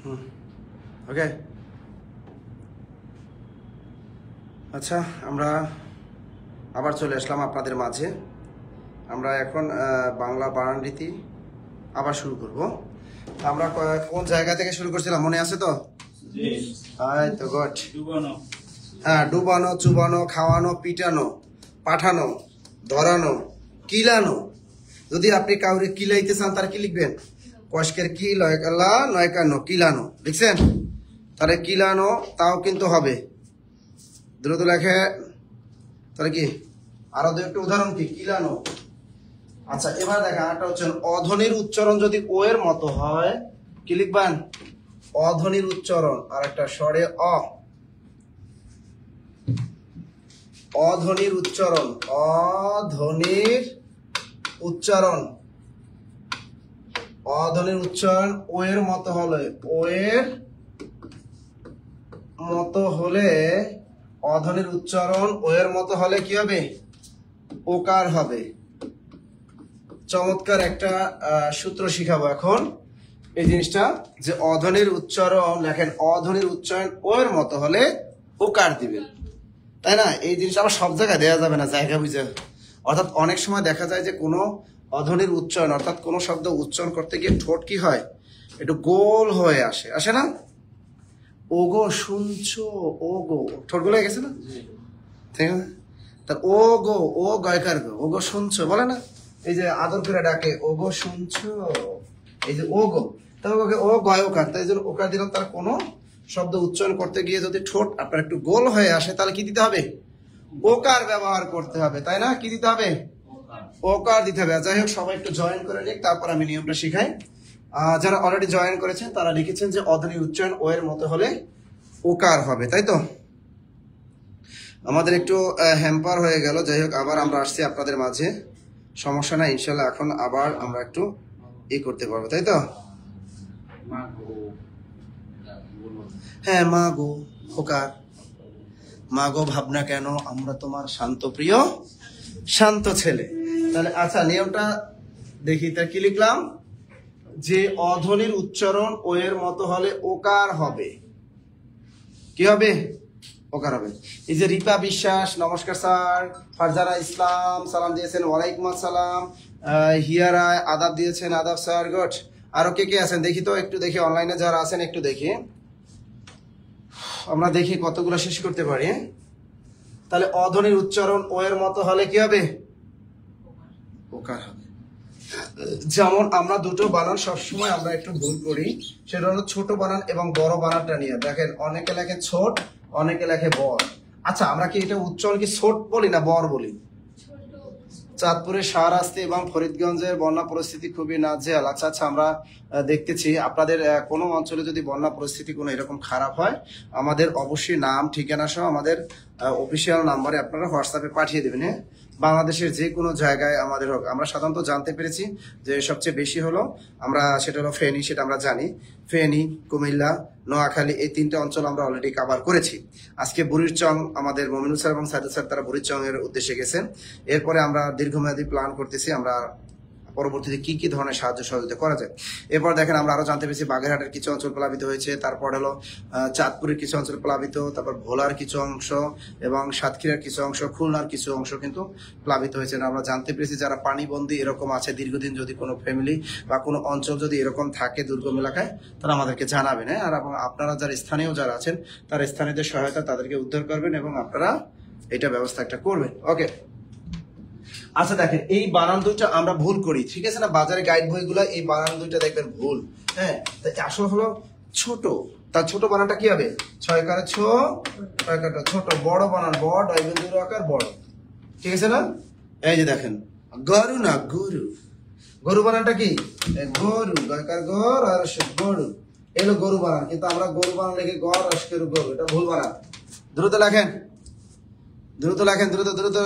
ওকে, আচ্ছা আমরা আবার চলে আসলাম আপনাদের মাঝে। আমরা এখন বাংলা বানান রীতি আবার শুরু করব। আমরা কোন জায়গা থেকে শুরু করছিলাম মনে আছে তো? তো গুড। হ্যাঁ, ডুবানো, চুবানো, খাওয়ানো, পিটানো, পাঠানো, ধরানো, কিলানো। যদি আপনি কাউরে কিলাইতে চান তার কি লিখবেন? কষ্কের কি লয়কাল্লা নয়কানো, কিলানো লিখছেন? তাহলে কিলানো তাও কিন্তু হবে। দ্রুত লেখে তাহলে কি আরো দু একটা উদাহরণ কি কিলানো। আচ্ছা এবার দেখেন একটা হচ্ছে অধ্বনির উচ্চারণ যদি ও এর মতো হয় কি লিখবেন? অধ্বনির উচ্চারণ। আর একটা স্বরে অধ্বনির উচ্চারণ, অধ্বনির উচ্চারণ, অধ্বনির উচ্চারণ ও এর মতো হলে, ও এর মতো হলে, অধ্বনির উচ্চারণ ও এর মতো হলে কি হবে? ওকার হবে। চমৎকার একটা সূত্র শিখাবো এখন এই জিনিসটা, যে অধ্বনির উচ্চারণ লেখেন, অধ্বনির উচ্চারণ ও এর মতো হলে ওকার দিবেন, তাই না? এই জিনিসটা আবার সব জায়গায় দেওয়া যাবে না, জায়গা বুঝে। অর্থাৎ অনেক সময় দেখা যায় যে কোনো অধ্বনির উচ্চারণ অর্থাৎ কোনো শব্দ উচ্চারণ করতে গিয়ে ঠোঁট কি হয়, একটু গোল হয়ে আসে, আসে না? ওগো শুনছো, ও গো, ঠোঁট গোল হয়ে গেছে না? ঠিক আছে, তা ও গো, ও গয়কার গো, ও গো শুনছো বলে না? এই যে আদর করে ডাকে ও গো শুনছো, এই যে ও গো, তবে ওকে ও গয় ওকার, তাই জন্য ওকার দিলাম। তার কোনো শব্দ উচ্চারণ করতে গিয়ে যদি ঠোঁট আপনার একটু গোল হয়ে আসে তাহলে কি দিতে হবে? ওকার ব্যবহার করতে হবে, তাই না? কি দিতে হবে? ওকার দিতে হবে। যাই হোক, সবাই একটু জয়েন করে নিক, তারপর আমি নিয়মটা শিখাই। যারা অলরেডি জয়েন করেছেন তারা লিখেছেন যে অধ্বনির উচ্চারণ ও এর মতো হলে ওকার হবে, তাই তো? আমাদের একটু হ্যাম্পার হয়ে গেল। যাই হোক, আবার আমরা আসছি আপনাদের মাঝে, সমস্যা নাই ইনশাল্লাহ। এখন আবার আমরা একটু করতে পারবো, তাই তো? হ্যাঁ, মা গো হোকার, মা গো ভাবনা কেন, আমরা তোমার শান্ত প্রিয় শান্ত ছেলে। তাহলে আচ্ছা নিয়মটা দেখি, তা কি লিখলাম? যে অধ্বনির উচ্চারণ ও এর মতো হলে ওকার হবে। কি হবে? ওকার হবে। এই যে রিপা বিশ্বাস, নমস্কার স্যার। ফারজানা ইসলাম সালাম দিয়েছেন, ওয়ালাইকুম আসসালাম। হিয়ারা আদাব দিয়েছেন, আদাব স্যার, গুড। আরো কে কে আছেন দেখি তো, একটু দেখি অনলাইনে যারা আছেন একটু দেখি, আমরা দেখি কতগুলো শেষ করতে পারি। তাহলে অধ্বনির উচ্চারণ ও এর মতো হলে কি হবে? ওকার হবে। যেমন আমরা দুটো বানান সবসময় আমরা একটু ভুল করি, সেটা হলো ছোট বানান এবং বড় বানানটা নিয়ে। দেখেন অনেকে লেখে ছোট, অনেকে লেখে বড়। আচ্ছা আমরা কি এটা উচ্চারণ কি ছোট বলি না বড় বলি? চাঁদপুরের শাহরাস্তি এবং ফরিদগঞ্জের বন্যা পরিস্থিতি খুবই নাজেহাল। আচ্ছা আচ্ছা, আমরা দেখতেছি আপনাদের কোনো অঞ্চলে যদি বন্যা পরিস্থিতি কোনো এরকম খারাপ হয়, আমাদের অবশ্যই নাম ঠিকানা সহ আমাদের অফিসিয়াল নাম্বারে আপনারা হোয়াটসঅ্যাপে পাঠিয়ে দেবেন। হ্যাঁ, বাংলাদেশের যে কোনো জায়গায় আমাদের হোক। আমরা সাধারণত জানতে পেরেছি যে সবচেয়ে বেশি হলো আমরা, সেটা হলো ফেনী, সেটা আমরা জানি। ফেনী, কুমিল্লা, নোয়াখালী, এই তিনটা অঞ্চল আমরা অলরেডি কভার করেছি। আজকে বুড়িরচং আমাদের মমিনুল স্যার এবং সাইদুল স্যার তারা বুড়িরচং এর উদ্দেশ্যে গেছেন। এরপরে আমরা দীর্ঘমেয়াদী প্ল্যান করতেছি আমরা পরবর্তীতে কি কি ধরনের সাহায্য সহযোগিতা করা যায়। এরপর দেখেন আমরা আরো জানতে পেরেছি বাগেরহাটের কিছু অঞ্চল প্লাবিত হয়েছে, তারপর হলো চাঁদপুরের কিছু অঞ্চল প্লাবিত, তারপর ভোলার কিছু অংশ এবং সাতক্ষীরার কিছু অংশ, খুলনার কিছু অংশ কিন্তু প্লাবিত হয়েছে। আমরা জানতে পেরেছি যারা পানিবন্দী এরকম আছে দীর্ঘদিন, যদি কোনো ফ্যামিলি বা কোনো অঞ্চল যদি এরকম থাকে দুর্গম এলাকায়, তারা আমাদেরকে জানাবেন। হ্যাঁ, আর আপনারা যারা স্থানীয় যারা আছেন তারা স্থানীয়দের সহায়তা তাদেরকে উদ্ধার করবেন এবং আপনারা এটা ব্যবস্থা একটা করবেন। ওকে, আচ্ছা দেখেন এই বানান দুইটা আমরা ভুল করি, ঠিক আছে না? বাজারে গাইড বইগুলো এই বানান দুইটা দেখবেন ভুল। হ্যাঁ, তাই আসল হলো ছোট, তার ছোট বানানটা কি হবে? ছয়কারে ছয়কারটা ছোট, বড় বানান বড়, ডয়বেন্দ্র আকার বড়, ঠিক আছে না? এই যে দেখেন গরু না গরু, গরু বানানটা কি? গরু, গয়কার গর আর গরু, এলো গরু বানান। কিন্তু আমরা গরু বানান লিখে গর অস্কের গরু, এটা ভুল বানান। দ্রুত লেখেন, দ্রুত লেখেন, দ্রুত দ্রুত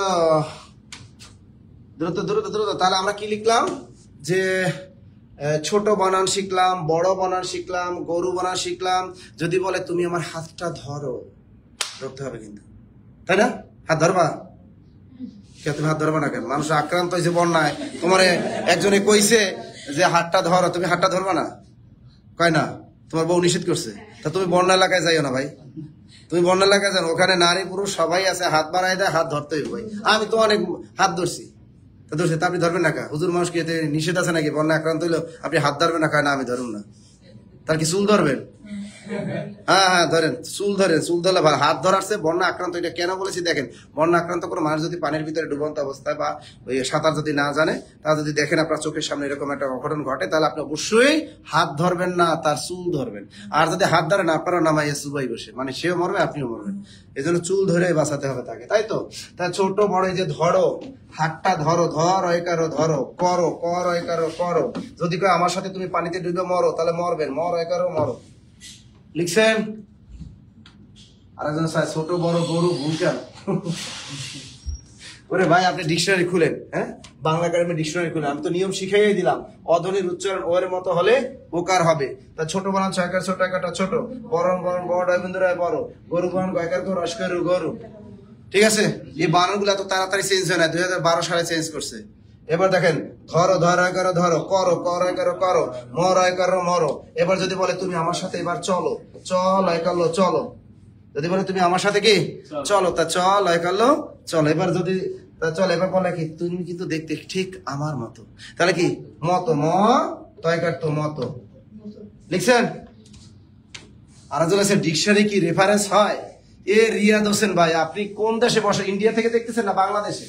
দ্রুত দ্রুত দ্রুত। তাহলে আমরা কি লিখলাম? যে ছোট বানান শিখলাম, বড় বানান শিখলাম, গরু বানান শিখলাম। যদি বলে তুমি আমার হাতটা ধরো, ধরতে হবে কিন্তু, তাই না? হাত ধরবা? কে তুমি হাত ধরবা না কেন? মানুষ আক্রান্ত হয়েছে বন্যায়, তোমার একজনে কইছে যে হাতটা ধরো, তুমি হাতটা ধরবা না? কয় না? তোমার বউ নিষেধ করছে? তা তুমি বন্যা এলাকায় যাইও না ভাই, তুমি বন্যা এলাকায় যাও, ওখানে নারী পুরুষ সবাই আছে, হাত বাড়াই দেয়, হাত ধরতেই ভাই। আমি তো অনেক হাত ধরছি, তা ধরছে, তা আপনি ধরবেন না কা? হুজুর মানুষ কি এতে নিষেধ আছে নাকি? বন্যা আক্রান্ত হইলো আপনি হাত ধরবেন না? কয় না আমি ধরুন না। তার কি চুল ধরবেন? হ্যাঁ হ্যাঁ ধরেন, চুল ধরেন, চুল ধরলে ভালো। হাত ধরারছে বন্যা আক্রান্ত, এটা কেন বলেছি দেখেন, বন্যা আক্রান্ত কোনো মানুষ যদি পানির ভিতরে ডুবন্ত অবস্থায় বা ওই সাঁতার যদি না জানে, তা যদি দেখেন আপনার চোখের সামনে এরকম একটা অঘটন ঘটে, তাহলে আপনি অবশ্যই হাত ধরবেন না, তার চুল ধরবেন। আর যদি হাত ধরেন আপনারও নামাইয়ে সুবাই বসে, মানে সেও মরবে আপনিও মরবেন। এই জন্য চুল ধরে বাঁচাতে হবে তাকে, তাই তো? তা ছোট বড় এই যে ধরো, হাতটা ধরো, ধর ঐকারো ধরো, করো, কর ঐকারো করো। যদি কেউ আমার সাথে তুমি পানিতে ডুবে মরো, তাহলে মরবেন, মর ঐকারো মরো। লিখছেন? আরেকজন স্যার ছোট বড় গরু ভূমিকা। ওরে ভাই আপনি ডিকশনারি খুলেন, হ্যাঁ বাংলা একাডেমি ডিকশনারি খুলেন। আমি তো নিয়ম শিখাইয়াই দিলাম, অধ্বনির উচ্চারণ ও এর মতো হলে ওকার হবে। তা ছোট বানান ছয়কার ছোট, একাটা ছোট, বরণ বরণ বড় ডয়বিন্দুরায় বড়, গরু বরণ গয়কার গরু অস্কার গরু। ঠিক আছে? এই বানানগুলো এত তাড়াতাড়ি চেঞ্জ হয় না, 2012 সালে চেঞ্জ করছে। এবার দেখেন, ধরো ধর করো ধরো, করো কর করো করো, মর করো মরো। এবার যদি বলে তুমি আমার সাথে এবার চলো, চল করলো চলো। যদি বলে তুমি আমার সাথে কি চলো, তা চল করলো চলো। এবার যদি চল, এবার বলে কি তুমি কিন্তু দেখতে ঠিক আমার মতো, তাহলে কি মতো, ম তয়কার তো মতো। লিখছেন? আর ডিকশনারি কি রেফারেন্স হয়? এ রিয়াদ হোসেন ভাই, আপনি কোন দেশে বসে, ইন্ডিয়া থেকে দেখতেছেন না বাংলাদেশে?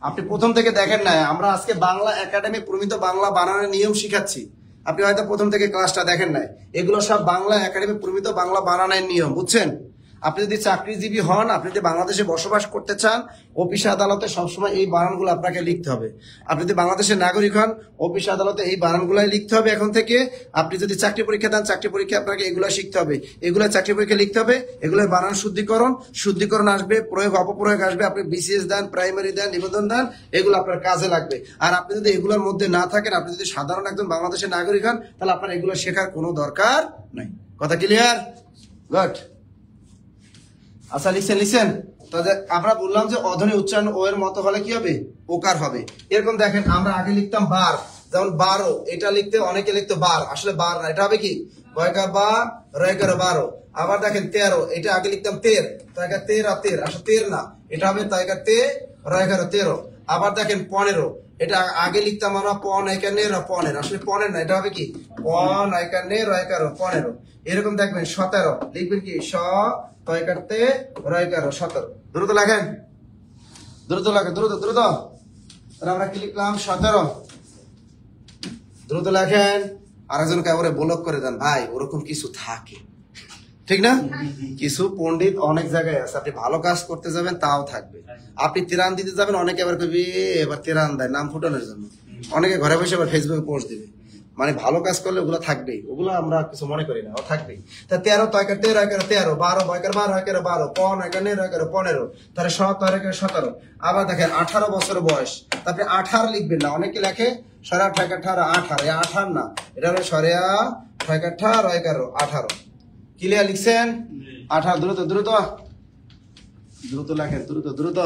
আপনি প্রথম থেকে দেখেন না, আমরা আজকে বাংলা একাডেমি প্রমিত বাংলা বানানোর নিয়ম শিখাচ্ছি। আপনি হয়তো প্রথম থেকে ক্লাসটা দেখেন নাই। এগুলো সব বাংলা একাডেমি প্রমিত বাংলা বানানোর নিয়ম, বুঝছেন? আপনি যদি চাকরিজীবী হন, আপনি যদি বাংলাদেশে বসবাস করতে চান, অফিস আদালতে সবসময় এই বানানগুলো আপনাকে লিখতে হবে। আপনি যদি বাংলাদেশের নাগরিক হন, অফিস আদালতে এই বানানগুলাই লিখতে হবে এখন থেকে। আপনি যদি চাকরি পরীক্ষা দেন, চাকরি পরীক্ষা আপনাকে এগুলো শিখতে হবে, এগুলো চাকরি পরীক্ষা লিখতে হবে। এগুলোর বানান শুদ্ধিকরণ আসবে, প্রয়োগ অপপ্রয়োগ আসবে। আপনি বিসিএস দেন, প্রাইমারি দেন, নিবেদন দেন, এগুলো আপনার কাজে লাগবে। আর আপনি যদি এগুলোর মধ্যে না থাকেন, আপনি যদি সাধারণ একজন বাংলাদেশের নাগরিক হন, তাহলে আপনার এগুলো শেখার কোনো দরকার নাই। কথা ক্লিয়ার? গুড। আচ্ছা লিখছেন। তাহলে আমরা বললাম যে অধ্বনি উচ্চারণ ও এর মতো হলে কি হবে? ওকার হবে। এরকম দেখেন, আমরা আগে লিখতাম বার, যেমন 12, এটা লিখতে অনেকে লিখতো বার, আসলে বার না, এটা হবে কি বয়কা বা রয়কার 12। আবার দেখেন 13, এটা আগে লিখতাম 13, তয়কা 13 আসলে 13 না, এটা হবে তয়কা তে রয়কার 13। আবার দেখেন 15, এটা আগে লিখতাম আমরা পন একানে 15, আসলে 15 না, এটা হবে কি পন একানে রয়কার 15। এরকম দেখবেন 17, লিখবেন কি স তয়কারতে রয়কার 17। দ্রুত লেখেন, দ্রুত লেখেন, দ্রুত দ্রুত। আমরা কি লিখলাম? 17। দ্রুত লেখেন। আরেকজনকে এবারে ব্লক করে দেন ভাই, ওরকম কিছু থাকে, ঠিক না? কিছু পণ্ডিত অনেক জায়গায় আছে, আপনি ভালো কাজ করতে যাবেন তাও থাকবে। আপনি তিরান দিতে যাবেন, অনেকে এবার কবি এবার তিরান দেয় নাম ফুটানোর জন্য, অনেকে ঘরে বসে আবার ফেসবুকে পোস্ট দিবে। মানে ভালো কাজ করলে ওগুলো থাকবেই, ওগুলো আমরা কিছু মনে করি না, ও থাকবেই। তা 13 তয়কার 13 একার 13, 12 বয়কার 12 একার 12, পন একার 15, তাহলে 17 একার 17। আবার দেখেন 18 বছর বয়স, তারপরে 18 লিখবেন না, অনেকে লেখে সরা ঠেকা 18, 18, 18 না, এটা হলো সরিয়া ঠেকা 18। ক্লিয়ার? লিখছেন? 18। দ্রুত দ্রুত দ্রুত লেখেন, দ্রুত দ্রুত।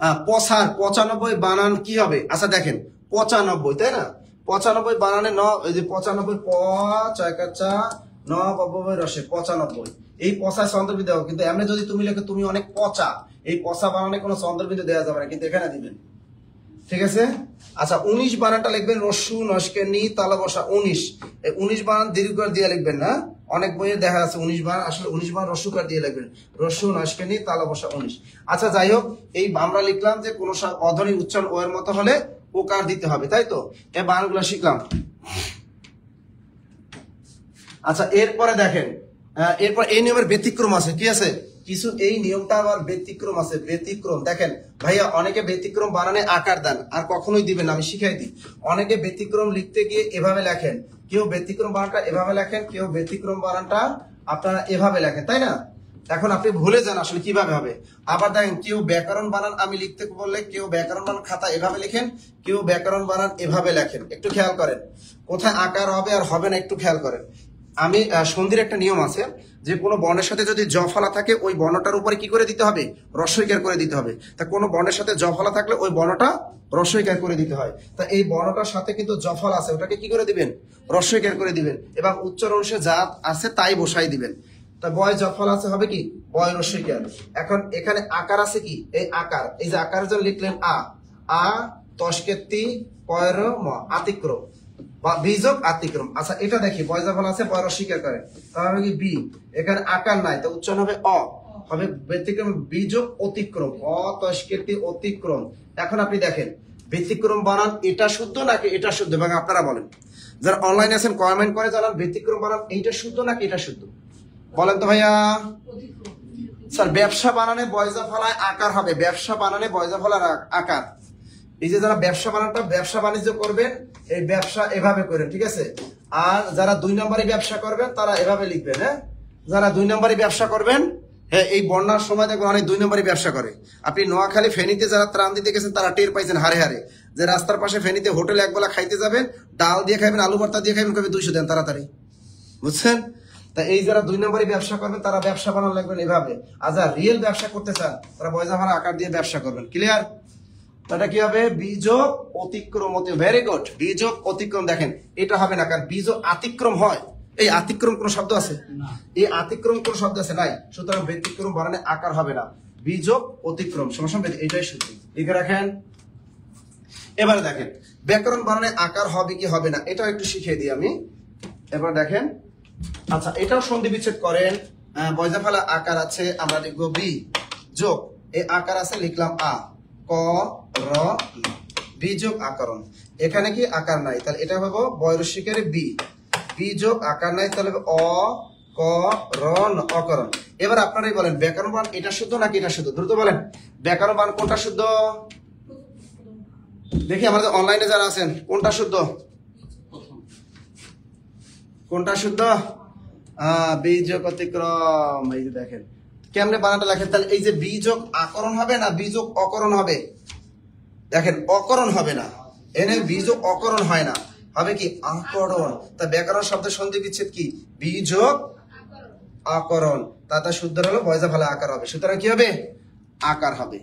95 বানান কি হবে? আচ্ছা দেখেন 95, তাই না? 95 বানানে এই যে 95 প চয়কাচা ন বব্বই রসে 95, এই পচা চন্দ্রবিন্দু দেওয়া। কিন্তু এমনি যদি তুমি লেখো তুমি অনেক পচা, এই পচা বানানে কোনো চন্দ্রবিন্দু দেওয়া যাবে না, কিন্তু এখানে দিবেন, ঠিক আছে? আচ্ছা 19 বানানটা লিখবেন রস্যু নস্কে নি তালা বসা 19। এই 19 বানান দীর্ঘকার দিয়ে লিখবেন না, অনেক বইয়ে দেখা আছে 19 বানান, আসলে 19 বানান রস্যুকার দিয়ে লিখবেন, রস্যু নস্কে নি তালা বসা 19। আচ্ছা যাই হোক, এই আমরা লিখলাম যে কোন অধ্বনির উচ্চারণ ও এর মতো হলে ওকার দিতে হবে, তাই তো? এই বানানগুলো শিখলাম। আচ্ছা এরপরে দেখেন, এরপর এই নিয়মের ব্যতিক্রম আছে, কি আছে? কিছু এই নিয়মটা আবার ব্যতিক্রম আছে। ব্যতিক্রম দেখেন ভাইয়া, অনেকে ব্যতিক্রম বানানে আকার দেন, আর কখনোই দিবেন না, আমি শিখাই দিই। অনেকে ব্যতিক্রম লিখতে গিয়ে এভাবে লেখেন, কেউ ব্যতিক্রম বানানটা এভাবে লেখেন, কেউ ব্যতিক্রম বানানটা আপনারা এভাবে লেখেন, তাই না? এখন আপনি ভুলে যান আসলে কিভাবে হবে। আবার দেখেন কেউ ব্যাকরণ বানান আমি লিখতে বললে, কেউ ব্যাকরণ বানান খাতা এভাবে লেখেন, কেউ ব্যাকরণ বানান এভাবে লেখেন। একটু খেয়াল করেন কোথায় আকার হবে আর হবে না, একটু খেয়াল করেন। আমি সন্ধির একটা নিয়ম আছে যে কোনো বর্ণের সাথে যদি জ ফলা থাকে ওই বর্ণটার উপরে কি করে দিতে হবে, রস্বইকার করে দিতে হবে। তা কোনো বর্ণের সাথে জ ফলা থাকলে ওই বর্ণটা রস্বইকার করে দিতে হয়। তা এই বর্ণটার সাথে কিন্তু জ ফলা আছে, ওটাকে কি করে দিবেন, রস্বইকার করে দিবেন এবং উচ্চারণ অংশে যা আছে তাই বসাই দিবেন। তা বয় জ ফলা আছে হবে কি, বয় রস্বইকার। এখন এখানে আকার আছে কি, এই আকার, এই যে আকারের জন্য লিখলেন আ তস্কেতি পয়ের ম আতিক্রম বা বীজক অতিক্রম। আচ্ছা এটা দেখি বয় যখন আছে বয় অস্বীকার করে, তাহলে কি বি, এখানে আকার নাই তো উচ্চারণ হবে হবে ব্যতিক্রম বীজক অতিক্রম, তস্কেতি অতিক্রম। এখন আপনি দেখেন ব্যতিক্রম বানান এটা শুদ্ধ নাকি এটা শুদ্ধ, এবং আপনারা বলেন যারা অনলাইনে আছেন কমেন্ট করে জানান ব্যতিক্রম বানান এইটা শুদ্ধ নাকি এটা শুদ্ধ, বলেন তো ভাইয়া। স্যার ব্যবসা বানানে বয়জা ফলায় আকার হবে, ব্যবসা বানানে বয়জা ফলার আকার। এই যে যারা ব্যবসা বানানটা ব্যবসা বাণিজ্য করবেন এই ব্যবসা এভাবে করেন, ঠিক আছে। আর যারা 2 নম্বরে ব্যবসা করবেন তারা এভাবে লিখবেন। হ্যাঁ, যারা 2 নম্বরে ব্যবসা করবেন, হ্যাঁ এই বন্যার সময় দেখবেন অনেক 2 নম্বরে ব্যবসা করে। আপনি নোয়াখালী ফেনীতে যারা ত্রাণ দিতে গেছেন তারা টের পাইছেন হারে হারে, যে রাস্তার পাশে ফেনীতে হোটেলে একবেলা খাইতে যাবেন, ডাল দিয়ে খাইবেন, আলু ভর্তা দিয়ে খাইবেন, কবে 200 দেন তাড়াতাড়ি, বুঝছেন। তা এই যারা 2 নম্বরে ব্যবসা করবেন তারা ব্যবসা বানান লাগবেন এভাবে। আর যারা রিয়েল ব্যবসা করতে চান তারা বয়জা ফলা আকার দিয়ে ব্যবসা করবেন। ক্লিয়ার? এটা কি হবে, বীজক অতিক্রম। ভেরি গুড, বীজক অতিক্রম। দেখেন এটা হবে না, কারণ বীজক অতিক্রম হয়। এই অতিক্রম কোন শব্দ আছে, এই অতিক্রম কোন শব্দ আছে নাই, সুতরাং ব্যতিক্রম বানানে আকার হবে না, বীজক অতিক্রম সমান এটাই সূত্র, লিখে রাখেন। এবারে দেখেন ব্যাকরণ বানানে আকার হবে কি হবে না এটাও একটু শিখিয়ে দিই আমি। এবার দেখেন, আচ্ছা এটাও সন্ধি বিচ্ছেদ করেন। বয়জা ফলা আকার আছে, আমরা লিখবো বি যোগ এই আকার আছে, লিখলাম আ ক র বি যোগ আকারণ। এখানে কি আকার নাই, তাহলে এটা হবে বয়রস্বীকারে বি, বি যোগ আকার নাই, তাহলে অ ক র অকরণ। এবার আপনারাই বলেন ব্যাকরণ বান এটা শুদ্ধ নাকি এটা শুদ্ধ, দ্রুত বলেন ব্যাকরণ বান কোনটা শুদ্ধ। দেখি আমাদের অনলাইনে যারা আছেন কোনটা শুদ্ধ, কোনটা শুদ্ধ, বীজক অতিক্রম। এই যে দেখেন কেমনে বানাটা লেখেন, তাহলে এই যে বীজক আকরণ হবে না বীজক অকরণ হবে, দেখেন অকরণ হবে না, এনে বীজক অকরণ হয় না, হবে কি আকরণ। তা ব্যাকরণ শব্দের সন্ধি বিচ্ছেদ কি, বীজক আকরণ, তাতে শুদ্ধ হলো বয়জা ফলা আকার হবে, সুতরাং কি হবে আকার হবে।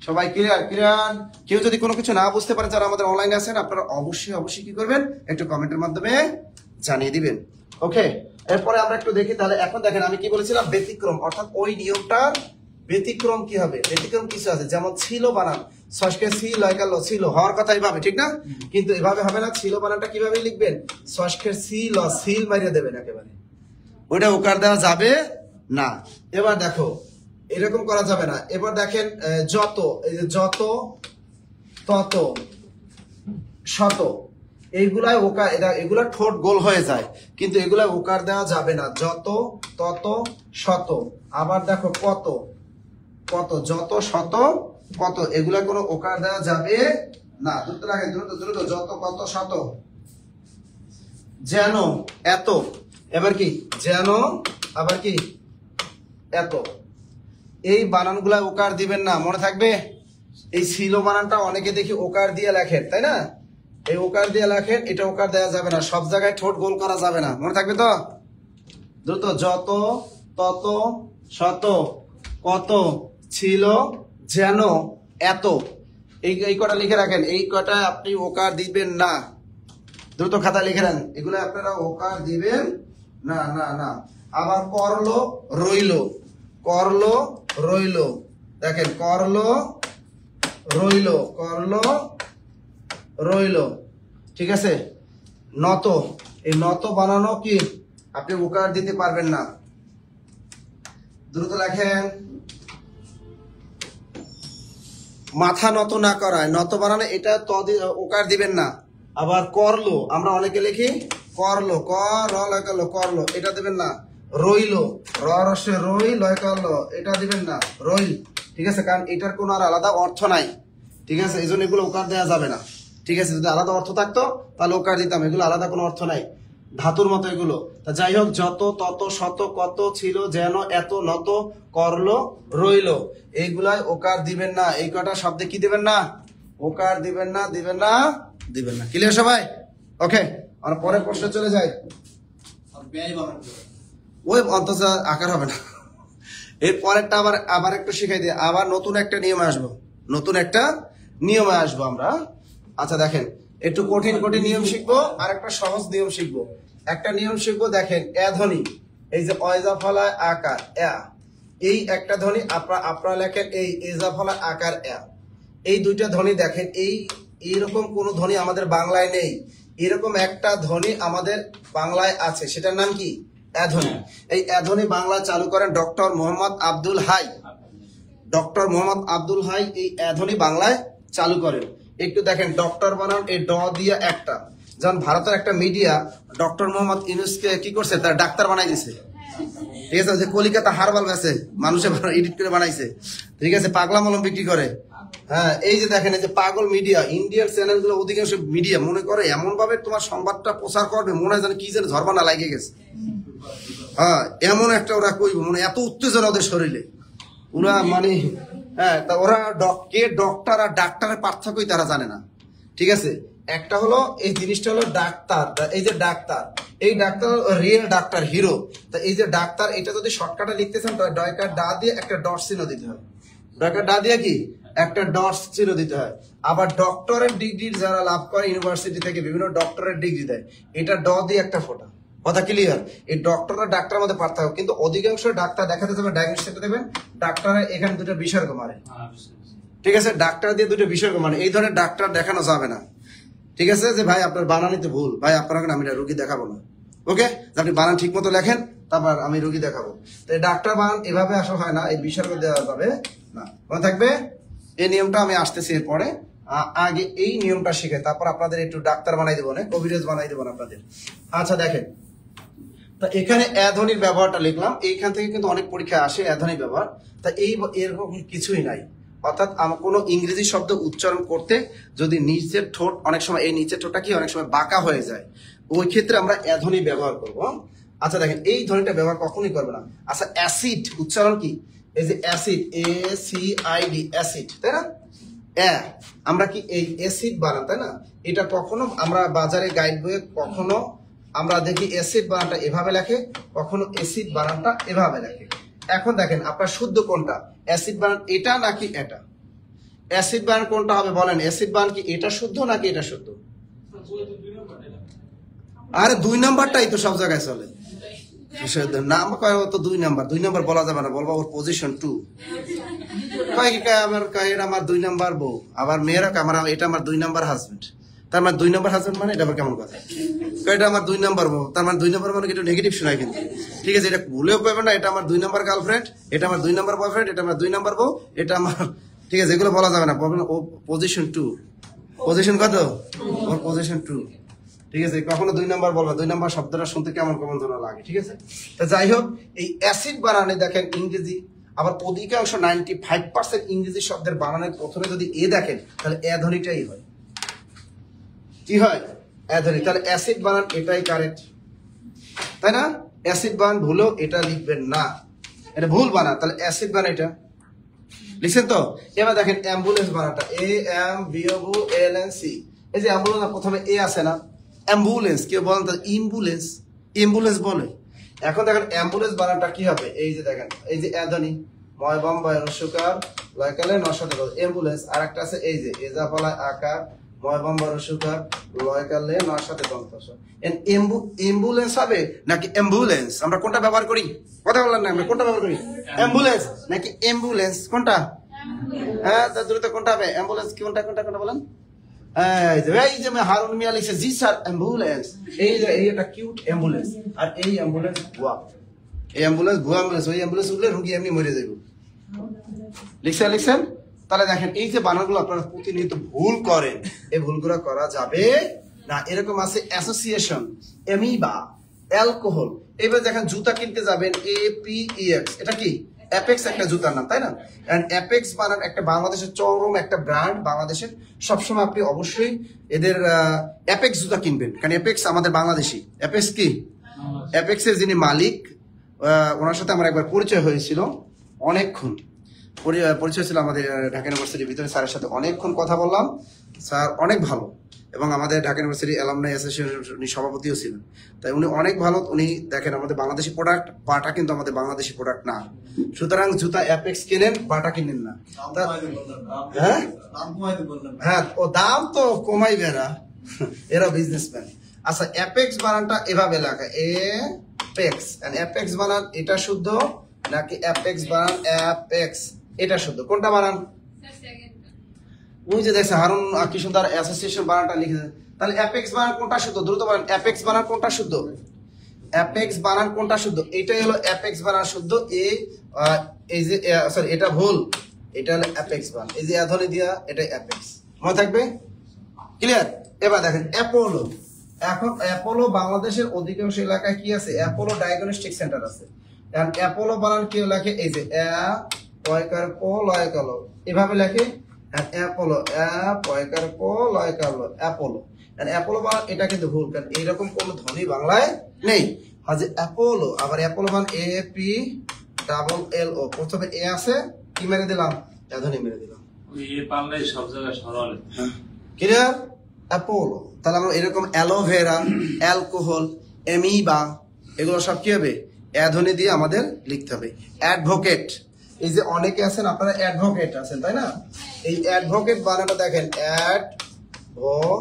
সবাই ক্লিয়ার? ক্লিয়ার? কেউ যদি কোনো কিছু না বুঝতে পারেন যারা আমাদের অনলাইনে আছেন আপনারা অবশ্যই কি করবেন, একটু কমেন্টের মাধ্যমে জানিয়ে দিবেন। ওকে, এরপরে আমরা একটু দেখি। তাহলে এখন দেখেন আমি কি বলেছিলাম, ব্যতিক্রম, অর্থাৎ ওই নিয়মটার ব্যতিক্রম কি হবে, ব্যতিক্রম কিছু আছে, যেমন ছিল বানান সস্কে সি লয়কাল ছিল হওয়ার কথা এইভাবে, ঠিক না, কিন্তু এভাবে হবে না। ছিল বানানটা কিভাবে লিখবেন, সস্কের সি ল সিল মারিয়ে দেবেন একেবারে, ওইটা ওকার দেওয়া যাবে না। এবার দেখো এরকম করা যাবে না। এবার দেখেন যত, এই যে যত তত শত, এইগুলাই ওকার, এগুলা ঠোঁট গোল হয়ে যায়, কিন্তু এগুলা ওকার দেওয়া যাবে না। যত তত শত, আবার দেখো কত কত, যত শত কত, এগুলা কোনো ওকার দেওয়া যাবে না। দ্রুত লাগে, দ্রুত দ্রুত, যত কত শত, যেন এত, এবার কি যেন, আবার কি এত, এই বানানগুলা ওকার দিবেন না, মনে থাকবে। এই ছিল বানানটা অনেকে দেখি ওকার দিয়ে লেখেন, তাই না, এই ওকার দিয়ে লেখেন, এটা ওকার দেওয়া যাবে না, সব জায়গায় ঠোঁট গোল করা যাবে না, মনে থাকবে তো। দ্রুত, যত তত শত কত ছিল যেন এত, এই কটা লিখে রাখেন, এই কটা আপনি ওকার দিবেন না, দ্রুত খাতা লিখে নেন, এগুলো আপনারা ওকার দিবেন না না না। আবার করলো রইলো, করলো রইলো, দেখেন করলো রইলো, করলো রইলো, ঠিক আছে। নত, এই নত বানানো কি আপনি ওকার দিতে পারবেন না, দ্রুত লেখেন। মাথা নত না করায়, নত বানানো এটা ওকার দিবেন না। আবার করলো, আমরা অনেকে লিখি করলো, কর লয় করলো, করলো, এটা দিবেন না। রইলো, র রসে রই লয় করলো, এটা দিবেন না, রইল, ঠিক আছে, কারণ এটার কোনো আর আলাদা অর্থ নাই, ঠিক আছে, এই জন্য এগুলো ওকার দেওয়া যাবে না, ঠিক আছে। যদি আলাদা অর্থ থাকতো তাহলে ওকার দিতাম, এগুলো আলাদা কোনো অর্থ নাই, ধাতুর মতো এগুলো। তা যাই হোক, যত তত শত কত ছিল যেন এত নত করলো রইলো, এইগুলাই ওকার দিবেন না, এই কটা শব্দে কি দিবেন না, ওকার দিবেন না, দিবেন না, দিবেন না। ক্লিয়ার সবাই? ওকে, আমরা পরের প্রশ্নে চলে যাই। ওই অন্তত আকার হবে না। এর পরেরটা আবার একটু শিখাই দিয়ে আবার নতুন একটা নিয়মে আসবো, নতুন একটা নিয়মে আসবো আমরা। আচ্ছা দেখেন, একটু কঠিন কঠিন নিয়ম শিখবো আর একটা সহজ নিয়ম শিখবো। একটা নিয়ম শিখবো, দেখেন এ ধ্বনি, এই যে অয়জা ফলায় আকার এ, এই একটা ধ্বনি আপনারা লেখেন এই এজা ফলায় আকার এ, এই দুইটা ধ্বনি দেখেন, এইরকম কোন ধ্বনি আমাদের বাংলায় নেই। এরকম একটা ধ্বনি আমাদের বাংলায় আছে, সেটার নাম কি? এ ধ্বনি। এই এ ধ্বনি বাংলা চালু করেন ডক্টর মোহাম্মদ আব্দুল হাই। ডক্টর মোহাম্মদ আব্দুল হাই এই এ ধ্বনি বাংলায় চালু করেন। একটু দেখেন ডক্টর বানান এই ড দিয়ে একটা, যেমন ভারতের একটা মিডিয়া ডক্টর মোহাম্মদ ইউনূসকে কি করছে, তার ডাক্তার বানাই দিছে। ঠিক আছে, যে কলিকাতা হারবাল বেছে মানুষে এডিট করে বানাইছে। ঠিক আছে, পাগলা মলম বিক্রি করে। হ্যাঁ, এই যে দেখেন, এই যে পাগল মিডিয়া, ইন্ডিয়ান চ্যানেল গুলো অধিকাংশ মিডিয়া মনে করে এমন ভাবে তোমার সংবাদটা প্রচার করবে, মনে হয় যেন কি যেন ঝরবানা লাগে গেছে। হ্যাঁ, এমন একটা ওরা কইব, মানে এত উত্তেজনা ওদের শরীরে ওরা, মানে হ্যাঁ, তা ওরা কে ডক্টর আর ডাক্তারের পার্থক্যই তারা জানে না। ঠিক আছে, একটা হলো এই জিনিসটা হলো ডাক্তার, এই যে ডাক্তার, এই ডাক্তার রিয়েল ডাক্তার, হিরো। তা এই যে ডাক্তার, এটা যদি শর্টকাটে লিখতে চান তাহলে ডয়কার ডা দিয়ে একটা ডট চিহ্ন দিতে হয়। ডয়কার ডা দিয়ে কি একটা ডট চিহ্ন দিতে হয়। আবার ডক্টরের ডিগ্রি যারা লাভ করে ইউনিভার্সিটি থেকে বিভিন্ন ডক্টরের ডিগ্রি দেয়, এটা ড দিয়ে একটা ফোঁটা। কথা ক্লিয়ার? এই ডক্টর আর ডাক্তারের মধ্যে পার্থক্য, কিন্তু অধিকাংশ ডাক্তার দেখাতে যাবেন ডায়াগনোস্টিক দেবেন, ডাক্তারের এখানে দুটো বিসর্গ মারে। ঠিক আছে, ডাক্তার দিয়ে দুটো বিসর্গ মারে, এই ধরনের ডাক্তার দেখানো যাবে না। ঠিক আছে, যে ভাই আপনার বানানিতে ভুল, ভাই আপনার আমি রুগী দেখাবো না। ওকে, আপনি বানান ঠিক মতো লেখেন, তারপর আমি রুগী দেখাবো। তো এই ডাক্তার বানান এভাবে আসা হয় না, এই বিসর্গ দেওয়া যাবে না। মনে থাকবে, এই নিয়মটা আমি আসতেছি এরপরে। আগে এই নিয়মটা শিখে তারপর আপনাদের একটু ডাক্তার বানাই দেবো না, কবিরাজ বানাই দেবো না আপনাদের। আচ্ছা দেখেন, তা এখানে এ ধ্বনির ব্যবহারটা লিখলাম, এইখান থেকে কিন্তু অনেক পরীক্ষা আসে এ ধ্বনির ব্যবহার। তা এরকম কিছুই নাই, অর্থাৎ কোনো ইংরেজি শব্দ উচ্চারণ করতে যদি নিচের ঠোঁট, অনেক সময় এই নিচের ঠোঁটটা কি অনেক সময় বাঁকা হয়ে যায়, ওই ক্ষেত্রে আমরা এ ধ্বনি ব্যবহার করব। আচ্ছা দেখেন, এই ধ্বনিটা ব্যবহার কখনোই করবে না। আচ্ছা অ্যাসিড উচ্চারণ কি? এই যে অ্যাসিড, ACID অ্যাসিড, তাই না? আমরা কি এই অ্যাসিড বানান, তাই না? এটা কখনো আমরা বাজারে গাইড বইয়ে কখনো আমরা দেখি অ্যাসিড বানানটা এভাবে লেখে, কখনো অ্যাসিড বানানটা এভাবে লেখে। এখন দেখেন আপনার শুদ্ধ কোনটা, অ্যাসিড বানান এটা নাকি এটা? অ্যাসিড বানান কোনটা হবে বলেন? অ্যাসিড বানান কি এটা শুদ্ধ নাকি এটা শুদ্ধ? আরে 2 নাম্বারটাই তো সব জায়গায় চলে। নাম কয় তো 2 নাম্বার, 2 নাম্বার বলা যাবে না, বলবো ওর পজিশন 2। কয় কি আমার এটা আমার 2 নাম্বার বউ, আবার মেয়েরা আমার এটা আমার 2 নাম্বার হাজবেন্ড। তার মানে 2 নাম্বার হাজবেন্ড মানে এটা আবার কেমন কথা? এটা আমার 2 নাম্বার বউ, তার মানে 2 নাম্বার মানে এটা নেগেটিভ শোনায় কিন্তু। ঠিক আছে, এটা ভুলেও পাবে না, এটা আমার 2 নাম্বার গার্লফ্রেন্ড, এটা আমার 2 নাম্বার বয়ফ্রেন্ড, এটা আমার 2 নাম্বার বউ, এটা আমার। ঠিক আছে, এগুলো বলা যাবে না, বলবেন ও পজিশন 2। পজিশন কত? ওর পজিশন 2। ঠিক আছে, কখনো 2 নাম্বার বলবা, 2 নাম্বার শব্দটা শুনতে কেমন কেমন ধরনের লাগে। ঠিক আছে, তা যাই হোক, এই অ্যাসিড বানানে দেখেন ইংরেজি, আবার অধিকাংশ 95% ইংরেজি শব্দের বানানের প্রথমে যদি এ দেখেন তাহলে এ ধ্বনিটাই হয়। কি হয়? এ ধ্বনি। তাহলে অ্যাসিড বানান এটাই কারেক্ট, তাই না? অ্যাসিড বানান ভুলও এটা লিখবেন না, এটা ভুল বানান। তাহলে অ্যাসিড বানান এটা লিখছেন তো। এবার দেখেন অ্যাম্বুলেন্স বানানটা AMBULANC, এই যে অ্যাম্বুলেন্স প্রথমে এ আছে না, অ্যাম্বুলেন্স কেউ বলেন তো ইম্বুলেন্স, অ্যাম্বুলেন্স বলে। এখন দেখেন অ্যাম্বুলেন্স বানানটা কি হবে, এই যে দেখেন, এই যে এধনি ময় বম্বাই রসুকার লয়কালে নশাতে অ্যাম্বুলেন্স, আর একটা আছে এই যে এজা ফলায় আকার ময় বম্বা রসুকার লয়কালে নশাতে দন্তস। অ্যাম্বুলেন্স হবে নাকি অ্যাম্বুলেন্স? আমরা কোনটা ব্যবহার করি? কথা বললেন না, আমরা কোনটা ব্যবহার করি? অ্যাম্বুলেন্স নাকি অ্যাম্বুলেন্স? কোনটা? হ্যাঁ, তা দ্রুত কোনটা হবে? অ্যাম্বুলেন্স কি কোনটা কোনটা কোনটা বলেন? এই যে হারুন মিয়া লিখছে জি স্যার অ্যাম্বুলেন্স, এই যে এই একটা কিউট অ্যাম্বুলেন্স, আর এই অ্যাম্বুলেন্স ভুয়া, এই অ্যাম্বুলেন্স ভুয়া অ্যাম্বুলেন্স, ওই অ্যাম্বুলেন্স উঠলে রুগী এমনি মরে যাইব। লিখছেন? তাহলে দেখেন এই যে বানানগুলো আপনারা প্রতিনিয়ত ভুল করেন, এই ভুলগুলো করা যাবে না। এরকম আছে অ্যাসোসিয়েশন, অ্যামিবা, অ্যালকোহল। এবার দেখেন জুতা কিনতে যাবেন APEX, এটা কি? অ্যাপেক্স একটা জুতার নাম, তাই না? অ্যাপেক্স বানান একটা বাংলাদেশের চরম একটা ব্র্যান্ড, বাংলাদেশের সবসময় আপনি অবশ্যই এদের অ্যাপেক্স জুতা কিনবেন, কারণ অ্যাপেক্স আমাদের বাংলাদেশি। অ্যাপেক্স কি? অ্যাপেক্সের যিনি মালিক, ওনার সাথে আমার একবার পরিচয় হয়েছিল অনেকক্ষণ। পরিচয় ছিল আমাদের ঢাকা ইউনিভার্সিটির ভিতরে। স্যারের সাথে অনেকক্ষণ কথা বললাম। স্যার অনেক ভালো, এবং আমাদের ঢাকা ইউনিভার্সিটি অ্যালামনাই অ্যাসোসিয়েশন উনি সভাপতিও ছিলেন। তাই উনি অনেক ভালো। উনি দেখেন আমাদের বাংলাদেশি প্রোডাক্ট, বাটা কিন্তু আমাদের বাংলাদেশি প্রোডাক্ট না। সুতরাং জুতা অ্যাপেক্স কিনেন, বাটা কিনেন না। হ্যাঁ হ্যাঁ, ও দাম তো কমাইবে না, এরা বিজনেসম্যান। আচ্ছা, অ্যাপেক্স বানানটা এভাবে লেখা, অ্যাপেক্স। অ্যাপেক্স বানান এটা শুদ্ধ নাকি অ্যাপেক্স বানান অ্যাপেক্স এটা শুদ্ধ? কোনটা বানান? ওই যে দেখছে হারুন কি সুন্দর অ্যাসোসিয়েশন বানানটা লিখেছে। তাহলে অ্যাপেক্স বানান কোনটা শুদ্ধ? দ্রুত বলেন, অ্যাপেক্স বানান কোনটা শুদ্ধ? অ্যাপেক্স বানান কোনটা শুদ্ধ? এটাই হলো অ্যাপেক্স বানান শুদ্ধ। এই যে সরি, এটা ভুল, এটা হলো অ্যাপেক্স বানান। এই যে ধ্বনি দিয়া, এটাই অ্যাপেক্স। মনে থাকবে? ক্লিয়ার? এবার দেখেন অ্যাপোলো। এখন অ্যাপোলো বাংলাদেশের অধিকাংশ এলাকায় কি আছে? অ্যাপোলো ডায়াগনস্টিক সেন্টার আছে। এখন অ্যাপোলো বানান কি লেখে? এই যে এভাবে লেখে অ্যাপোলো, অ্যাপোলো। অ্যাপোলো বানান এটা কিন্তু ভুল, কারণ এইরকম কোন ধ্বনি বাংলায় নেই। যে অ্যাপোলো, আবার অ্যাপোলো বানান APLL। প্রথমে এ আছে, কি মেরে দিলাম? ধ্বনি মেরে দিলাম। সব জায়গায় সরল। ক্লিয়ার? অ্যাপোলো। তাহলে আমরা এরকম অ্যালোভেরা, অ্যালকোহল, এমিবা, এগুলো সব কি হবে? ধ্বনি দিয়ে আমাদের লিখতে হবে। অ্যাডভোকেট, এই যে অনেকে আছেন আপনারা অ্যাডভোকেট আছেন, তাই না? এই অ্যাডভোকেট বানানটা দেখেন, অ্যাডভোকেট,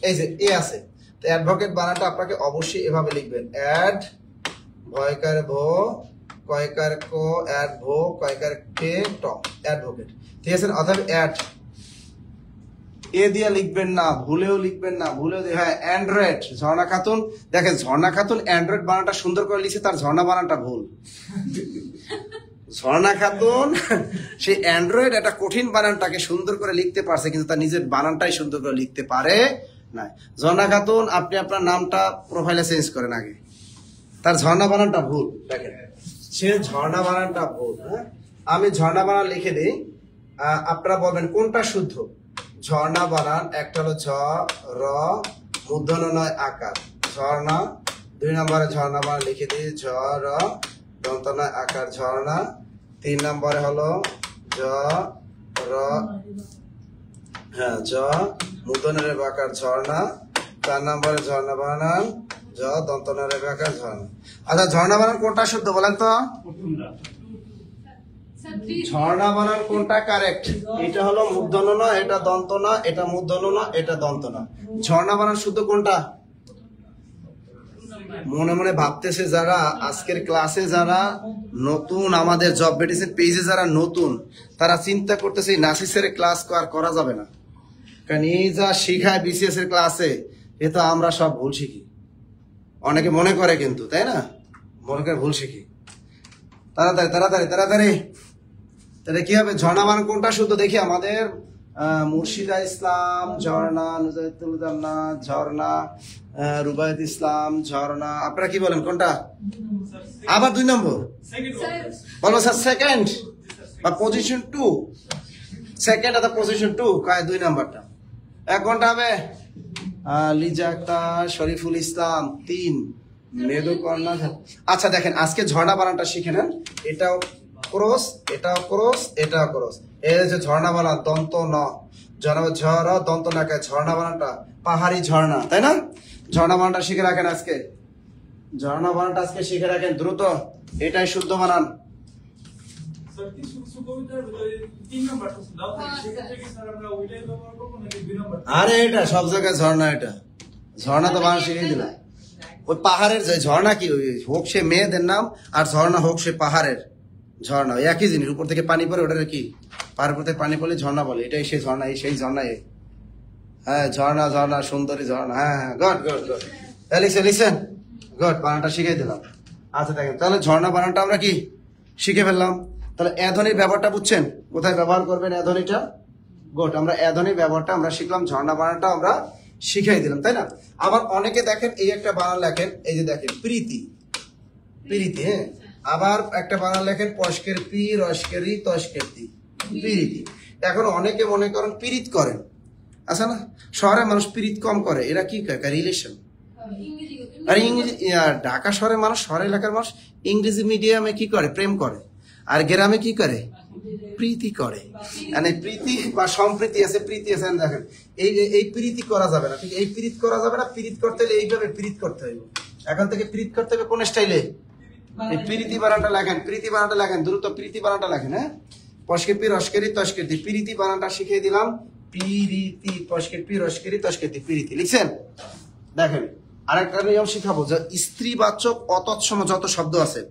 এই যে এ আছে। তো অ্যাডভোকেট বানানটা আপনাকে অবশ্যই এভাবে লিখবেন, অ্যাড ভয়কার ভো কয়কার কো অ্যাডভো কয়কার কে ট, অ্যাডভোকেট। ঠিক আছে? অর্থাৎ অ্যাড এ দিয়ে লিখবেন না, ভুলেও লিখবেন না, ভুলেও। হ্যাঁ, অ্যান্ড্রয়েড। ঝর্ণা খাতুন, দেখেন ঝর্ণা খাতুন অ্যান্ড্রয়েড বানানটা সুন্দর করে লিখছে, তার ঝর্ণা বানানটা ভুল। ঝর্ণা খাতুন সেই অ্যান্ড্রয়েড একটা কঠিন বানানটাকে সুন্দর করে লিখতে পারছে, কিন্তু তার নিজের বানানটাই সুন্দর করে লিখতে পারে না। ঝর্ণা খাতুন, আপনি আপনার নামটা প্রোফাইলে চেঞ্জ করেন আগে, তার ঝর্ণা বানানটা ভুল। দেখেন সে ঝর্ণা বানানটা ভুল। হ্যাঁ, আমি ঝর্ণা বানান লিখে দিই, আপনারা বলবেন কোনটা শুদ্ধ। ঝর্ণা বানান একটা হলো ঝ র মূর্ধন্য নয় আকার, ঝর্ণা। 2 নম্বরে ঝর্ণা বানান লিখে দিই, ঝ র দন্ত নয় আকার, ঝর্ণা। 3 নম্বরে হলো ঝ র, হ্যাঁ, ঝ মূর্ধন্য রেফ আকার, ঝর্ণা। 4 নম্বরে ঝর্ণা বানান ঝ দন্ত নয় রেফ আকার, ঝর্ণা। আচ্ছা, ঝর্ণা বানান কোনটা শুদ্ধ বলেন তো? ঝর্ণা বানান কোনটা কারেক্ট? এটা হলো মূর্ধন্য না, এটা দন্ত না, এটা মূর্ধন্য না, এটা দন্ত না। ঝর্ণা বানান শুদ্ধ কোনটা? মনে মনে ভাবতেছে যারা আজকের ক্লাসে যারা নতুন, আমাদের জব মেডিসিন পেজে যারা নতুন, তারা চিন্তা করতেছে নাসিসের ক্লাস আর করা যাবে না, কারণ এই যা শিখায় বিসিএস এর ক্লাসে, এ তো আমরা সব ভুল শিখি। অনেকে মনে করে কিন্তু, তাই না? মনে করে ভুল শিখি। তাড়াতাড়ি তাড়াতাড়ি তাড়াতাড়ি। তাহলে কি হবে? ঝর্ণা বানান কোনটা শুদ্ধ দেখি। আমাদের মুর্শিদা ইসলাম, ঝর্ণা, নুজাইতুল জান্নাত, ঝর্ণা, রুবায়ত ইসলাম, ঝর্ণা। আপনারা কি বলেন কোনটা? আবার 2 নম্বর বলো স্যার, সেকেন্ড বা পজিশন 2, সেকেন্ড অথবা পজিশন 2, 2 নম্বরটা। কোনটা হবে? লিজা আক্তার, শরীফুল ইসলাম, 3 মেদকর্ণা। আচ্ছা দেখেন, আজকে ঝর্ণা বানানটা শিখে নেন। এটাও ক্রস, এটাও ক্রস, এটাও ক্রস। এই যে ঝর্ণা বানান দন্ত ন, ঝড় দন্ত নাকে, ঝর্ণা বানানটা পাহাড়ি ঝর্ণা, তাই না? ঝর্ণা বানানটা শিখে রাখেন আজকে, ঝর্ণা বানানটা আজকে শিখে রাখেন দ্রুত। এটাই শুদ্ধ বানান। আরে এটা সব জায়গায় ঝর্ণা, এটা ঝর্ণা তো বানান শিখিয়ে দিলাম। ওই পাহাড়ের যে ঝর্ণা, কি হোক সে মেয়েদের নাম, আর ঝর্ণা হোক সে পাহাড়ের ঝর্ণা, একই জিনিস। উপর থেকে পানি পড়ে, ওটার কি পাহাড়ের উপর থেকে পানি পড়লে ঝর্ণা বলে। এটাই সেই ঝর্ণা, এই সেই ঝর্ণা। হ্যাঁ, ঝর্ণা ঝর্ণা সুন্দরী ঝর্ণা। হ্যাঁ হ্যাঁ, good good good, listen good, বানানটা শিখিয়ে দিলাম। আচ্ছা দেখেন, তাহলে ঝর্ণা বানানটা আমরা কি শিখে ফেললাম। তাহলে এধ্বনির ব্যবহারটা বুঝছেন, কোথায় ব্যবহার করবেন এধ্বনিটা? গুড, আমরা এধ্বনির ব্যবহারটা আমরা শিখলাম, ঝর্ণা বানানটা আমরা শিখাই দিলাম, তাই না? আবার অনেকে দেখেন এই একটা বানান লেখেন, এই যে দেখেন প্রীতি, প্রীতি। হ্যাঁ, আবার একটা বানান লেখেন পশকের পি, রসকের ই, তস্কের তি, প্রীতি। এখন অনেকে মনে করেন পীড়িত করেন, আচ্ছা না? শহরের মানুষ পীড়িত কম করে, এরা কি করে? রিলেশন। আর ইংরেজি, ঢাকা শহরের মানুষ, শহর এলাকার মানুষ ইংরেজি মিডিয়ামে কি করে? প্রেম করে। আর গ্রামে কি করে? প্রীতি করে। মানে প্রীতি বা সম্প্রীতি আছে, প্রীতি আছে। দেখেন এই প্রীতি করা যাবে না, ঠিক এই প্রীতি করা যাবে না। প্রীতি করতে হলে এইভাবে প্রীতি করতে হবে। এখন থেকে প্রীতি করতে হবে কোন স্টাইলে? এই প্রীতি বানানটা লেখেন, প্রীতি বানানটা লেখেন, দ্রুত প্রীতি বানানটা লেখেন। হ্যাঁ, পশকে রস্কেরি তস্কেরি, প্রীতি বানানটা শিখিয়ে দিলাম। প্রীতি, পশকে রস্কেরি তস্কেরি, প্রীতি লিখছেন। দেখেন আরেকটা নিয়ম শিখাবো, যে স্ত্রীবাচক অতৎসম যত শব্দ আছে,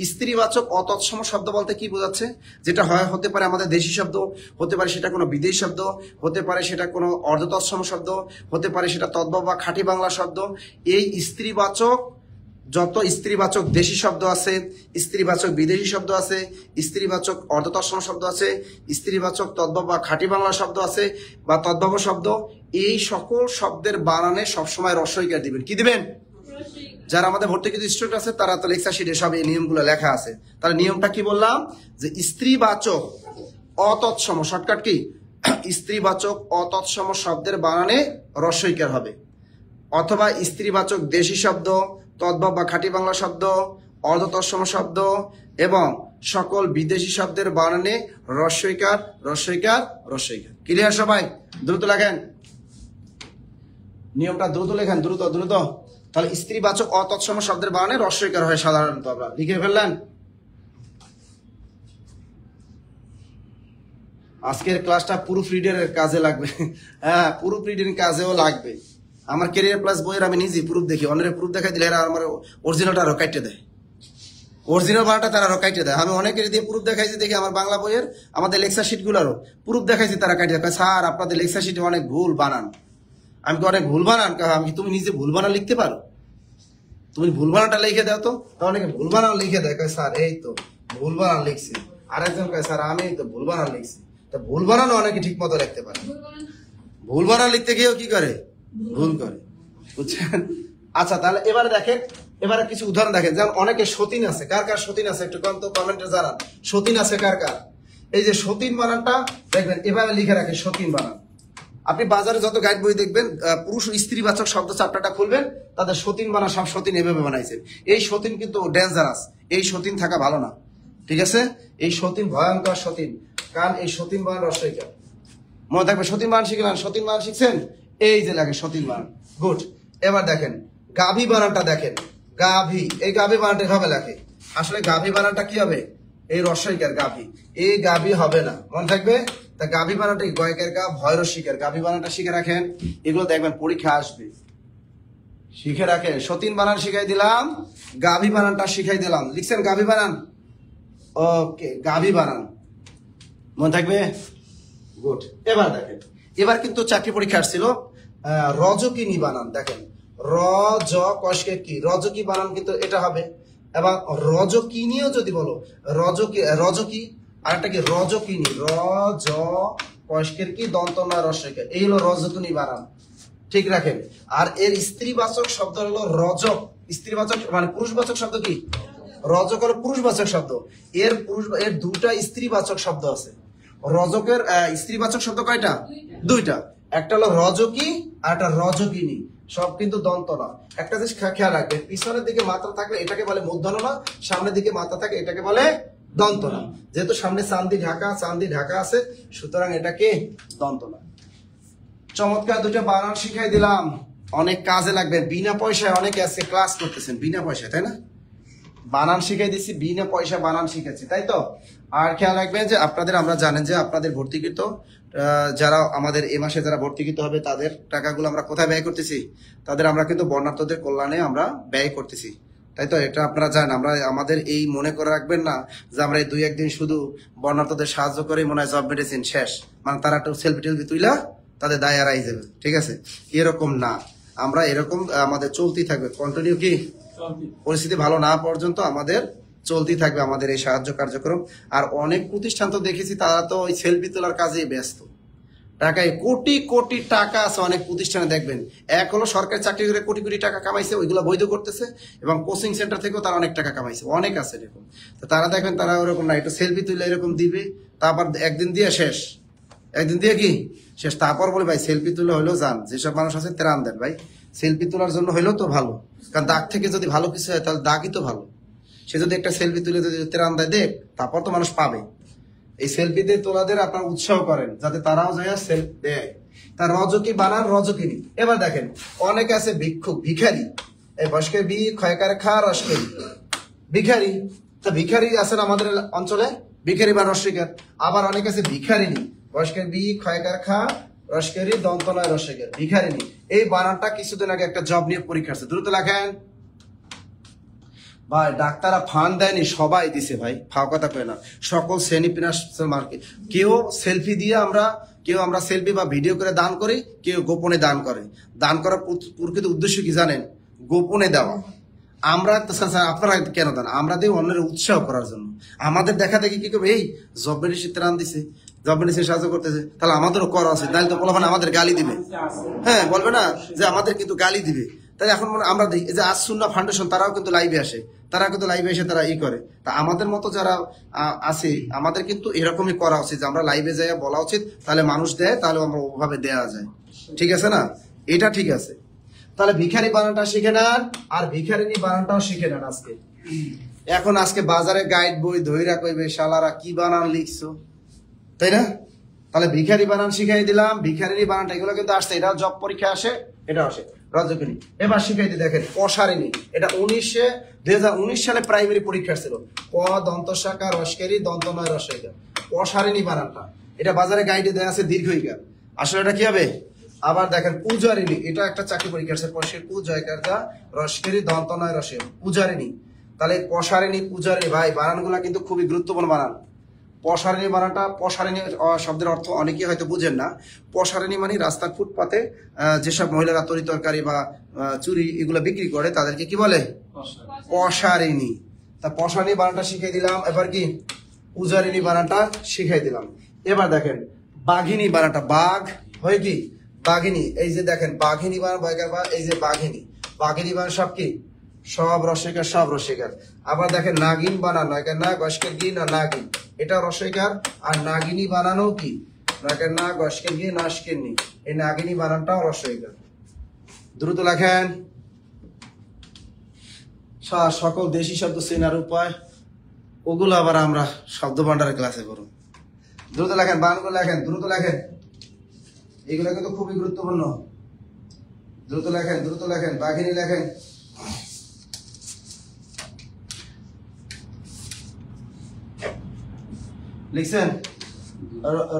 স্ত্রীবাচক অতৎসম শব্দ বলতে কি বোঝাচ্ছে? যেটা হয়, হতে পারে আমাদের দেশি শব্দ, হতে পারে সেটা কোনো বিদেশি শব্দ, হতে পারে সেটা কোনো অর্ধতৎসম শব্দ, হতে পারে সেটা তদ্ভব বা খাঁটি বাংলা শব্দ। এই স্ত্রীবাচক যত স্ত্রীবাচক দেশি শব্দ আছে, স্ত্রীবাচক বিদেশি শব্দ আছে, স্ত্রীবাচক অর্ধতৎসম শব্দ আছে, স্ত্রীবাচক তদ্ভব বা খাঁটি বাংলা শব্দ আছে বা তদ্ভব শব্দ, এই সকল শব্দের বানানে সবসময় রস্বইকার দিবেন। কি দিবেন? যারা আমাদের ভর্তিকৃত স্টুডেন্ট আছে তারা তো লেকচার শিটে সব এই নিয়মগুলো লেখা আছে। তাহলে নিয়মটা কি বললাম? যে স্ত্রীবাচক অতৎসম, শর্টকাট কি? স্ত্রীবাচক অতৎসম শব্দের বানানে রস্বইকার হবে, অথবা স্ত্রীবাচক দেশি শব্দ, তদ্ভব বা খাঁটি বাংলা শব্দ, অর্ধতৎসম শব্দ এবং সকল বিদেশি শব্দের বানানে রস্বইকার রস্বইকার রস্বইকার। ক্লিয়ার সবাই? দ্রুত লেখেন নিয়মটা, দ্রুত লেখেন, দ্রুত দ্রুত। তাহলে স্ত্রীবাচক অতৎসম শব্দের বানানে রস্বইকার হয় সাধারণত। আমরা লিখে ফেললেন? আজকের ক্লাসটা প্রুফ রিডারের কাজে লাগবে। হ্যাঁ, প্রুফ রিডিং কাজেও লাগবে। আমার ক্যারিয়ার প্লাস বইয়ের আমি নিজে প্রুফ দেখি, অন্যের প্রুফ দেখাই দিলে এরা আমার অরিজিনালটা আরো কাটতে দেয়, অরিজিনাল বানানটা তারা আরো কাটতে দেয়। আমি অনেকের দিয়ে প্রুফ দেখাইছি, দেখি আমার বাংলা বইয়ের আমাদের লেকচার শিটগুলোরও প্রুফ দেখাইছি, তারা কাটতে দেয়। স্যার আপনাদের লেকচার শিটে অনেক ভুল বানান। আমি কি অনেক ভুল বানান? আমি তুমি নিজে ভুল বানান লিখতে পারো? তুমি ভুল বানানটা লিখে দাও তো। অনেকে ভুল বানান লিখে দেয়, কয় স্যার এই তো ভুল বানান লিখছি। আরেকজন কয় স্যার আমি তো ভুল বানান লিখছি। তা ভুল বানানো অনেকে ঠিক মতো লিখতে পারে, ভুল বানান লিখতে গিয়েও কি করে? ভুল করে, বুঝছেন? আচ্ছা, তাহলে এবারে দেখেন, এবারে কিছু উদাহরণ দেখেন। যেমন অনেকে সতীন আছে, কার কার সতীন আছে একটু কমেন্টে জানান। সতীন আছে কার কার? এই যে সতীন বানানটা দেখবেন এভাবে লিখে রাখে, সতীন বানান। আপনি বাজারে যত গাইড বই দেখবেন, পুরুষ ও স্ত্রীবাচক শব্দ চ্যাপ্টারটা খুলবেন, তাদের সতীন বানান সব সতীন এভাবে বানাইছেন। এই সতীন কিন্তু ডেঞ্জারাস, এই সতীন থাকা ভালো না, ঠিক আছে? এই সতীন ভয়ঙ্কর সতীন, কারণ এই সতীন বানান রস্বইকার। মনে থাকবে, সতীন বানান শিখলেন, সতীন বানান শিখছেন, এই যে লাগে সতীন বানান। গুড। এবার দেখেন গাভী বানানটা দেখেন, গাভী, এই গাভী বানানটা এভাবে লেখে। আসলে গাভী বানানটা কি হবে? এই রস্বইকার গাভী, এই গাভী হবে না, মনে থাকবে। তা গাভী বানানটা গয়কের গা, ভয়রসিকার, গাভী বানানটা শিখে রাখেন। এগুলো দেখবেন পরীক্ষা আসবে, শিখে রাখেন। সতীন বানান শিখাই দিলাম, গাভী বানানটা শিখাই দিলাম। লিখছেন গাভী বানান? ওকে, গাভী বানান মনে থাকবে। গুড। এবার দেখেন, এবার কিন্তু চাকরি পরীক্ষা আসছিল, রজকিনী বানান দেখেন, রজ কষকে কি, রজকি বানান কিন্তু এটা হবে। এবং রজকিনীও যদি বলো, রজকি, আরেকটা কি রজকিনী, রজ কষকের কি দন্ত না রস্বইকার, এই হলো রজকিনী বানান, ঠিক রাখেন। আর এর স্ত্রীবাচক শব্দ হলো রজক, স্ত্রীবাচক মানে পুরুষবাচক শব্দ কি? রজক হলো পুরুষবাচক শব্দ। এর দুটা স্ত্রীবাচক শব্দ আছে। রজকের স্ত্রীবাচক শব্দ কয়টা? দুইটা। একটা হলো রজকি আর একটা রজকিনী, সব কিন্তু দন্ত না। একটা জিনিস খেয়াল রাখবেন, পিছনের দিকে মাত্রা থাকলে এটাকে বলে মূর্ধন্য না, সামনের দিকে মাত্রা থাকে এটাকে বলে দন্ত না। যেহেতু সামনে চান্দি ঢাকা আছে, সুতরাং এটাকে দন্ত না। চমৎকার দুটো বানান শিখাই দিলাম, অনেক কাজে লাগবে। বিনা পয়সায় অনেকে আজকে ক্লাস করতেছেন, বিনা পয়সায়, তাই না? বানান শিখাই দিচ্ছি, বিনা পয়সা বানান শিখাচ্ছি, তাই তো? আর খেয়াল রাখবেন যে আপনাদের, আমরা জানেন যে আপনাদের ভর্তিকৃত যারা আমাদের এই মাসে যারা ভর্তিকৃত হবে তাদের টাকাগুলো আমরা কোথায় ব্যয় করতেছি? তাদের আমরা কিন্তু বর্ণার্থদের কল্যাণে আমরা ব্যয় করতেছি, তাই তো? এটা আপনারা জানেন। আমরা আমাদের এই মনে করে রাখবেন না যে আমরা এই 2-1 দিন শুধু বর্ণার্থদের সাহায্য করে মনে হয় জব মেডিসিন শেষ, মানে তারা একটু সেলফি টেলফি তুইলা তাদের দায় এড়াই যাবে, ঠিক আছে? এরকম না, আমরা এরকম আমাদের চলতেই থাকবে, কন্টিনিউ কি পরিস্থিতি ভালো না পর্যন্ত আমাদের চলতেই থাকবে আমাদের এই সাহায্য কার্যক্রম। আর অনেক প্রতিষ্ঠান তো দেখেছি তারা তো ওই সেলফি তোলার কাজেই ব্যস্ত, টাকায় কোটি কোটি টাকা আছে অনেক প্রতিষ্ঠানে দেখবেন। এক হলো সরকারি চাকরি করে কোটি কোটি টাকা কামাইছে, ওইগুলো বৈধ করতেছে, এবং কোচিং সেন্টার থেকেও তারা অনেক টাকা কামাইছে, অনেক আছে এরকম। তো তারা দেখবেন তারা ওরকম না, একটু সেলফি তুলে এরকম দিবে, তারপর একদিন দিয়ে শেষ, একদিন দিয়ে কি শেষ, তারপর বলে ভাই সেলফি তুলে হইলেও যান, যেসব মানুষ আছে ত্রাণ দেন ভাই, সেলফি তোলার জন্য হইলেও তো ভালো, কারণ দাগ থেকে যদি ভালো কিছু হয় তাহলে দাগই তো ভালো। সে যদি একটা সেলফি তুলে যদি ত্রাণ দেয় দেখ, তারপর তো মানুষ পাবে। এই সেলফিতে তোলাদের আপনার উৎসাহ করেন যাতে তারাও যায় সেলফ দেয়। তার রজকি বানান রজকিনী। এবার দেখেন অনেক আছে ভিক্ষুক ভিখারি, এই বয়স্কে বি ক্ষয়কার খা রসকে ভিখারি। তা ভিখারি আছেন আমাদের অঞ্চলে, ভিখারি বা রসিকার। আবার অনেক আছে ভিখারিনী, বয়স্কের বি ক্ষয়কার খা রসকেরি দন্ত নয় রসিকার, ভিখারিনী। এই বানানটা কিছুদিন আগে একটা জব নিয়ে পরীক্ষা আছে, দ্রুত লেখেন ভাই। ডাক্তাররা ফান্ড দেয়নি, সবাই দিছে ভাই, ফাও কথা কয় না। সকল শ্রেণী পেনাস মার্কে কেউ সেলফি দিয়ে কেউ আমরা সেলফি বা ভিডিও করে দান করি, কেউ গোপনে দান করে। দান করার প্রকৃত উদ্দেশ্য কি জানেন? গোপনে দেওয়া। আমরা আপনারা কেন দেন? আমরা দিই অন্যের উৎসাহ করার জন্য। আমাদের দেখা দেখি কি করবে, এই জব মেডিসিন ত্রাণ দিছে, জব মেডিসিন সাহায্য করতেছে, তাহলে আমাদেরও করা উচিত, নাহলে তো বলবেন আমাদের গালি দিবে। হ্যাঁ বলবে না যে আমাদের কিন্তু গালি দিবে। তাই এখন আমরা দেখি যে আজ সুন্নাহ ফাউন্ডেশন তারাও কিন্তু লাইভে আসে, তারা ই করে। তা আমাদের মতো যারা আছে আমাদের কিন্তু এরকমই করা উচিত, যে আমরা লাইভে যাই বলা উচিত, তাহলে মানুষ দেয়, তাহলে আমরা ওভাবে দেওয়া যায়। ঠিক আছে না? এটা ঠিক আছে। তাহলে ভিখারি বানানটা শিখে নেন, আর ভিখারিনী বানানটাও শিখে নেন আজকে। এখন আজকে বাজারে গাইড বই ধইরা কইবে শালারা কি বানান লিখছো, তাই না? তাহলে ভিখারি বানান শিখাই দিলাম, ভিখারিনী বানানটা এগুলো কিন্তু আসছে, এটা জব পরীক্ষা আসে, এটা আসে রজকিনী। এবার শিখাই দিই, দেখেন পশারিনী। এটা 2019 সালে প্রাইমারি পরীক্ষা ছিল। ক দন্ত শাখা রসকেরি দন্ত নয় রসইকা, পশারিনী বানানটা। এটা বাজারে গাইডে দেওয়া আছে দীর্ঘইকার। আসলে এটা কি হবে? আবার দেখেন পূজারিনী, এটা একটা চাকরি পরীক্ষা আছে, পশের পূজয়কার দা রসকেরি দন্ত নয় রসে পূজারিনী। তাহলে পশারিনী পূজারিনী ভাই বানানগুলা কিন্তু খুবই গুরুত্বপূর্ণ বানান। পশারিনী বানানটা, পশারিনী শব্দের অর্থ অনেকেই হয়তো বুঝেন না। পশারিনী মানে রাস্তার ফুটপাতে যেসব মহিলারা তরি তরকারি বা চুরি এগুলো বিক্রি করে তাদেরকে কি বলে? পশারিনী। তা পশারিনী বানানটা শিখিয়ে দিলাম। এবার কি পূজারিনী বানানটা শিখাই দিলাম। এবার দেখেন বাঘিনী বানানটা, বাঘ হয় কি বাঘিনী। এই যে দেখেন বাঘিনী বানান বয়কার বা, এই যে বাঘিনী, বাঘিনী বানান সব কি সব রসইকার, সব রসইকার। আবার দেখেন নাগিন বানান, নয়কার না গসকের গি না নাগিন, এটা রসইকার। আর নাগিনী বানানো কি নয়কার না গসকের গি নাশকের নি, এই নাগিনী বানানটাও রসইকার। দ্রুত লেখেন। সকল দেশি শব্দ চেনার উপায়, ওগুলো আবার আমরা শব্দ ভান্ডারের ক্লাসে করব। দ্রুত লেখেন, বানানগুলো লেখেন, দ্রুত লেখেন, এগুলো কিন্তু খুবই গুরুত্বপূর্ণ। দ্রুত লেখেন, দ্রুত লেখেন, বাঘিনী লেখেন। লিখছেন?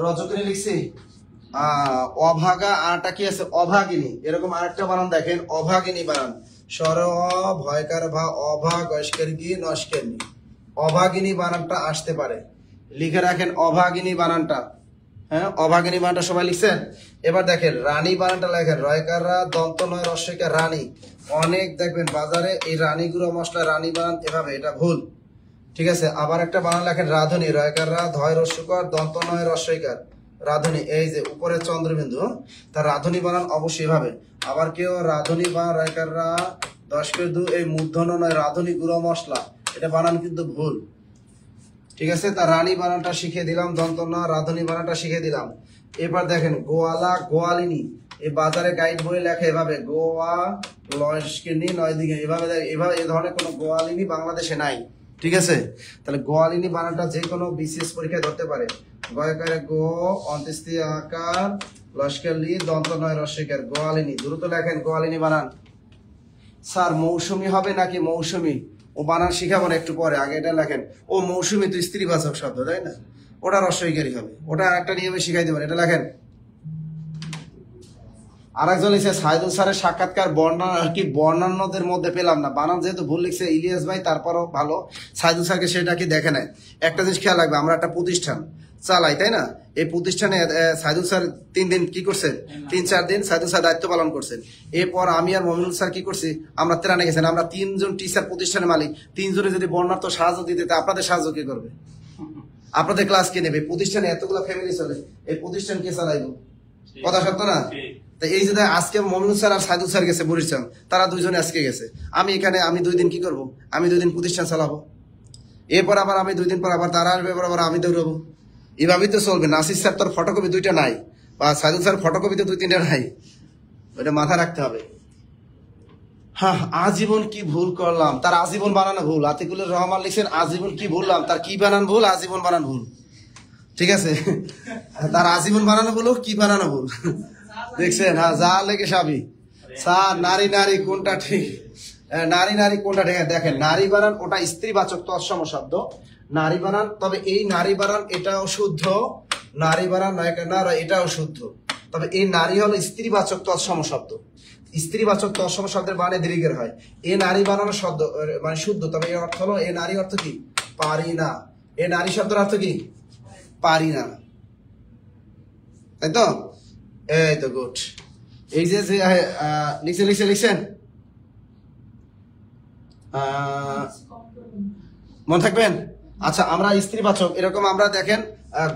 রজকিনী লিখছি। অভাগা আটা কি আছে? অভাগিনী। এরকম আরেকটা বানান দেখেন, অভাগিনী বানান। স্বর ভয়কার ভা, অভা গস্কের গি নস্কের নি, অভাগিনী বানানটা আসতে পারে, লিখে রাখেন অভাগিনী বানানটা। হ্যাঁ অভাগিনী বানানটা সবাই লিখছেন। এবার দেখেন রানী বানানটা লেখেন, রয়কাররা দন্ত নয় রস্যইকার রানী। অনেক দেখবেন বাজারে এই রানী গুঁড়ো মশলা রানী বানান এভাবে, এটা ভুল। ঠিক আছে। আবার একটা বানান লেখেন রাধুনী, রয়কাররা ধয় রস্যকর দন্ত নয় রস্যইকার রাধুনী, এই যে উপরে চন্দ্রবিন্দু, তার রাধুনী বানান অবশ্যই এভাবে। আবার কেউ রাধুনী বা রয়কাররা 10 এই মূর্ধন্য নয় রাধুনী গুঁড়ো মশলা, এটা বানান কিন্তু ভুল। ঠিক আছে। তার রানী বানানটা শিখিয়ে দিলাম, দন্ত না রাধুনী বানানটা শিখিয়ে দিলাম। এবার দেখেন গোয়ালা গোয়ালিনী, এই বাজারে গাইড বই লেখে এভাবে, গোয়া লস্কিনী 9 দিকে, এভাবে এভাবে। এই ধরনের কোনো গোয়ালিনী বাংলাদেশে নাই। ঠিক আছে। তাহলে গোয়ালিনী বানানটা যে কোনো বিসিএস পরীক্ষায় ধরতে পারে। গয়কারে গো অন্ত্যেষ্টি আকার লস্কের লি দন্ত নয় রসিকার, গোয়ালিনী। দ্রুত লেখেন গোয়ালিনী বানান। স্যার মৌসুমী হবে নাকি মৌসুমী? ও বানান শিখাবো না একটু পরে, আগে এটা লেখেন। ও মৌসুমী তো স্ত্রীবাচক শব্দ, তাই না? ওটা রস্যইকারী হবে, ওটা একটা নিয়মে শিখাই দেবেন, এটা লেখেন। আরেকজন লিখছে সাইদুল স্যারের সাক্ষাৎকার বর্ণান্যদের মধ্যে পেলাম না, বানান যেহেতু ভুল লিখছে ইলিয়াস ভাই, তারপরও ভালো। সাইদুল স্যারকে সেটা কি দেখে নেয়। একটা জিনিস খেয়াল রাখবে, আমরা একটা প্রতিষ্ঠান চালাই, তাই না? এই প্রতিষ্ঠানে সাইদুল স্যার 3 দিন কি করছেন, 3-4 দিন সাইদুল স্যার দায়িত্ব পালন করছেন। এরপর আমি আর মমিনুল স্যার কি করছি, আমরা ত্রাণে গেছেন। আমরা 3 জন টিচার প্রতিষ্ঠানের মালিক, 3 জনে যদি বর্ণার্থ সাহায্য দিতে, আপনাদের সাহায্য কে করবে? আপনাদের ক্লাস কে নেবে? প্রতিষ্ঠানে এতগুলো ফ্যামিলি চলে, এই প্রতিষ্ঠান কে চালাইব? কথা সত্য না? এই যে আজকে মমিনুল স্যার আর সাইদুল স্যার গেছে বরিশাল, তারা 2 জনে আজকে গেছে। আমি এখানে, আমি 2 দিন কি করব? আমি 2 দিন প্রতিষ্ঠান চালাবো। এরপর আবার আমি 2 দিন পর আবার তারা আসবে, আবার আমি দৌড়াবো। এভাবেই তো চলবে। নাসির স্যার তোর ফটোকপি 2টা নাই, বা সাইদুল স্যার ফটোকপি তো 2-3টা নাই, ওইটা মাথা রাখতে হবে। হ্যাঁ আজীবন কি ভুল করলাম, তার আজীবন বানানো ভুল। আতিকুলের রহমান লিখছেন আজীবন কি ভুললাম, তার কি বানান ভুল, আজীবন বানান ভুল। ঠিক আছে, তার আজীবন বানানো বলো কি বানানো বল, দেখছেন? হ্যাঁ, যা লেগে সাবি স্যার নারী নারী কোনটা ঠিক, নারী নারী কোনটা ঠিক? দেখেন নারী বানান ওটা স্ত্রীবাচক তৎসম শব্দ, নারী বানান, তবে এই নারী বানান এটাও শুদ্ধ, নারী বানান না এটাও শুদ্ধ, তবে এই নারী হলো স্ত্রীবাচক তৎসম শব্দ, স্ত্রীবাচক তৎসম শব্দের মানে দীর্ঘের হয়। এ নারী বানানো শব্দ মানে শুদ্ধ, তবে এর অর্থ হলো এ নারী অর্থ কি? পারি না। এ নারী শব্দের অর্থ কি? পারি না, তাই তো? এই তো গুড। এই যে লিখছেন মনে থাকবেন। আচ্ছা, আমরা স্ত্রীবাচক এরকম আমরা দেখেন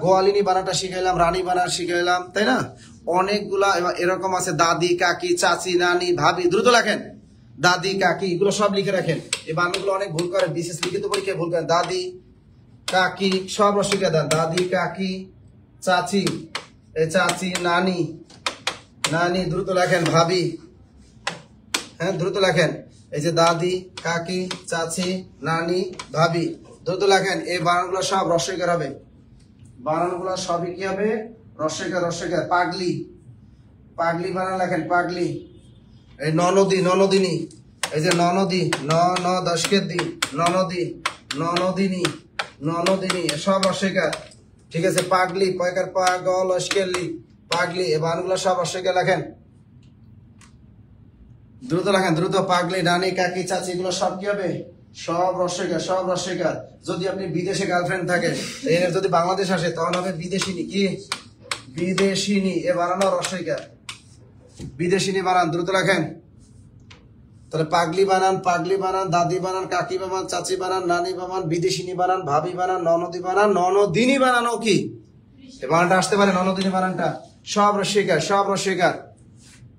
গোয়ালিনী বানানটা শিখাইলাম, রানী বানান শিখাইলাম, তাই না? অনেকগুলা এরকম আছে, দাদি, কাকি, চাচি, নানি, ভাবি। দ্রুত লেখেন, দাদি, কাকি, এগুলো সব লিখে রাখেন। এই বানানগুলো অনেক ভুল করে, বিশেষ লিখিত পরীক্ষায় ভুল করেন। দাদি, কাকি সব শিখে দেন, দাদি, কাকি, চাচি, চাচি, নানি, নানি, দ্রুত লেখেন, ভাবি, হ্যাঁ দ্রুত লেখেন। এই যে দাদি, কাকি, চাচি, নানি, ভাবি, দ্রুত লেখেন। এই বানানগুলো সব রস্বইকার হবে, বানানগুলো সবই কি হবে? রস্বইকার, রস্বইকার। পাগলি, পাগলি বানান লেখেন, পাগলি। এই ননদী, ননদিনী, এই যে ননদী, ন দশকের দি, ননদী, ননদিনী, ননদিনী, সব রস্বইকার, ঠিক আছে? পাগলি, পয়কার পা, গ লস্কের লি, পাগলি। এই বানানগুলো সব রস্বইকার লেখেন, দ্রুত লেখেন, দ্রুত। পাগলি, নানি, কাকি, চাচি, এগুলো সব কি হবে? সব রস্বইকার, সব রস্বইকার। যদি আপনি বিদেশে গার্লফ্রেন্ড থাকে, এর যদি বাংলাদেশ আসে তখন হবে বিদেশিনী। কি? বিদেশিনী। এ বানানো রস্বইকার, বিদেশিনী বানান, দ্রুত লেখেন। তাহলে পাগলি বানান, পাগলি বানান, দাদি বানান, কাকি বানান, চাচি বানান, নানি বানান, বিদেশিনী বানান, ভাবি বানান, ননদী বানান, ননদিনী বানানো কি? এ বানানটা আসতে পারে, ননদিনী বানানটা। সব রস্বইকার, সব রস্বইকার।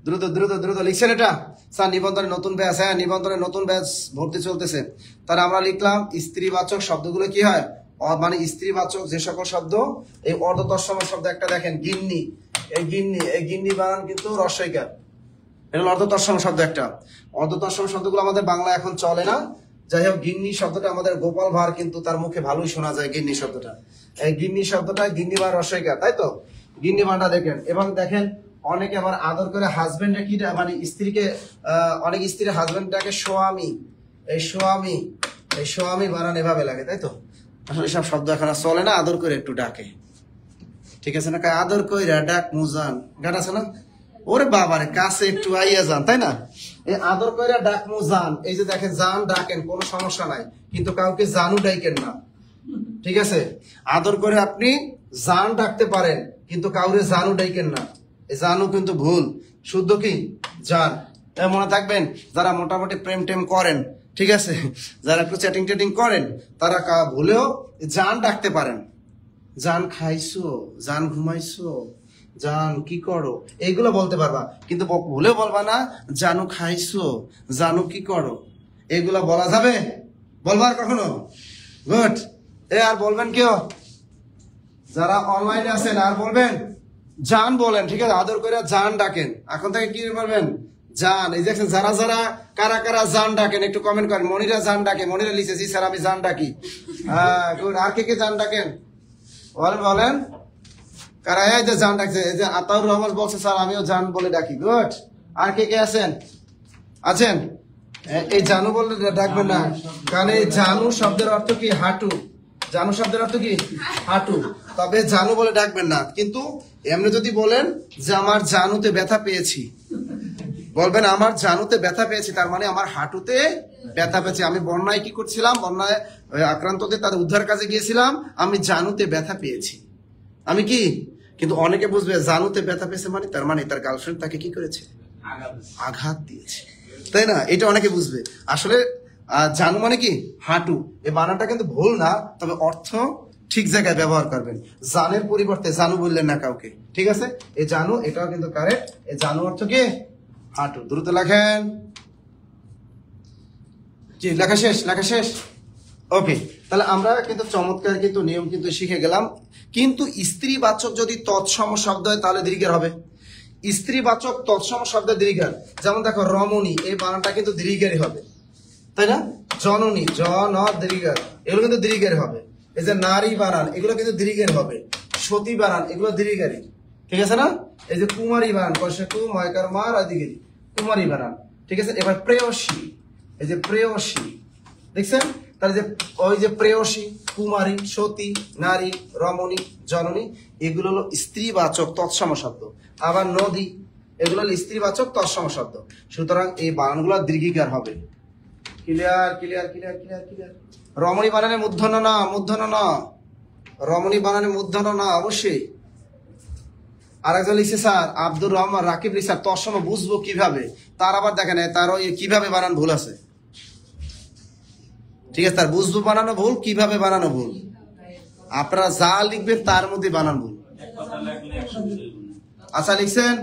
দ্রুত দ্রুত দ্রুত লিখছেন এটা? স্যার নিবন্ধনের নতুন ব্যাচ, হ্যাঁ নিবন্ধনের নতুন ব্যাচ ভর্তি চলতেছে। তাহলে আমরা লিখলাম স্ত্রীবাচক শব্দগুলো কি হয়? মানে স্ত্রীবাচক যে সকল শব্দ, এই অর্ধতৎসম শব্দ একটা দেখেন, গিন্নি, এই গিন্নি, এই গিন্নি বানান কিন্তু রস্বইকার, এটা হলো অর্ধতৎসম শব্দ একটা। অর্ধতৎসম শব্দগুলো আমাদের বাংলা এখন চলে না, যাই হোক গিন্নি শব্দটা আমাদের গোপাল ভাঁড় কিন্তু তার মুখে ভালোই শোনা যায় গিন্নি শব্দটা। এই গিন্নি শব্দটা গিন্নি বা রস্বইকার, তাই তো? গিন্নি বানানটা দেখেন। এবং দেখেন অনেকে আবার আদর করে হাজবেন্ডে কি মানে স্ত্রীকে, অনেক স্ত্রী হাজবেন্ডটাকে স্বামী, এই স্বামী, এই স্বামী বানান এভাবে লাগে, তাই তো? আসলে সব শব্দ এখন আর চলে না, আদর করে একটু ডাকে, ঠিক আছে না? আদর কইরা ডাক মুজান, গান আছে না? ওরে বাবারে কাছে একটু আইয়া যান, তাই না? এই আদর কইরা ডাক মুজান, এই যে দেখেন জান ডাকেন, কোনো সমস্যা নাই, কিন্তু কাউকে জানু ডাইকেন না, ঠিক আছে? আদর করে আপনি জান ডাকতে পারেন, কিন্তু কাউরে জানু ডাইকেন না, জানু কিন্তু ভুল, শুদ্ধ কি? জান। মনে থাকবেন, যারা মোটামুটি প্রেম টেম করেন, ঠিক আছে, যারা একটু চ্যাটিং টেটিং করেন, তারা ভুলেও জান ডাকতে পারেন। জান খাইছো, জান ঘুমাইছো, জান কি করো, এইগুলো বলতে পারবা, কিন্তু ভুলেও বলবা না জানু খাইছো, জানু কি করো, এগুলো বলা যাবে? বলবার কখনো? গুড। আর বলবেন কেউ যারা অনলাইনে আছেন, আর বলবেন জান বলেন, ঠিক আছে? আদর করে জান ডাকেন, এখন থেকে কি বলবেন? জান। এই দেখছেন যারা যারা কারা কারা জান ডাকেন একটু কমেন্ট করেন। মনিরা জান ডাকে, মনিরা লিখেছি স্যার আমি জান ডাকি। হ্যাঁ গুড। আর কে কে জান ডাকেন বলেন, বলেন কারা? এই যে জান ডাকছে, এই যে আতাউর রহমান বলছে স্যার আমিও জান বলে ডাকি। গুড। আর কে কে আছেন? আছেন? এই জানু বলে ডাকবেন না, কারণ এই জানু শব্দের অর্থ কি? হাঁটু। জানু শব্দের অর্থ কি? হাঁটু। তবে জানু বলে ডাকবেন না, কিন্তু এমনি যদি বলেন যে আমার জানুতে ব্যথা পেয়েছি, বলবেন আমার জানুতে ব্যথা পেয়েছি, তার মানে আমার হাঁটুতে ব্যথা পেয়েছি, আমি বন্যায় কি করছিলাম, বন্যায় আক্রান্তদের তাদের উদ্ধার কাজে গিয়েছিলাম, আমি জানুতে ব্যথা পেয়েছি, আমি কি? কিন্তু অনেকে বুঝবে জানুতে ব্যথা পেয়েছে মানে তার মানে তার গার্লফ্রেন্ড তাকে কি করেছে? আঘাত দিয়েছে, তাই না? এটা অনেকে বুঝবে। আসলে জানু মানে কি? হাঁটু। এই বানানটা কিন্তু ভুল না, তবে অর্থ ঠিক জায়গায় ব্যবহার করবেন। জানের পরিবর্তে জানু বললেন না কাউকে, ঠিক আছে? এই জানু, এটাও কিন্তু কারেক্ট। এই জানু অর্থ কি? হাঁটু। দ্রুত লেখেন। কি লেখা শেষ? লেখা শেষ? ওকে। তাহলে আমরা কিন্তু চমৎকার কিন্তু নিয়ম কিন্তু শিখে গেলাম। কিন্তু স্ত্রীবাচক যদি তৎসম শব্দ হয় তাহলে দীর্ঘের হবে। স্ত্রীবাচক তৎসম শব্দ দীর্ঘের, যেমন দেখো রমণী, এই বানানটা কিন্তু দীর্ঘেরই হবে, তাই না? জননী, জন দীর্ঘের, এগুলো কিন্তু দীর্ঘের হবে। এই যে নারী বানান, এগুলো কিন্তু দীর্ঘের হবে। সতী বানান এগুলো দীর্ঘিকারী, ঠিক আছে না? এই যে কুমারী বানান কষে কু ময়কার মার এদিকে কুমারী বানান, ঠিক আছে? এবার প্রেয়সী, এই যে প্রেয়সী দেখছেন, তাহলে যে ওই যে প্রেয়সী, কুমারী, সতী, নারী, রমণী, জননী এগুলো হলো স্ত্রীবাচক তৎসম শব্দ। আবার নদী এগুলো হলো স্ত্রীবাচক তৎসম শব্দ। সুতরাং এই বানানগুলো দীর্ঘিকার হবে। Clear clear clear clear clear. রমণী বানানে মূর্ধন্য না, মূর্ধন্য না, রমণী বানানে মূর্ধন্য না অবশ্যই। আরেকজন লিখছে স্যার আব্দুর রহমান রাকিব লিখছে স্যার তৎসম বুঝবো কিভাবে? তার আবার দেখেন তার ওই কিভাবে বানান ভুল আছে, ঠিক আছে? তার বুঝবো বানানো ভুল, কিভাবে বানানো ভুল। আপনারা যা লিখবেন তার মধ্যে বানান ভুল। আচ্ছা লিখছেন,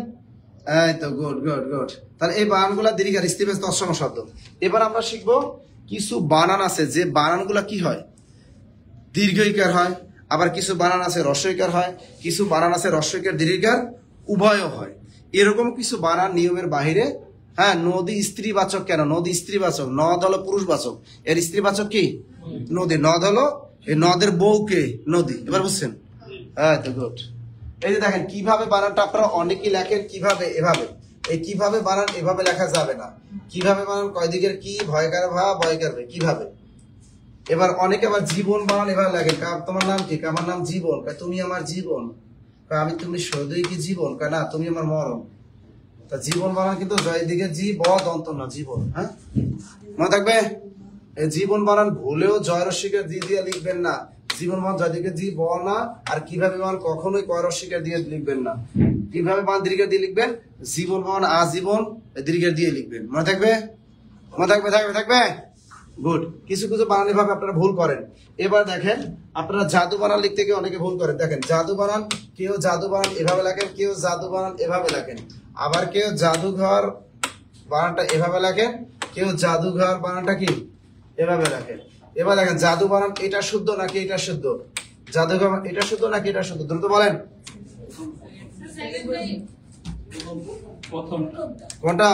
এই তো গুড গুড গুড। তাহলে এই বানানগুলা দীর্ঘিকার স্ত্রীবাচক তৎসম শব্দ। এবার আমরা শিখবো কিছু বানান আছে যে বানানগুলা কি হয়, দীর্ঘইকার হয়, আবার কিছু বানান আছে হ্রস্বইকার হয়, কিছু বানান আছে হ্রস্বইকার দীর্ঘিকার উভয়ও হয়। এরকম কিছু বানান নিয়মের বাহিরে। হ্যাঁ, নদী স্ত্রীবাচক কেন? নদী স্ত্রীবাচক, নদ হলো পুরুষবাচক, এর স্ত্রীবাচক কি নদী। নদ হলো এই নদের বউকে নদী। এবার বুঝছেন? হ্যাঁ তো গুড। এই যে দেখেন কিভাবে বানানটা আপনারা অনেকেই লেখেন কিভাবে, এভাবে। এই কিভাবে বানান এভাবে লেখা যাবে না। কিভাবে বানান কয় দিকের কি, ভয়কার ভা ভয়কার ভে, কিভাবে। এবার অনেকে আবার জীবন বানান এভাবে লাগে, তোমার নাম কি? আমার নাম জীবন। তুমি আমার জীবন। আমি তুমি সদয় কি জীবন? না তুমি আমার মরণ। তা জীবন বানান কিন্তু জয় দিকে জি ব দন্ত না, জীবন। হ্যাঁ মনে থাকবে, এই জীবন বানান ভুলেও জয় রস্বীকার জি দিয়ে লিখবেন না। জীবন বানান জয় দিকে জি ব না, আর কিভাবে বানান কখনোই কয় রস্বীকার দিয়ে লিখবেন না। কিভাবে বানান দীর্ঘ দিয়ে লিখবেন, জীবন বানান আজীবন দীর্ঘ দিয়ে লিখবেন। মনে থাকবে, মনে থাকবে, থাকবে থাকবে গুড। কিছু কিছু বানান এভাবে আপনারা ভুল করেন। এবার দেখেন আপনারা জাদু বানান লিখতে গিয়ে অনেকে ভুল করেন। দেখেন জাদু বানান, কেউ জাদু বানান এভাবে লেখেন, কেউ জাদু বানান এভাবে লেখেন, আবার কেউ জাদুঘর বানানটা এভাবে লেখেন, কেউ জাদুঘর বানানটা কি এভাবে লেখেন। এবার দেখেন জাদু বানান এটা শুদ্ধ নাকি এটা শুদ্ধ, জাদুঘর এটা শুদ্ধ নাকি এটা শুদ্ধ, দ্রুত বলেন কোনটা।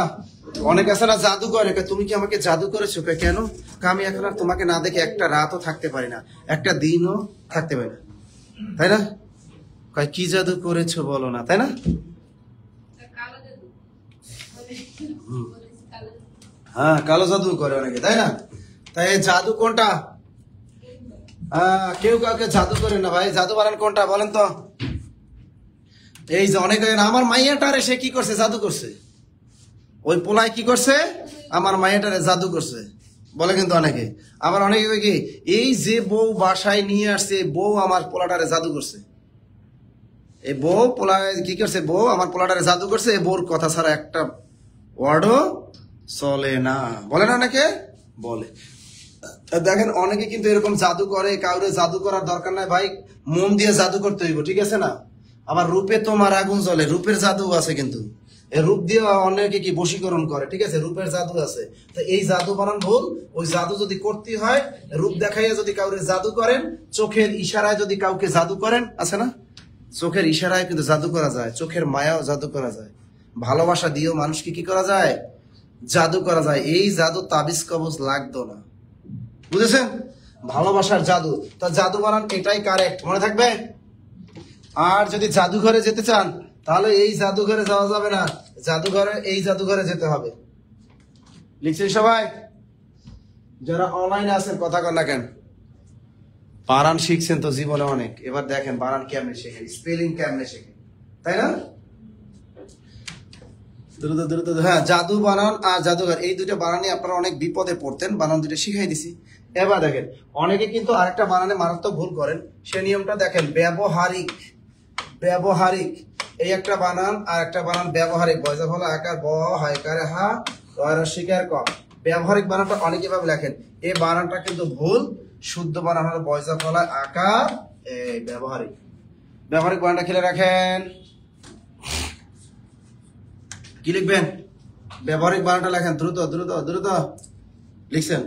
অনেক আছে না জাদু করে, তুমি কি আমাকে জাদু করেছো? কেন? আমি এখন আর তোমাকে না দেখে একটা রাতও থাকতে পারি না, একটা দিনও থাকতে পারি না, তাই না? কয় কি জাদু করেছো বলো না, তাই না? হ্যাঁ কালো জাদু করে অনেকে, তাই না? তাই জাদু কোনটা? কেউ কাউকে জাদু করে না ভাই। জাদু বানান কোনটা বলেন তো? এই যে অনেকে আমার মাইয়াটারে সে কি করছে, জাদু করছে। ওই পোলায় কি করছে, আমার মাইয়াটারে জাদু করছে বলে কিন্তু অনেকে। আবার অনেকে কি এই যে বউ বাসায় নিয়ে আসছে, বউ আমার পোলাটারে জাদু করছে। এই বউ পোলায় কি করছে, বউ আমার পোলাটারে জাদু করছে। এই বউর কথা ছাড়া একটা ওয়ার্ডও চলে না, বলে না অনেকে বলে। দেখেন অনেকে কিন্তু এরকম জাদু করে, কাউরে জাদু করার দরকার নাই ভাই, মন দিয়ে জাদু করতে হইব, ঠিক আছে না? আবার রূপে তোমার আগুন জ্বলে, রূপের জাদু আছে কিন্তু, এই রূপ দিয়ে অনেকে কি বশীকরণ করে, ঠিক আছে? রূপের জাদু আছে। তো এই জাদু বানান ভুল। ওই জাদু যদি করতে হয়, রূপ দেখাইয়া যদি কাউরে জাদু করেন, চোখের ইশারায় যদি কাউকে জাদু করেন, আছে না? চোখের ইশারায় কিন্তু জাদু করা যায়, চোখের মায়াও জাদু করা যায়, ভালোবাসা দিয়েও মানুষকে কি করা যায়, জাদু করা যায়। এই জাদু তাবিজ কবজ লাগতো না, বুঝেছেন? ভালোবাসার জাদু। তা জাদু বানান এটাই কারেক্ট, মনে থাকবে। আর যদি জাদুঘরে যেতে চান তাহলে এই জাদুঘরে যাওয়া যাবে না, জাদুঘরে এই জাদুঘরে যেতে হবে। লিখছেন সবাই? যারা অনলাইনে আছেন কথা কন না কেন? বানান শিখছেন তো জীবনে অনেক, এবার দেখেন বানান কেমনে শেখেন, স্পেলিং কেমনে শেখেন, তাই না? দ্রুত দ্রুত। হ্যাঁ জাদু বানান আর জাদুঘর এই দুটো বানানে আপনারা অনেক বিপদে পড়তেন, বানান দুটো শিখাই দিছি। এবার দেখেন অনেকে কিন্তু আরেকটা বানানে মারাত্মক ভুল করেন, সে নিয়মটা দেখেন। ব্যবহারিক, ব্যবহারিক এই একটা বানান, আর একটা বানান ব্যবহারিক, বয়সা ফলা আকার ব হাইকারে হা রস্বীকার ক। ব্যবহারিক বানানটা অনেকে ভাবে লেখেন, এই বানানটা কিন্তু ভুল। শুদ্ধ বানান হলো বয়সা ফলা আকার এই ব্যবহারিক। ব্যবহারিক বানানটা খেলে রাখেন। কি লিখবেন? ব্যবহারিক বানানটা লেখেন, দ্রুত দ্রুত দ্রুত। লিখছেন?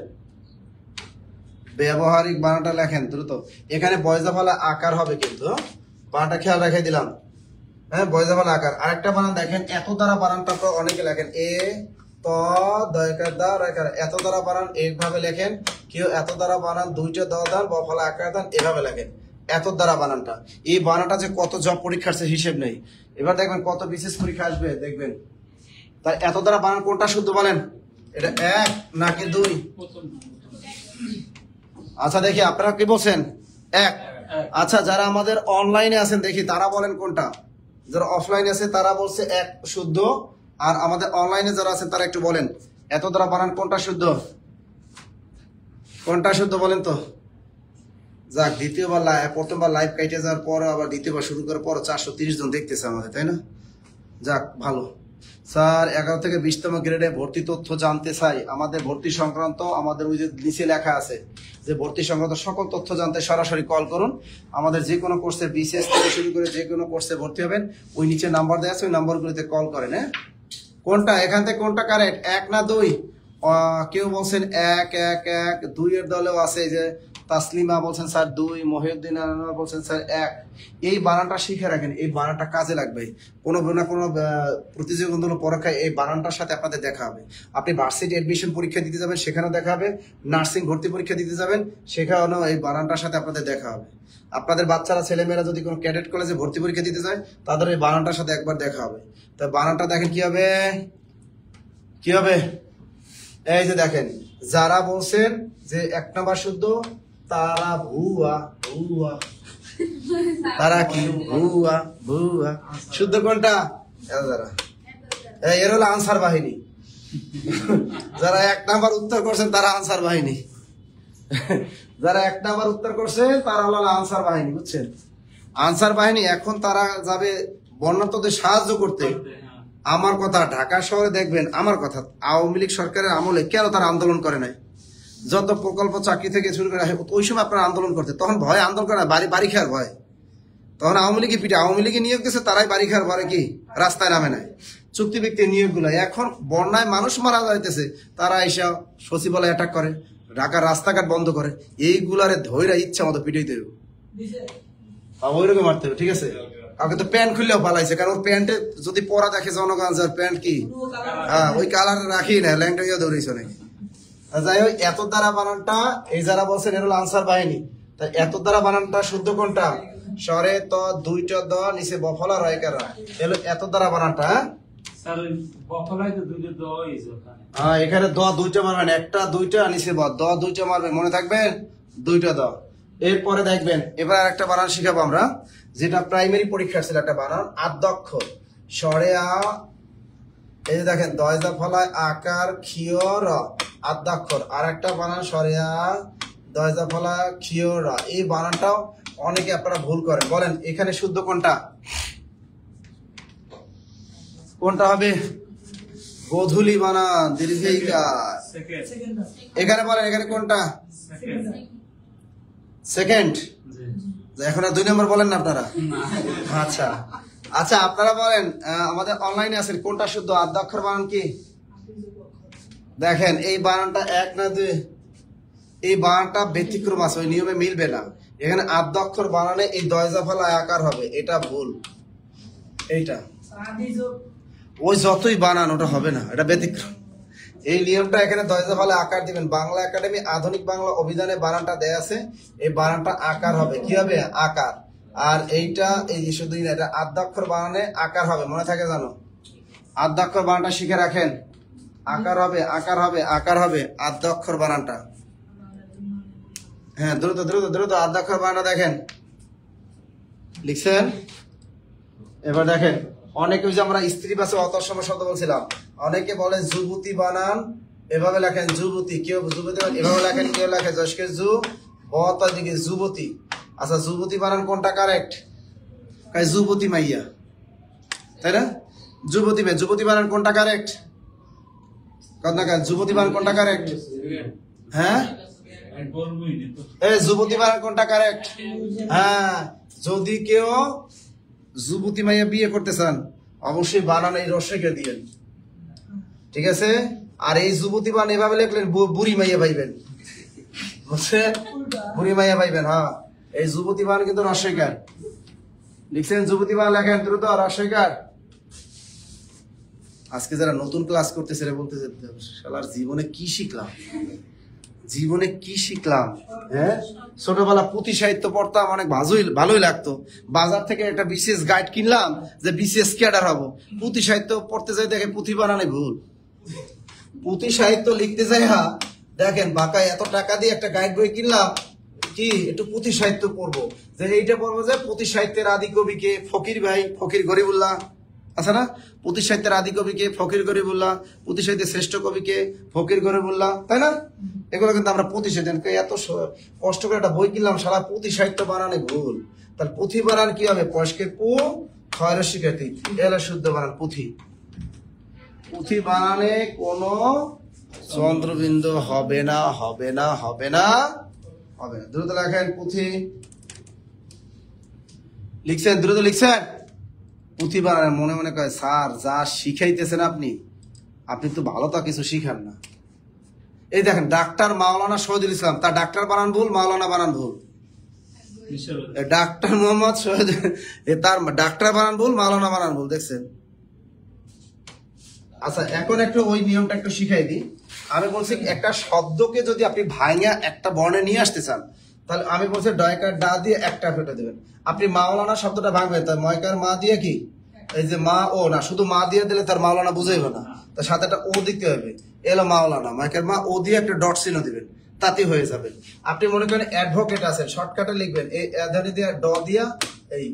ব্যবহারিক বানানটা লেখেন দ্রুত। এখানে বয়সা ফলা আকার হবে কিন্তু, বানানটা খেয়াল রেখে দিলাম। হ্যাঁ বয়সা ফলা আকার। আরেকটা বানান দেখেন, এত দ্বারা বানানটা অনেকে লেখেন এ ত দয়কার দা রেখার, এত দ্বারা বানান এইভাবে লেখেন। কেউ এত দ্বারা বানান দুইটা দ দান ব ফলা আকার দান এভাবে লেখেন। এত দ্বারা বানানটা, এই বানানটা যে কত জব পরীক্ষার সে হিসেব নেই। এবার দেখবেন কত বিশেষ পরীক্ষা আসবে দেখবেন। তাই এত দ্বারা বানান কোনটা শুদ্ধ বলেন? এটা এক নাকি দুই? আচ্ছা দেখি আপনারা কি বলছেন? এক। আচ্ছা যারা আমাদের অনলাইনে আছেন দেখি তারা বলেন কোনটা। যারা অফলাইনে আছে তারা বলছে এক শুদ্ধ, আর আমাদের অনলাইনে যারা আছেন তারা একটু বলেন এত দ্বারা বানান কোনটা শুদ্ধ, কোনটা শুদ্ধ বলেন তো। যাক, দ্বিতীয়বার প্রথমবার লাইভ কাইটে যাওয়ার পর আবার দ্বিতীয়বার শুরু করার পর 430 জন দেখতেছে আমাদের, তাই না? যাক ভালো। স্যার 11 থেকে 20তম গ্রেডে ভর্তি তথ্য জানতে চাই। আমাদের ভর্তি সংক্রান্ত আমাদের ওই যে নিচে লেখা আছে যে ভর্তি সংক্রান্ত সকল তথ্য জানতে সরাসরি কল করুন। আমাদের যে কোনো কোর্সে বিসিএস থেকে শুরু করে যে কোনো কোর্সে ভর্তি হবেন ওই নিচে নাম্বার দেওয়া আছে, ওই নাম্বারগুলিতে কল করেন। হ্যাঁ, কোনটা এখান থেকে কোনটা কারেক্ট, এক না দুই? কেউ বলছেন এক এক এক, দুইয়ের দলেও আছে যে তাসলিমা বলছেন স্যার দুই, মহিউদ্দিন বলছেন স্যার এক। এই বানানটা শিখে রাখেন, এই বানানটা কাজে লাগবে। কোনো না কোনো প্রতিযোগিতামূলক পরীক্ষায় এই বানানটার সাথে আপনাদের দেখা হবে। আপনি ভার্সিটি অ্যাডমিশন পরীক্ষা দিতে যাবেন সেখানেও দেখা হবে, নার্সিং ভর্তি পরীক্ষা দিতে যাবেন সেখানেও এই বানানটার সাথে আপনাদের দেখা হবে। আপনাদের বাচ্চারা ছেলেমেয়েরা যদি কোনো ক্যাডেট কলেজে ভর্তি পরীক্ষা দিতে যায় তাদের এই বানানটার সাথে একবার দেখা হবে। তাই বানানটা দেখেন কি হবে, কি হবে? এই যে দেখেন, যারা বলছেন যে এক নাম্বার শুদ্ধ তারা ভুয়া ভুয়া, তারা কি ভুয়া ভুয়া। শুদ্ধ কোনটা? এর হলো আনসার বাহিনী। যারা এক নাম্বার উত্তর করছেন তারা আনসার বাহিনী, যারা এক নাম্বার উত্তর করছে তারা হলো আনসার বাহিনী, বুঝছেন? আনসার বাহিনী। এখন তারা যাবে বন্যার্তদের সাহায্য করতে। আমার কথা, ঢাকা শহরে দেখবেন, আমার কথা, আওয়ামী লীগ সরকারের আমলে কেন তারা আন্দোলন করে নাই? যত প্রকল্প চাকরি থেকে শুরু করে ওই সময় আপনারা আন্দোলন করতে, তখন ভয় আন্দোলন করে না, বাড়ি খাওয়ার ভয়। তখন আওয়ামী লীগের পিঠে, আওয়ামী লীগের নিয়োগ দিচ্ছে তারাই বাড়ি খাওয়ার ভয় কি রাস্তায় নামে নাই। চুক্তি ব্যক্তির নিয়োগগুলো এখন বন্যায় মানুষ মারা যাইতেছে, তারা এসে সচিবালয় অ্যাটাক করে, ঢাকার রাস্তাঘাট বন্ধ করে, এইগুলারে ধৈরা ইচ্ছা মতো পিটাইতে হবে, ওইরকম মারতে হবে। ঠিক আছে, কাউকে তো প্যান্ট খুললেও পালাইছে, কারণ ওর প্যান্টে যদি পরা দেখে জনগণ প্যান্ট কি ওই কালার রাখি না, ল্যাংটা গিয়ে দৌড়েছে নাকি। যাই হোক, এত দ্বারা বানানটা এই যারা বলছেন এর হলো আনসার বাহিনী। তাই এত দ্বারা বানানটা শুদ্ধ কোনটা? স্বরে ত দুইটা দ নিচে বফলা রয় কারা, এলো এত দ্বারা বানানটা। হ্যাঁ, এখানে দ দুইটা মারবেন, একটা দুইটা নিচে দ দুইটা মারবেন, মনে থাকবেন দুইটা দ। এরপরে দেখবেন এবার একটা বানান শিখাবো আমরা, যেটা প্রাইমারি পরীক্ষার ছিল একটা বানান, আদ্যক্ষর স্বরে আ। এই যে দেখেন দয়জা ফলায় আকার ক্ষীয় র, আদ্যাক্ষর। আর একটা বানান স্বরে আ দয়জা ফলা ক্ষীয় র। এই বানানটাও অনেকে আপনারা ভুল করেন। বলেন এখানে শুদ্ধ কোনটা, কোনটা হবে? গোধূলি বানান দীর্ঘইকার। এখানে বলেন এখানে কোনটা? সেকেন্ড। এখন আর 2 নম্বর বলেন না আপনারা? আচ্ছা আচ্ছা, আপনারা বলেন আমাদের অনলাইনে আছেন কোনটা শুদ্ধ, আদ্যাক্ষর বানান কি? দেখেন এই বানানটা এক না দুই, এই বানানটা ব্যতিক্রম আছে, ওই নিয়মে মিলবে না। এখানে আদ্যাক্ষর বানানে এই দয়জা ফলা আকার হবে, এটা ভুল। এইটা ওই যতই বানান ওটা হবে না, এটা ব্যতিক্রম। এই নিয়মটা এখানে দয়জা ফলা আকার দিবেন। বাংলা একাডেমি আধুনিক বাংলা অভিধানে বানানটা দেয়া আছে, এই বানানটা আকার হবে। কি হবে? আকার। আর এইটা এই শুধু এটা আদ্যাক্ষর বানানে আকার হবে, মনে থাকে জানো? আদ্যাক্ষর বানানটা শিখে রাখেন, আকার হবে আকার হবে আকার হবে আদ্যাক্ষর বানানটা। হ্যাঁ, দ্রুত দ্রুত দ্রুত আদ্যাক্ষর বানানটা দেখেন, লিখছেন? এবার দেখেন অনেকে যে আমরা স্ত্রী বাসে অত সময় শব্দ বলছিলাম, অনেকে বলে যুবতী বানান এভাবে লেখেন যুবতী, কেউ যুবতী এভাবে লেখেন, কেউ লেখে জশকে যু বতার দিকে যুবতী। আচ্ছা, যুবতী বানান কোনটা কারেক্ট? যুবতী মাইয়া, তাই না? যুবতী মেয়ে, যুবতী বানান কোনটা কারেক্ট? যুবতী বানান কোনটা কারেক্ট? হ্যাঁ, যুবতী বানান কোনটা কারেক্ট? হ্যাঁ, যদি কেউ যুবতী মাইয়া বিয়ে করতে চান অবশ্যই বানান এই রসেকে দিয়েন, ঠিক আছে? আর এই যুবতী বানান এভাবে লিখলেন বুড়ি মাইয়া পাইবেন, বুঝছেন? বুড়ি মাইয়া পাইবেন। হ্যাঁ, এই যুবতী বানান কিন্তু রসেকার লিখছেন, যুবতী বানান লেখেন দ্রুত রসেকার। আজকে যারা নতুন ক্লাস করতেছে বলতেছে শালার জীবনে কি শিখলাম, জীবনে কি শিখলাম? হ্যাঁ, ছোটবেলা পুঁথি সাহিত্য পড়তাম, অনেক ভালোই লাগতো। বাজার থেকে একটা বিশেষ গাইড কিনলাম যে বিশেষ ক্যাডার হবো। পুঁথি সাহিত্য পড়তে যাই দেখে পুঁথি বানানে ভুল। পুঁথি সাহিত্য লিখতে যাই দেখেন বাঁকায় এত টাকা দিয়ে একটা গাইড বই কিনলাম, কি একটু পুঁথি সাহিত্য পড়বো, যে এইটা পড়বো যে পুঁথি সাহিত্যের আদি কবিকে ফকির ভাই, ফকির গরিবুল্লাহ আছে না? পুঁথি সাহিত্যের আদি কবিকে ফকির গরিবুল্লাহ, পুঁথি সাহিত্যের শ্রেষ্ঠ কবিকে ফকির গরিবুল্লাহ, তাই না? এগুলো কিন্তু আমরা পুঁথি সাহিত্য এত কষ্ট করে একটা বই কিনলাম, সারা পুঁথি সাহিত্য বানানে ভুল। তাহলে পুঁথি বানান কি হবে? পয়স্কের পু ক্ষয়ের শিক্ষার্থী এলা শুদ্ধ বানান পুঁথি। পুঁথি বানানে কোনো চন্দ্রবিন্দু হবে না, হবে না, হবে না, হবে না। দ্রুত লেখেন পুঁথি। লিখছেন? দ্রুত লিখছেন? পুঁথি বানান মনে মনে কয় স্যার যা শিখাইতেছেন আপনি তো ভালো তো কিছু শিখান না। এই দেখেন ডাক্তার মাওলানা শহীদুল ইসলাম, তার ডাক্তার বানান ভুল, মাওলানা বানান ভুল। ডাক্তার মোহাম্মদ শহীদ, তার ডাক্তার বানান ভুল, মাওলানা বানান ভুল। দেখছেন? আচ্ছা, এখন একটু ওই নিয়মটা একটু শিখাই দিই। আমি বলছি একটা শব্দকে যদি আপনি ভাঙা একটা বর্ণে নিয়ে আসতে চান, তাহলে আমি বলছি ডয়কার ডা দিয়ে একটা ফেটে দেবেন। আপনি মাওলানা শব্দটা ভাঙবেন, তাই ময়কার মা দিয়ে কি এই যে মা ও না, শুধু মা দিয়ে দিলে তার মাওলানা বুঝাইবে না, তার সাথে একটা ও দিতে হবে। এলো মাওলানা, ময়কার মা ও দিয়ে একটা ডট চিহ্ন দিবেন, তাতে হয়ে যাবে। আপনি মনে করেন অ্যাডভোকেট আছেন, শর্টকাটে লিখবেন এই এধানি দিয়ে ড দিয়া এই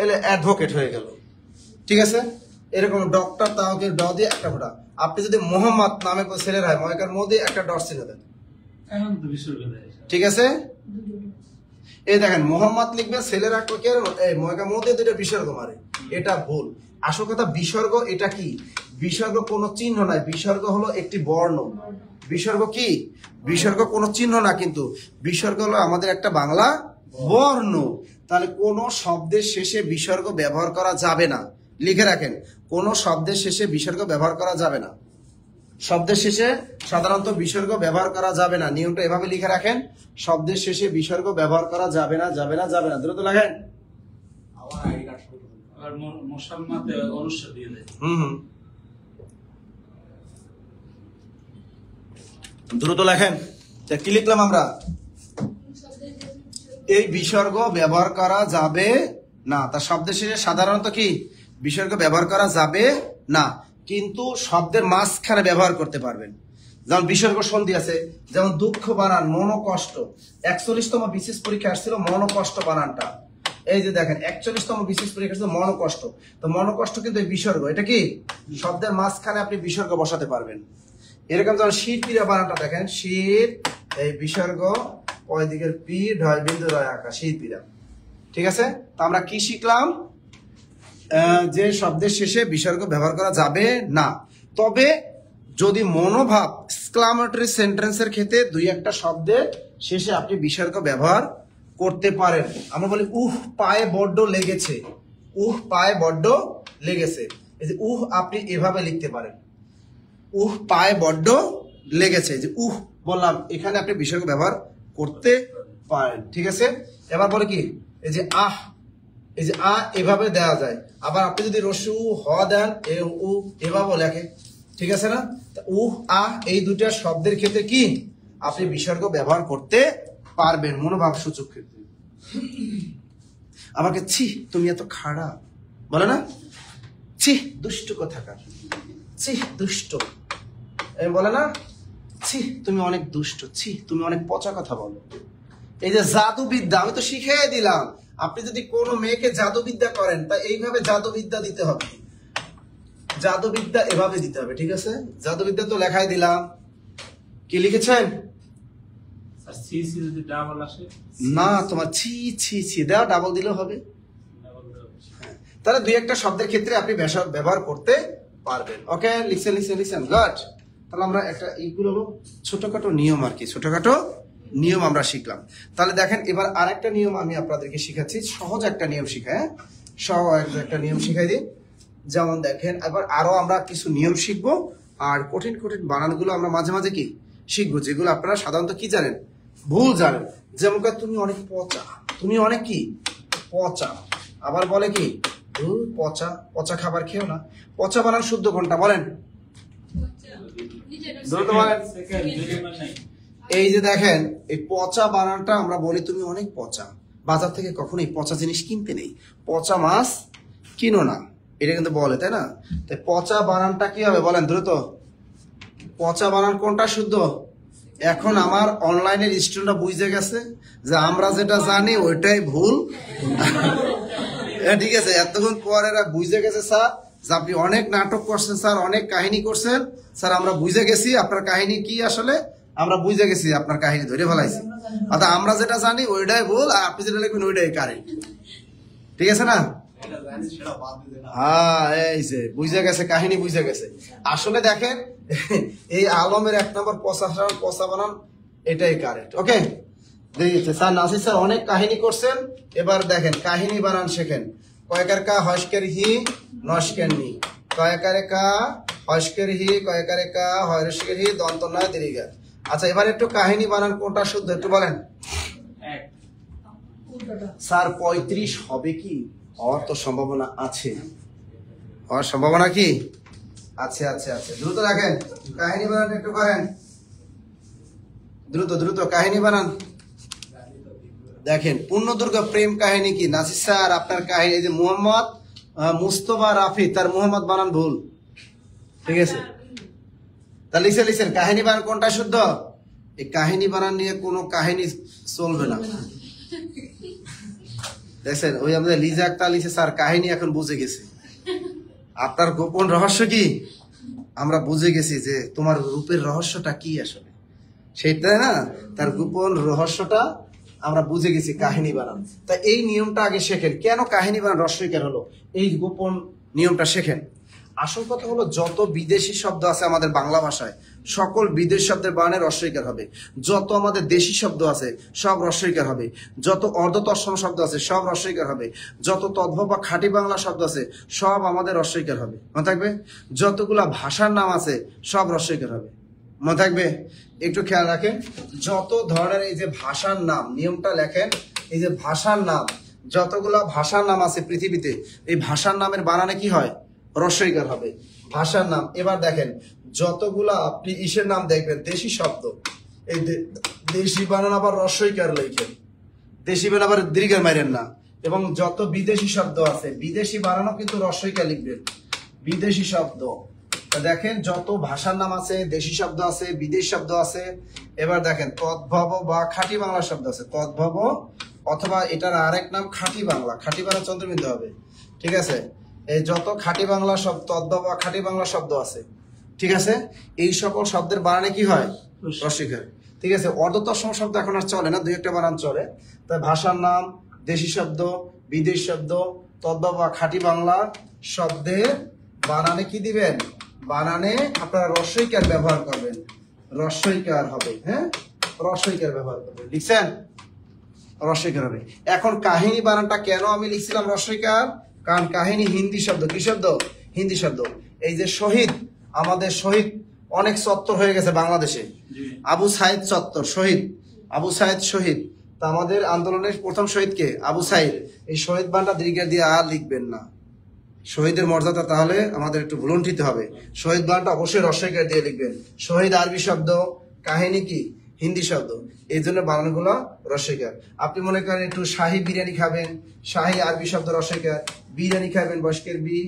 এলে অ্যাডভোকেট হয়ে গেল। ঠিক আছে? এরকম ডক্টর তাওকে ড দিয়ে একটা ফোঁটা। আপনি যদি মোহাম্মদ নামে ছেলের হয়, ময়কার মো দিয়ে একটা ডট চিহ্ন দেন। ঠিক আছে? এই দেখেন মোহাম্মদ লিখবে, ছেলেরা এই ময়কা মো দিয়ে দুটো বিসর্গ মারে, এটা ভুল। আসল কথা বিসর্গ এটা কি? বিসর্গ কোনো চিহ্ন নাই, বিসর্গ হলো একটি বর্ণ। বিসর্গ কি? বিসর্গ কোনো চিহ্ন না, কিন্তু বিসর্গ হলো আমাদের একটা বাংলা বর্ণ। তাহলে কোন শব্দের শেষে বিসর্গ ব্যবহার করা যাবে না। লিখে রাখেন, কোন শব্দের শেষে বিসর্গ ব্যবহার করা যাবে না। শব্দের শেষে সাধারণত বিসর্গ ব্যবহার করা যাবে না। নিয়মটা এভাবে লিখে রাখেন, শব্দের শেষে বিসর্গ ব্যবহার করা যাবে না, যাবে না, যাবে না। দ্রুত লেখেন। দ্রুত লেখেন। কি লিখলাম আমরা? এই বিসর্গ ব্যবহার করা যাবে না। তার শব্দের শেষে সাধারণত কি বিসর্গ ব্যবহার করা যাবে না, কিন্তু শব্দের মাঝখানে ব্যবহার করতে পারবেন। যেমন বিসর্গ সন্ধি আছে, যেমন দুঃখ বানান মনোকষ্ট। 41তম বিশেষ পরীক্ষা আসছিল মনোকষ্ট বানানটা। এই যে দেখেন 41তম বিশেষ পরীক্ষা আসছিল মনোকষ্ট। তো মনোকষ্ট কিন্তু এই বিসর্গ, এটা কি শব্দের মাঝখানে আপনি বিসর্গ বসাতে পারবেন। এরকম যেমন শীত পীড়া বানানটা দেখেন, শীত এই বিসর্গ ওই দিকের পি ঢয় বিন্দু রয় আঁকা, শীত পীড়া। ঠিক আছে? তো আমরা কি শিখলাম? যে শব্দের শেষে বিসর্গ ব্যবহার করা যাবে না। তবে যদি মনোভাব এক্সক্লামেটরি সেন্টেন্সের ক্ষেত্রে দুই একটা শব্দের শেষে আপনি বিসর্গ ব্যবহার করতে পারেন। আমরা বলি উহ পায়ে বড্ড লেগেছে, উহ পায়ে বড্ড লেগেছে। এই যে উহ আপনি এভাবে লিখতে পারেন, উহ পায়ে বড্ড লেগেছে। যে উহ বললাম, এখানে আপনি বিসর্গ ব্যবহার করতে পারেন। ঠিক আছে? এবার বলে কি এই যে আহ, এই যে আ এভাবে দেওয়া যায়। আবার আপনি যদি রস্যু হ দেন, এ উ এভাবে লেখে। ঠিক আছে না? উহ আহ এই দুটা শব্দের ক্ষেত্রে কি আপনি বিসর্গ ব্যবহার করতে পারবেন মনোভাব সূচক ক্ষেত্রে। আমাকে ছি তুমি এত খারাপ বলে না, ছি দুষ্ট কোথাকার, ছি দুষ্ট বলে না, ছি তুমি অনেক দুষ্ট, ছি তুমি অনেক পচা কথা বলো। এই যে জাদুবিদ্যা আমি তো শিখিয়ে দিলাম, আপনি যদি কোনো মেয়েকে জাদুবিদ্যা করেন তা এইভাবে জাদুবিদ্যা দিতে হবে, জাদুবিদ্যা এভাবে দিতে হবে। ঠিক আছে? জাদুবিদ্যা তো লেখাই দিলাম। কি লিখেছেন? না, তোমার ছি ছি ছি দেওয়া ডাবল দিলেও হবে। তাহলে দুই একটা শব্দের ক্ষেত্রে আপনি ব্যবহার করতে পারবেন। ওকে, লিখছেন লিখছেন লিখছেন, গুড। তাহলে আমরা একটা এইগুলো ছোটখাটো নিয়ম আর কি, ছোটখাটো নিয়ম আমরা শিখলাম। তাহলে দেখেন এবার আরেকটা নিয়ম আমি আপনাদেরকে শিখাচ্ছি, সহজ একটা নিয়ম শিখাই। সহজ একটা নিয়ম শিখাই দিই। যেমন দেখেন এবার আরো আমরা কিছু নিয়ম শিখবো, আর কঠিন কঠিন বানানগুলো আমরা মাঝে মাঝে কি শিখবো, যেগুলো আপনারা সাধারণত কি জানেন, ভুল জানেন। যেমন তুমি অনেক পচা, তুমি অনেক কি পচা। আবার বলে কি পচা, পচা খাবার খেও না। পচা বানান শুদ্ধ কোনটা বলেন? দ্রুত বলেন। এই যে দেখেন এই পচা বানানটা আমরা বলি তুমি অনেক পচা, বাজার থেকে কখনোই পচা জিনিস কিনতে নেই, পচা মাছ কিনো না, এটা কিন্তু বলে, তাই না? তাই পচা বানানটা কি হবে বলেন দ্রুত, পচা বানান কোনটা শুদ্ধ? এখন আমার অনলাইনের স্টুডেন্টরা বুঝে গেছে যে আমরা যেটা জানি ওইটাই ভুল। ঠিক আছে, এতক্ষণ পর এরা বুঝে গেছে স্যার যে আপনি অনেক নাটক করছেন স্যার, অনেক কাহিনী করছেন স্যার, আমরা বুঝে গেছি আপনার কাহিনী কি, আসলে আমরা বুঝে গেছি আপনার কাহিনী ধরে ফেলাইছি, অর্থাৎ আমরা যেটা জানি ওইটাই ভুল আর আপনি যেটা লিখবেন ওইটাই কারেক্ট। ঠিক আছে না? হ্যাঁ, এই যে বুঝে গেছে, কাহিনী বুঝে গেছে। আসলে দেখেন এই আলমের 1 নম্বর পচা বানান এটাই কারেক্ট। ওকে, দেখেছে স্যার নাসির স্যার অনেক কাহিনী করছেন, এবার দেখেন কাহিনী বানান শেখেন। কয়কার কা হস্কের হি নস্কের নি, কয়কারে কা হস্কের হি, কয়কারে কা হস্কের হি দন্ত নয় দীর্ঘ। আচ্ছা এবার একটু কাহিনী বানান কোনটা শুদ্ধ একটু বলেন। স্যার 35 হবে কি? হওয়ার তো সম্ভাবনা আছে, হওয়ার সম্ভাবনা কি আছে? আছে আছে। দ্রুত রাখেন, কাহিনী বানান একটু করেন, দ্রুত দ্রুত কাহিনী বানান। দেখেন পূর্ণদুর্গা প্রেম কাহিনী কি? নাসির স্যার আপনার কাহিনী, এই যে মোহাম্মদ মুস্তফা রাফি, তার মোহাম্মদ বানান ভুল। ঠিক আছে, তা লিখে লিখেন কাহিনী বানান কোনটা শুদ্ধ? এই কাহিনী বানান নিয়ে কোনো কাহিনী চলবে না। দেখছেন ওই আমাদের লিজা আক্তার লিখে স্যার কাহিনী এখন বুঝে গেছি, আপনার গোপন রহস্য কি আমরা বুঝে গেছি, যে তোমার রূপের রহস্যটা কি আসলে সেটা না, তার গোপন রহস্যটা আমরা বুঝে গেছি কাহিনী বানান। তা এই নিয়মটা আগে শেখেন, কেন কাহিনী বানান রস্বইকার হলো, এই গোপন নিয়মটা শেখেন। আসল কথা হলো যত বিদেশি শব্দ আছে আমাদের বাংলা ভাষায় সকল বিদেশি শব্দের বানানে রস্বইকার হবে, যত আমাদের দেশি শব্দ আছে সব রস্বইকার হবে, যত অর্ধ তৎসম শব্দ আছে সব রস্বইকার হবে, যত তদ্ভব বা খাঁটি বাংলা শব্দ আছে সব আমাদের রস্বইকার হবে, মনে থাকবে? যতগুলা ভাষার নাম আছে সব রস্বইকার হবে, মনে থাকবে? একটু খেয়াল রাখেন, যত ধরনের এই যে ভাষার নাম, নিয়মটা লেখেন, এই যে ভাষার নাম, যতগুলা ভাষার নাম আছে পৃথিবীতে এই ভাষার নামের বানানে কি হয়? রস্বইকার হবে ভাষার নাম। এবার দেখেন যতগুলা আপনি ইসের নাম দেখবেন দেশি শব্দ, এই দেশি বানান আবার রস্বইকার লেখেন, দেশি বানান আবার দীর্ঘের মাইরেন না। এবং যত বিদেশি শব্দ আছে বিদেশি বানানো কিন্তু রস্বইকার লিখবেন, বিদেশি শব্দ। দেখেন যত ভাষার নাম আছে, দেশি শব্দ আছে, বিদেশি শব্দ আছে। এবার দেখেন তদ্ভব বা খাঁটি বাংলা শব্দ আছে, তদ্ভব অথবা এটার আরেক নাম খাঁটি বাংলা, খাঁটি বাংলা চন্দ্রবিন্দু হবে। ঠিক আছে, এই যত খাঁটি বাংলা শব্দ, তদ্ভব বা খাঁটি বাংলা শব্দ আছে, ঠিক আছে, এই সকল শব্দের বানানে কি হয়? রস্বইকার। ঠিক আছে, অর্ধ তৎসম শব্দ এখন আর চলে না, 2-1টা বানান চলে। তাই ভাষার নাম, দেশি শব্দ, বিদেশি শব্দ, তদ্ভব বা খাঁটি বাংলা শব্দের বানানে কি দিবেন? বানানে আপনারা রস্বইকার ব্যবহার করবেন, রস্বইকার হবে। হ্যাঁ, রস্বইকার ব্যবহার করবেন, লিখছেন? রস্বইকার হবে। এখন কাহিনী বানানটা কেন আমি লিখছিলাম রস্বইকার? কারণ কাহিনী হিন্দি শব্দ, কি শব্দ? হিন্দি শব্দ। এই যে শহীদ, আমাদের শহীদ অনেক চত্বর হয়ে গেছে বাংলাদেশে, আবু সাইদ চত্বর, শহীদ আবু সাইদ শহীদ। তা আমাদের আন্দোলনের প্রথম শহীদকে আবু সাইদ, এই শহীদ বানটা দীর্ঘ দিয়ে আর লিখবেন না, শহীদের মর্যাদা তাহলে আমাদের একটু ভুলুণ্ঠিত হবে। শহীদ বানটা অবশ্যই রস্বইকার দিয়ে লিখবেন। শহীদ আরবি শব্দ, কাহিনী কি হিন্দি শব্দ, এই জন্য বানানগুলো রস্বইকার। আপনি মনে করেন একটু শাহী বিরিয়ানি খাবেন, শাহী আরবি শব্দ রস্বইকার, বিরিয়ানি খাবেন বস্কের বি,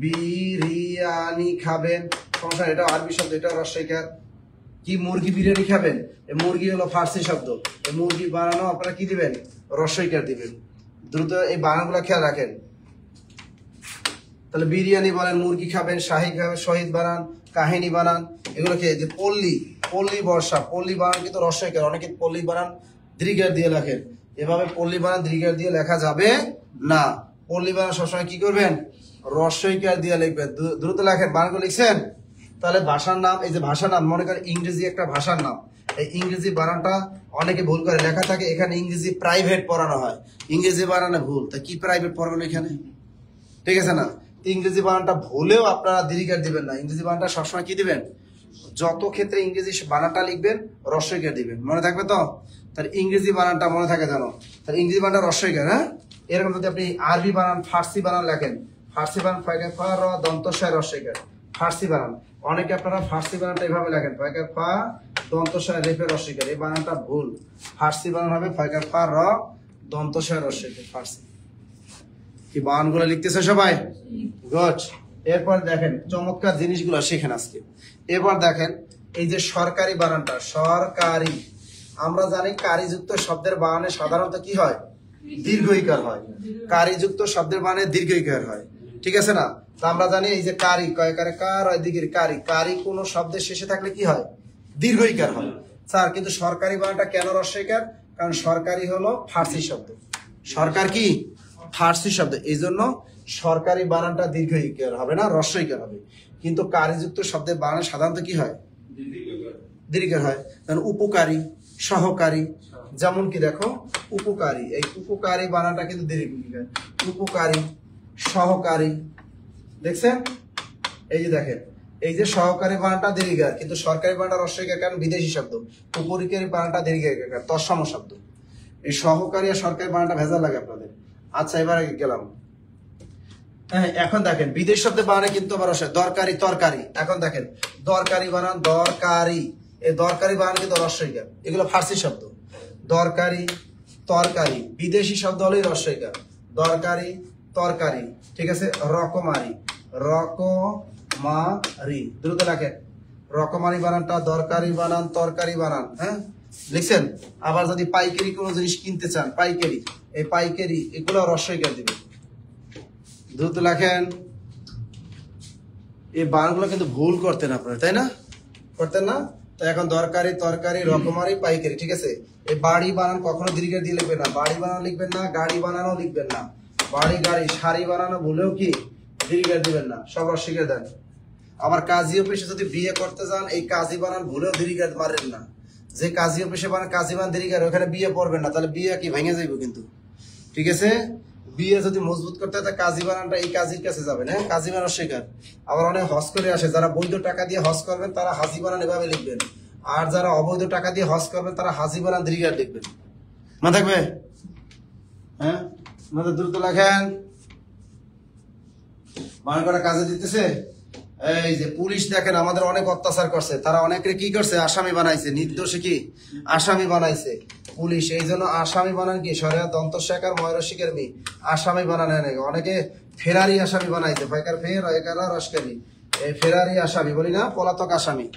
বিরিয়ানি খাবেন সমস্যা, এটা আরবি শব্দ, এটা রস্বইকার। কি মুরগি বিরিয়ানি খাবেন, এই মুরগি হলো ফার্সি শব্দ, এই মুরগি বানানো আপনারা কি দিবেন? রস্বইকার দিবেন। দ্রুত এই বানানগুলো খেয়াল রাখেন। তাহলে বিরিয়ানি বানান, মুরগি খাবেন, শাহী খাবেন, শহীদ বানান, কাহিনী বানান, এগুলোকে যে পল্লী, পল্লী বর্ষা, পল্লী বানান কিন্তু রস্বইকার, অনেকে পল্লী বানান দীর্ঘার দিয়ে লেখেন, এভাবে পল্লী বানান দীর্ঘার দিয়ে লেখা যাবে না। পল্লী বানান সবসময় কি করবেন? রস্বইকার দিয়ে লিখবেন। দ্রুত লেখেন, বানানগুলো লিখছেন? তাহলে ভাষার নাম, এই যে ভাষার নাম, মনে করেন ইংরেজি একটা ভাষার নাম, এই ইংরেজি বানানটা অনেকে ভুল করে, লেখা থাকে এখানে ইংরেজি প্রাইভেট পড়ানো হয়, ইংরেজি বানানে ভুল, তা কি প্রাইভেট পড়ানো এখানে? ঠিক আছে না, ইংরেজি বানানটা ভুলেও আপনারা দীর্ঘার দিবেন না, ইংরেজি বানানটা সবসময় কি দিবেন? যত ক্ষেত্রে ইংরেজি বানানটা লিখবেন রস্বইকার দিবেন, মনে থাকবে তো? তার ইংরেজি বানানটা মনে থাকে জানো, তার ইংরেজি বানানটা রস্বইকার। হ্যাঁ, এরকম যদি আপনি আরবি বানান, ফার্সি বানান লেখেন, ফার্সি বানান দন্তস্বয় রস্বইকার, ফার্সি বানান। অনেকে আপনারা ফার্সি বানানটা এভাবে লেখেন, ফয়কার ফা দন্তস্বয় রেফে রস্বইকার, এই বানানটা ভুল। ফার্সি বানান হবে ফয়কার ফা র দন্তস্বয় রস্বইকার, ফার্সি। কি বানানগুলো লিখতেছে সবাই? গুড। এরপর দেখেন চমৎকার জিনিসগুলো শিখেন আজকে। এবার দেখেন এই যে সরকারি বানানটা, সরকারি, আমরা জানি কারিযুক্ত শব্দের বানানে সাধারণত কি হয়? দীর্ঘইকার হয়। কারিযুক্ত শব্দের বানানে দীর্ঘইকার হয়, ঠিক আছে না? তো আমরা জানি এই যে কারি, কয়কারে কার হয়, দিঘির কারি, কারি কোন শব্দের শেষে থাকলে কি হয়? দীর্ঘইকার হয়। স্যার কিন্তু সরকারি বানানটা কেন রস্বইকার? কারণ সরকারি হলো ফার্সি শব্দ। সরকার কি? ফার্সি শব্দ, এই জন্য সরকারি বানানটা দীর্ঘইকার হবে না, রস্বইকার হবে। কিন্তু কারিযুক্ত শব্দের বানান সাধারণত কি হয়? দীর্ঘইকার হয়। কারণ উপকারী, সহকারী, যেমন কি দেখো উপকারী, এই উপকারী বানানটা কিন্তু দীর্ঘইকার। উপকারী, সহকারী, দেখছেন? এই যে দেখেন এই যে সহকারী বানানটা দীর্ঘইকার, কিন্তু সরকারি বানানটা রস্বইকার, কারণ বিদেশি শব্দ। উপকারী বানানটা দীর্ঘইকার, তৎসম শব্দ। এই সহকারী আর সরকারি বানানটা ভেজাল লাগে আপনাদের। আচ্ছা এবার গেলাম, হ্যাঁ এখন দেখেন বিদেশ শব্দে বানানে কিন্তু আবার রস্বই, দরকারি, তরকারি। এখন দেখেন দরকারি বানান, দরকারি, এই দরকারি বানান কিন্তু রস্বইকার, এগুলো ফার্সি শব্দ। দরকারি, তরকারি, বিদেশি শব্দ হলেই রস্বইকার। দরকারি, তরকারি, ঠিক আছে। রকমারি, রকমারি, দ্রুত লেখেন। রকমারি বানানটা দরকারি বানান, তরকারি বানান, হ্যাঁ লিখছেন। আবার যদি পাইকারি কোনো জিনিস কিনতে চান, পাইকারি, এই পাইকারি, এগুলো রস্বইকার দিবেন, দ্রুত লেখেন। এই বানানগুলো কিন্তু ভুল করতেন আপনারা, তাই না? করতেন না? তো এখন দরকারি, তরকারি, রকমারি, পাইকারি, ঠিক আছে। এই বাড়ি বানান কখনো দীর্ঘ দিয়ে লিখবেন না, বাড়ি বানানো লিখবেন না, গাড়ি বানানো লিখবেন না। বাড়ি, গাড়ি, শাড়ি বানানো ভুলেও কি দীর্ঘ দিবেন না, সব শিখে দেন। আবার কাজী অফিসে যদি বিয়ে করতে যান, এই কাজী বানান ভুলেও দীর্ঘ মারেন না। যে কাজী অফিসে বানান কাজী বানান দীর্ঘ, ওখানে বিয়ে পড়বেন না, তাহলে বিয়ে কি ভেঙে যাইব কিন্তু, ঠিক আছে। বিয়ে যদি মজবুত করতে হয় কাজী বানানটা এই কাজীর কাছে যাবেন, হ্যাঁ কাজী বানান শেখার। আবার অনেক হজ করে আসে, যারা বৈধ টাকা দিয়ে হজ করবেন তারা হাজি বানান এভাবে লিখবেন, আর যারা অবৈধ টাকা দিয়ে হজ করবেন তারা হাজি বানান দীর্ঘ লিখবেন। মনে থাকবে? হ্যাঁ মনে দ্রুত লেখেন। বানান করা কাজে দিতেছে। এই যে পুলিশ দেখেন আমাদের অনেক অত্যাচার করছে, তারা অনেকে কি করছে? আসামি বানাইছে, নির্দোষী কি আসামি বানাইছে পুলিশ। এই জন্য আসামি বানান কি সরিয়া দন্তস্বইকার ময়রসিকের মি, আসামি বানানে নাকি অনেকে ফেরারি আসামি বানাইছে, ফাইকার ফের একারা রসকারি, এই ফেরারি আসামি বলি না, পলাতক আসামি।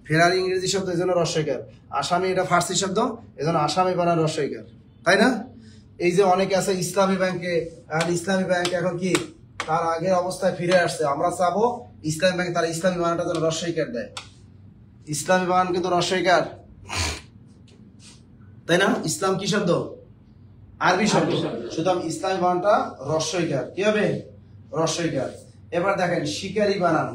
ফেরারি ইংরেজি শব্দ, এই জন্য রস্বইকার। আসামি এটা ফার্সি শব্দ, এই জন্য আসামি বানান রস্বইকার, তাই না? এই যে অনেকে আছে ইসলামী ব্যাংকে, আর ইসলামী ব্যাংক এখন কি তার আগের অবস্থায় ফিরে আসছে। আমরা চাবো ইসলামী ব্যাংক তার ইসলামী বানানটা যেন রস্বইকার দেয়। ইসলামী বানান কিন্তু রস্বইকার, তাই না? ইসলাম কি শব্দ? আরবি শব্দ, সুতরাং ইসলামী বানানটা রস্বইকার, কি হবে? রস্বইকার। এবার দেখেন শিকারি বানান,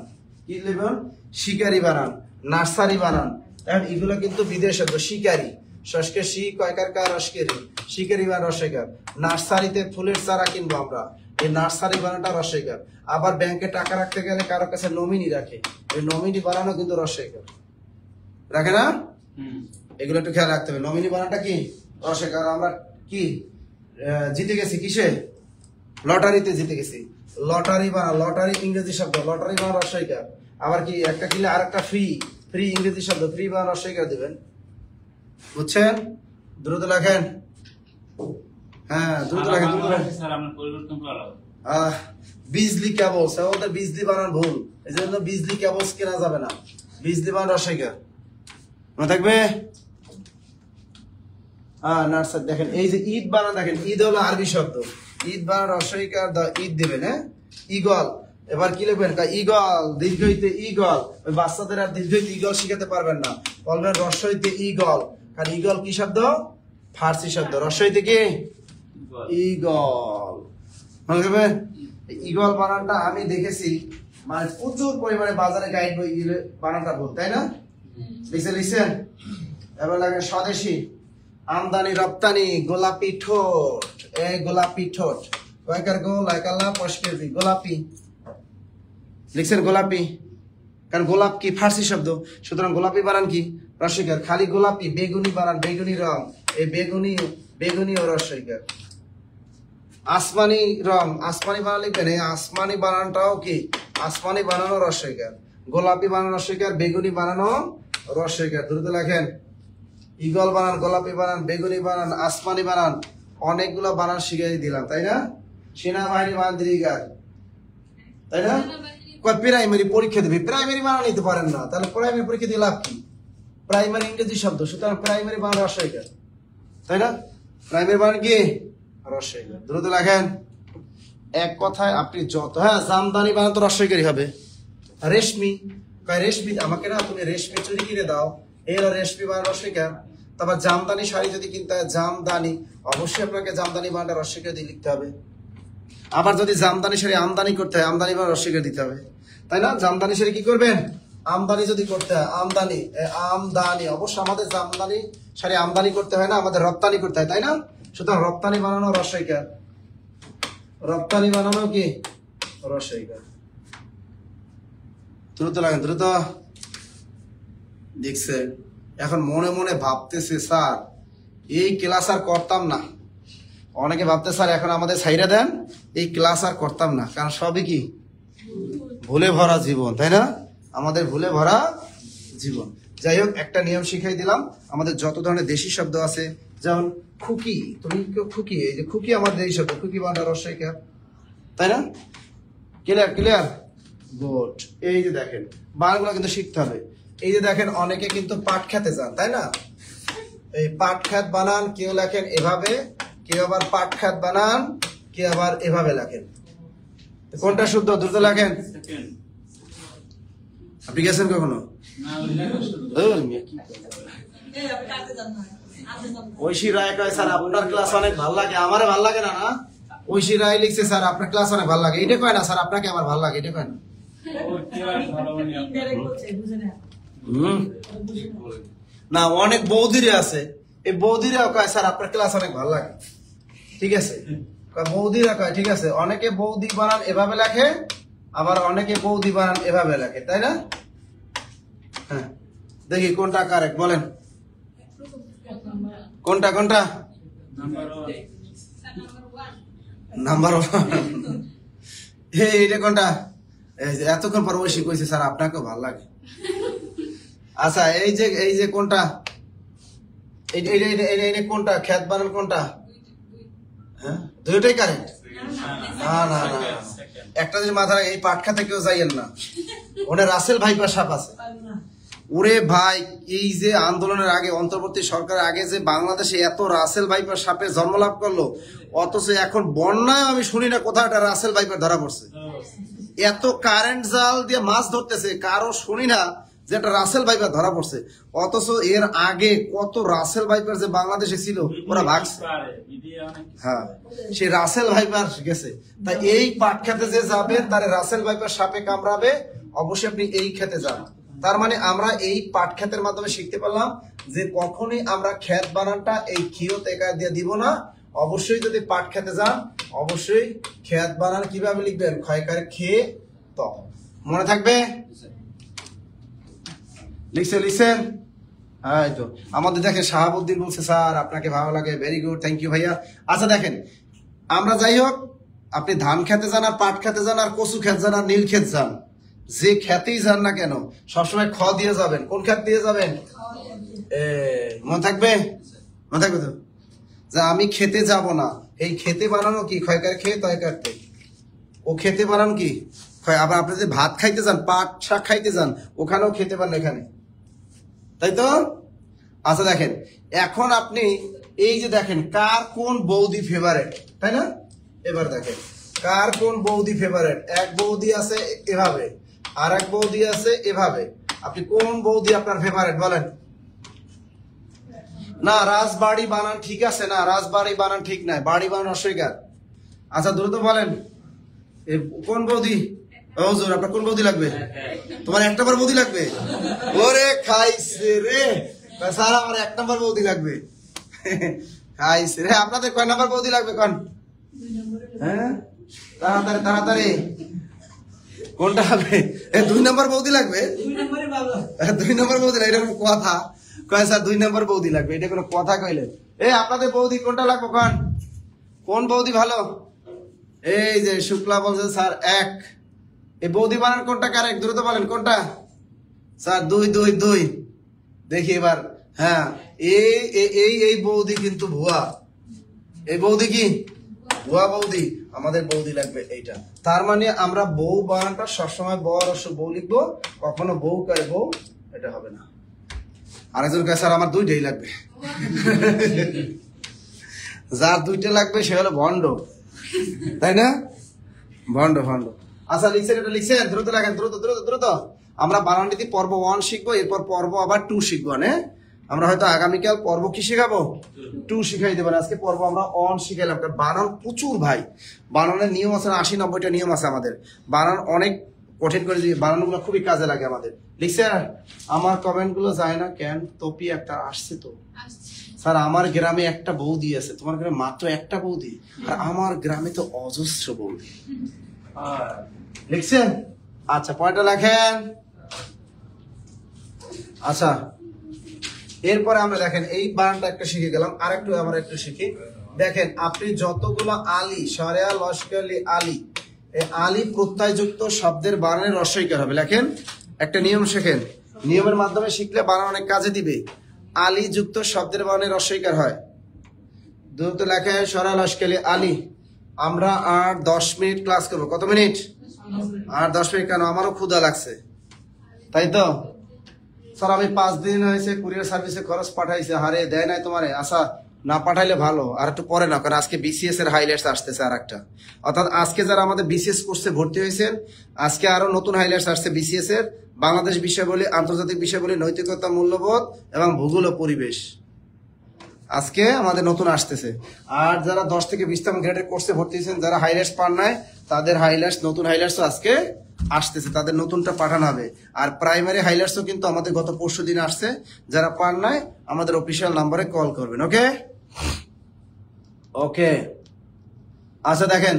কি লিখবেন? শিকারি বানান, নার্সারি বানান, এখন এগুলো কিন্তু বিদেশ শব্দ। শিকারি, শস্কে শি, কয়কার কার, রস্কেরি, শিকারি বানান রস্বইকার। নার্সারিতে ফুলের চারা কিনবো আমরা, এই নার্সারি বানানটা রস্বইকার। আবার ব্যাংকে টাকা রাখতে গেলে কারো কাছে নমিনি রাখে, এই নমিনি বানানো কিন্তু রস্বইকার, রাখে না? এগুলো একটু খেয়াল রাখতে হবে। নমিনি বানানটা কি রস্বইকার। আমরা কি জিতে গেছি কিসে? লটারিতে জিতে গেছি। লটারি বানান, লটারি ইংরেজি শব্দ, লটারি বানান রস্বইকার। আবার কি একটা কিনলে আর একটা ফ্রি, ফ্রি ইংরেজি শব্দ, ফ্রি বানান রস্বইকার দিবেন, বুঝছেন? দ্রুত লেখেন, হ্যাঁ দ্রুত লেখেন, দ্রুত লেখেন। বিজলি কেবলস, ওদের বিজলি বানান ভুল, এই জন্য বিজলি কেবলস কেনা যাবে না, বিজলি বানান রস্বইকার, মনে থাকবে? নার্সারি দেখেন, এই যে ঈদ বানান দেখেন, ঈদ হলো আরবি শব্দ, ঈদ বানান রস্বইকার, ঈদ দেবেন, হ্যাঁ ইগল। এবার কি লিখবেন? ইগল, দীর্ঘইতে ইগল। ওই বাচ্চাদের আর দীর্ঘইতে ইগল শিখাতে পারবেন না, বলবেন রস্বইতে ইগল, কারণ ইগল কি শব্দ? ফার্সি শব্দ। রস্বইতে কি? ইগল, মনে থাকবে? ইগল বানানটা আমি দেখেছি মানে প্রচুর পরিমাণে বাজারে গাইড বই গেলে বানানটা ভুল, তাই না? লিখছেন? এবার লাগে স্বদেশী, আমদানি রপ্তানি, গোলাপি ঠোঁট, এই গোলাপি ঠোঁট, কয়কার গোল লাইকাল্লা পশকেজি, গোলাপি লিখছেন গোলাপি, কারণ গোলাপ কি ফার্সি শব্দ, সুতরাং গোলাপি বানান কি রস্বইকার। খালি গোলাপি, বেগুনি বানান, বেগুনি রং, এই বেগুনি, বেগুনি ও রস্বইকার। আসমানি রং, আসমানি বানান লিখবেন, এই আসমানি বানানটাও কি আসমানি বানানো রস্বইকার, গোলাপি বানানো রস্বইকার, বেগুনি বানানো রস্বইকার। দ্রুত লেখেন। ঈগল বানান, গোলাপি বানান, বেগুনি বানান, আসমানি বানান, অনেকগুলো বানান শিখিয়ে দিলাম, তাই না? সেনাবাহিনী বানান দীর্ঘিকার, তাই না? প্রাইমারি পরীক্ষা দেবে, প্রাইমারি বানান নিতে পারেন না, তাহলে প্রাইমারি পরীক্ষা দিয়ে লাভ কি? প্রাইমারি ইংরেজি শব্দ, সুতরাং প্রাইমারি বানান রস্বইকার, তাই না? প্রাইমারি বানান কি? রস্বইকার। দ্রুত লেখেন। এক কথায় আপনি যত, হ্যাঁ জামদানি বানান তো রস্বইকারই হবে। রেশমি, রেশমি আমাকে না তুমি রেশমি চুরি কিনে দাও, এই হলো রেশমি বানান রস্বইকার। তারপর জামদানি শাড়ি যদি কিনতে হয়, জামদানি, অবশ্যই আপনাকে জামদানি বানানটা রস্বইকার দিয়ে লিখতে হবে। আবার যদি জামদানি শাড়ি আমদানি করতে হয়, আমদানি বানান রস্বইকার দিতে হবে, তাই না? জামদানি শাড়ি কি করবেন? আমদানি যদি করতে হয়, আমদানি, আমদানি, অবশ্যই আমাদের জামদানি শাড়ি আমদানি করতে হয় না, আমাদের রপ্তানি করতে হয়, তাই না? সুতরাং রপ্তানি বানানো রস্বইকার, রপ্তানি বানানো কি? রস্বইকার। দ্রুত লাগেন, দ্রুত। দেখছেন, এখন মনে মনে ভাবতেছে স্যার এই ক্লাস আর করতাম না। অনেকে ভাবতে স্যার এখন আমাদের ছাইরা দেন, এই ক্লাস আর করতাম না, কারণ সবই কি ভুলে ভরা জীবন, তাই না? আমাদের ভুলে ভরা জীবন। যাই হোক, একটা নিয়ম শিখাই দিলাম। আমাদের যত ধরনের দেশি শব্দ আছে, যেমন খুকি, তুমি খুকি, এই যে খুকি আমাদের এই শব্দ, খুকি বানান রস্বইকার, তাই না? Clear, clear, good. এই যে দেখেন বানানগুলো কিন্তু শিখতে হবে। এই যে দেখেন অনেকে কিন্তু পাট খেতে যান, তাই না? এই পাট খেত বানান কেউ লেখেন এভাবে, কেউ আবার পাট খেত বানান, কেউ আবার এভাবে লেখেন। কোনটা শুদ্ধ? দ্রুত লেখেন। আপনি গেছেন কখনো? ঐশী রায় কয় স্যার আপনার ক্লাস অনেক ভালো লাগে, আমারে ভালো লাগে না। না, ঐশী রায় লিখছে স্যার আপনার ক্লাস অনেক ভালো লাগে, এটা কয় না স্যার আপনাকে আমার ভালো লাগে, এটা কয় না। না, অনেক বৌদিরে আছে, এই বৌদিরাও কয় স্যার আপনার ক্লাস অনেক ভালো লাগে, ঠিক আছে? বৌদিরা কয়, ঠিক আছে। অনেকে বৌদি বানান এভাবে লেখে, আবার অনেকে বৌদি বানান এভাবে লেখে, তাই না? হ্যাঁ, দেখি কোনটা কারেক্ট বলেন, কোনটা কোনটা? Number one. এইটা কোনটা? এতক্ষণ পর বসে কইছে স্যার আপনাকেও ভালো লাগে। আচ্ছা, এই যে কোনটা? এই কোনটা? খ্যাত বানান কোনটা? হ্যাঁ, দুটোই কারেক্ট। না না না, একটা জিনিস মাথায়, এই পাট খাতে কেউ যাইয়েন না, ওনে রাসেল ভাইপার সাপ আছে। ওরে ভাই, এই যে আন্দোলনের আগে, অন্তর্বর্তী সরকারের আগে যে বাংলাদেশে এত রাসেল ভাইপার সাপের জন্ম লাভ করলো, অথচ এখন বন্যায় আমি শুনি না কোথাও একটা রাসেল ভাইপার ধরা পড়ছে। এত কারেন্ট জাল দিয়ে মাছ ধরতেছে, কারো শুনি না যে একটা রাসেল ভাইপার ধরা পড়ছে। অথচ এর আগে কত রাসেল ভাইপার যে বাংলাদেশে ছিল, ওরা ভাগছে। হ্যাঁ, সে রাসেল ভাইপার গেছে। তাই এই পাট খেতে যে যাবে, তার রাসেল ভাইপার সাপে কামড়াবে, অবশ্যই আপনি এই খেতে যান। তার মানে আমরা এই পাট খেতের মাধ্যমে শিখতে পারলাম যে কখনই আমরা খেত বানানটা এই খিয়ত একা দিয়ে দিব না। অবশ্যই যদি পাট খেতে যান, অবশ্যই খেত বানান কিভাবে লিখবেন? ক্ষয়কার খেয়ে ত, মনে থাকবে? লিখছেন? হ্যাঁ, তো আমাদের দেখেন শাহাবুদ্দিন বলছে স্যার আপনাকে ভালো লাগে, ভেরি গুড, থ্যাংক ইউ ভাইয়া। আচ্ছা দেখেন, আমরা যাই হোক, আপনি ধান খেতে যান আর পাট খেতে যান আর কচু খেত যান আর নীল খেত যান, যে খেতেই যান না কেন সবসময় খ দিয়ে যাবেন। কোন খেত দিয়ে যাবেন? মনে থাকবে? মনে থাকবে তো? যা আমি খেতে যাব না, এই খেতে বানানো কি? ক্ষয়কার খেয়ে তয়কার তে, ও খেতে বানান কি? আবার আপনি যে ভাত খাইতে যান, পাট শাক খাইতে যান, ওখানেও খেতে পারেন এখানে, তাই তো? আচ্ছা দেখেন, এখন আপনি এই যে দেখেন কার কোন বৌদি ফেভারেট, তাই না? এবার দেখেন কার কোন বৌদি ফেভারেট। এক বৌদি আছে এভাবে, আর এক বৌদি আছে এভাবে। আপনি কোন বৌদি আপনার ফেভারেট বলেন? না, রাজবাড়ি বানান ঠিক আছে না, রাজবাড়ি বানান ঠিক নাই, বাড়ি বানান অস্বীকার। আচ্ছা দ্রুত বলেন, কোন বৌদি? হুজুর আপনার কোন বৌদি লাগবে? তোমার এক নম্বর বৌদি লাগবে? ওরে খাইছে রে স্যার, আমার এক নম্বর বৌদি লাগবে। খাইছে রে। আপনাদের কয় নম্বর বৌদি লাগবে কোন? হ্যাঁ, তাড়াতাড়ি তাড়াতাড়ি, কোনটা হবে? 2 নম্বর বৌদি লাগবে? 2 নম্বর বৌদি লাগবে, এটা কোনো কথা কয় স্যার? 2 নম্বর বৌদি লাগবে, এটা কোনো কথা কইলেন? আপনাদের বৌদি কোনটা লাগবে কোন? কোন বৌদি ভালো? এই যে শুক্লা বলছে স্যার 1, এই বৌদি বানান কোনটা কারেক্ট দ্রুত বলেন কোনটা? স্যার 2 2 2। দেখি এবার। হ্যাঁ, এই বৌদি কিন্তু ভুয়া। এই বৌদি কি ভুয়া বৌদি, আমাদের বৌদি লাগবে এইটা। তার মানে আমরা বউ বানানটা সবসময় বড় বউ লিখবো, কখনো বউ কায় বউ এটা হবে না। আরেকজন কাছে স্যার আমার 2টাই লাগবে। যার 2টা লাগবে সে হলো ভণ্ড, তাই না? ভণ্ড ভণ্ড। আচ্ছা লিখছেন, এটা লিখছেন, দ্রুত লেখেন, দ্রুত দ্রুত দ্রুত। আমরা বানানটি পর্ব 1 শিখবো, এরপর পর্ব আবার 2 শিখবো। না আমরা হয়তো আগামীকাল পর্ব কি শিখাবো? 2 শিখাই দেবেন। আজকে পর্ব আমরা 1 শিখাইলাম। বানান প্রচুর ভাই, বানানের নিয়ম আছে 80-90টা নিয়ম আছে আমাদের। বানান অনেক কঠিন করে দিয়ে বানানগুলো খুবই কাজে লাগে আমাদের। লিখছেন? আমার কমেন্ট গুলো যায় না কেন? টপি একটা আসছে তো স্যার, আমার গ্রামে একটা বৌদি আছে, তোমার গ্রামে মাত্র একটা বৌদি, আর আমার গ্রামে তো অজস্র বৌদি। লিখছেন? আচ্ছা পয়েন্টটা লেখেন। আচ্ছা এরপরে আমরা দেখেন এই বানানটা একটা শিখে গেলাম, আর একটু আমরা একটু শিখি। দেখেন আপনি যতগুলো আলী, সরেয়া লস্করলি আলী, এই আলী প্রত্যয়যুক্ত শব্দের বানানের রস্বইকার হবে। লেখেন, একটা নিয়ম শেখেন, নিয়মের মাধ্যমে শিখলে বানান অনেক কাজে দিবে। আলী যুক্ত শব্দের বানানের রস্বইকার হয়। দ্রুত লেখেন, সরেয়া লস্করলি আলী। আমরা আর 10 মিনিট ক্লাস করবো। কত মিনিট? আর 10 মিনিট। কেন? আমারও ক্ষুধা লাগছে, তাই তো। স্যার আমি 5 দিন হয়েছে কুরিয়ার সার্ভিসে খরচ পাঠাইছে, হারে দেয় নাই তোমারে। আচ্ছা না পাঠাইলে ভালো, আর একটু পরে না, কারণ আজকে বিসিএস এর হাইলাইটস আসতেছে আর একটা। অর্থাৎ আজকে যারা আমাদের বিসিএস কোর্সে ভর্তি হয়েছেন, আজকে আরো নতুন হাইলাইটস আসছে বিসিএস এর। বাংলাদেশ বিষয়াবলী, আন্তর্জাতিক বিষয়াবলী, নৈতিকতা, মূল্যবোধ এবং ভূগোল ও পরিবেশ আজকে আমাদের নতুন আসতেছে। আর যারা 10 থেকে 20তম গ্রেডের কোর্সে ভর্তি হয়েছেন, যারা হাইলাইটস পান নাই, তাদের হাইলাইটস, নতুন হাইলাইটস আজকে আসতেছে, তাদের নতুনটা পাঠানো হবে। আর প্রাইমারি হাইলাইটসও কিন্তু আমাদের গত পরশু দিন আসছে। যারা পান নাই আমাদের অফিসিয়াল নাম্বারে কল করবেন। ওকে ওকে। আচ্ছা দেখেন,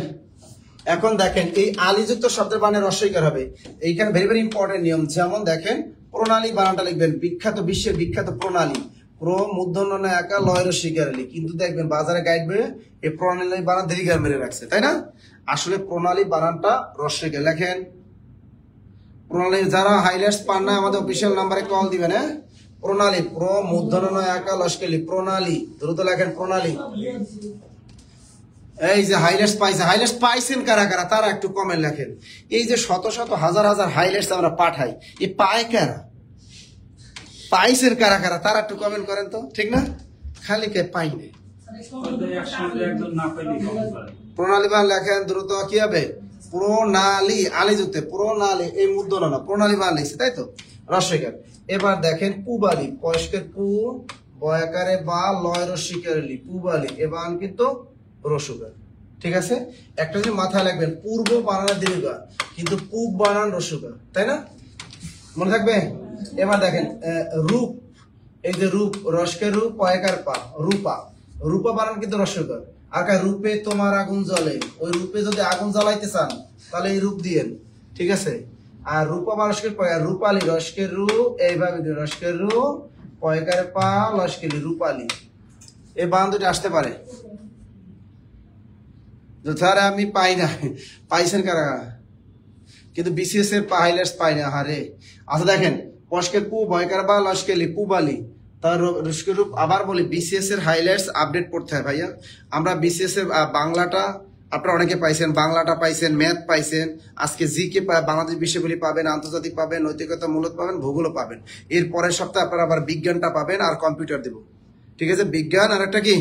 এখন দেখেন এই আলীযুক্ত শব্দের বানানের রস্বইকার হবে। এইখানে ভেরি ভেরি ইম্পর্টেন্ট নিয়ম। যেমন দেখেন, প্রণালী বানানটা লিখবেন, বিখ্যাত, বিশ্বের বিখ্যাত প্রণালী, প্র মূর্ধন্য ন একা লয় রস্বইকারলী। কিন্তু দেখবেন বাজারে গাইড বইয়ে এই প্রণালী বানান দীর্ঘার মেরে রাখছে, তাই না? আসলে প্রণালী বানানটা রস্বইকার। লেখেন প্রণালী। যারা হাইলাইটস পান না আমাদের অফিসিয়াল নাম্বারে কল দিবেন। হ্যাঁ, প্রণালী, প্র মূর্ধন্য ন একা লস্করলী, প্রণালী। দ্রুত লেখেন প্রণালী। এই যে হাইলাইটস পাইছে, হাইলাইটস পাইছেন কারা কারা তারা একটু কমেন্ট লেখেন। এই যে শত শত হাজার হাজার হাইলাইটস আমরা পাঠাই, এই পায় কারা? পাইছেন কারা কারা তারা একটু কমেন্ট করেন তো, ঠিক না? খালি কে পাই নাই। প্রণালী বান লেখেন দ্রুত। কি হবে? প্রণালী, আলী যুক্তে প্রণালী, এই মূর্ধন্য না, প্রণালী বান লিখছে, তাই তো, রস্বইকার। এবার দেখেন পুবালি, পয়স্কের পু, বয়াকারে বা, লয় রস্বইকারলী, পুবালি। এবার কিন্তু রসুগার, ঠিক আছে? একটা যে মাথায় লাগবেন, পূর্ব বানান দীর্ঘা, কিন্তু পূব বানান রসুগার, তাই না? মনে থাকবে। এবার দেখেন রূপ, এই যে রূপ, রসকের রূপ, পয়কার পা, রূপা, রূপা বানান কিন্তু রসুগার। আর রূপে তোমার আগুন জ্বলে, ওই রূপে যদি আগুন জ্বালাইতে চান তাহলে এই রূপ দিয়েন, ঠিক আছে? আর রূপা বা রসকের পয়, রূপালী, রসকের রূপ, এইভাবে রসকের রূপ, পয়কার পা, লস্কের রূপালী। এই বানান দুটি আসতে পারে। স্যার আমি পাই না, পাইছেন কারা? কিন্তু বিসিএস এর হাইলাইটস পাই না, হারে। আচ্ছা দেখেন, পস্কের পু, বয়কার বা, লস্কেলি, পুবালি, তার রস্কের রূপ। আবার বলি, বিসিএস এর হাইলাইটস আপডেট করতে হয় ভাইয়া। আমরা বিসিএস এর বাংলাটা আপনারা অনেকে পাইছেন, বাংলাটা পাইছেন, ম্যাথ পাইছেন, আজকে জিকে বাংলাদেশ বিষয়গুলি পাবেন, আন্তর্জাতিক পাবেন, নৈতিকতা, মূলত পাবেন, ভূগোলও পাবেন। এর পরের সপ্তাহে আপনারা আবার বিজ্ঞানটা পাবেন আর কম্পিউটার দেব, ঠিক আছে? বিজ্ঞান আর একটা কি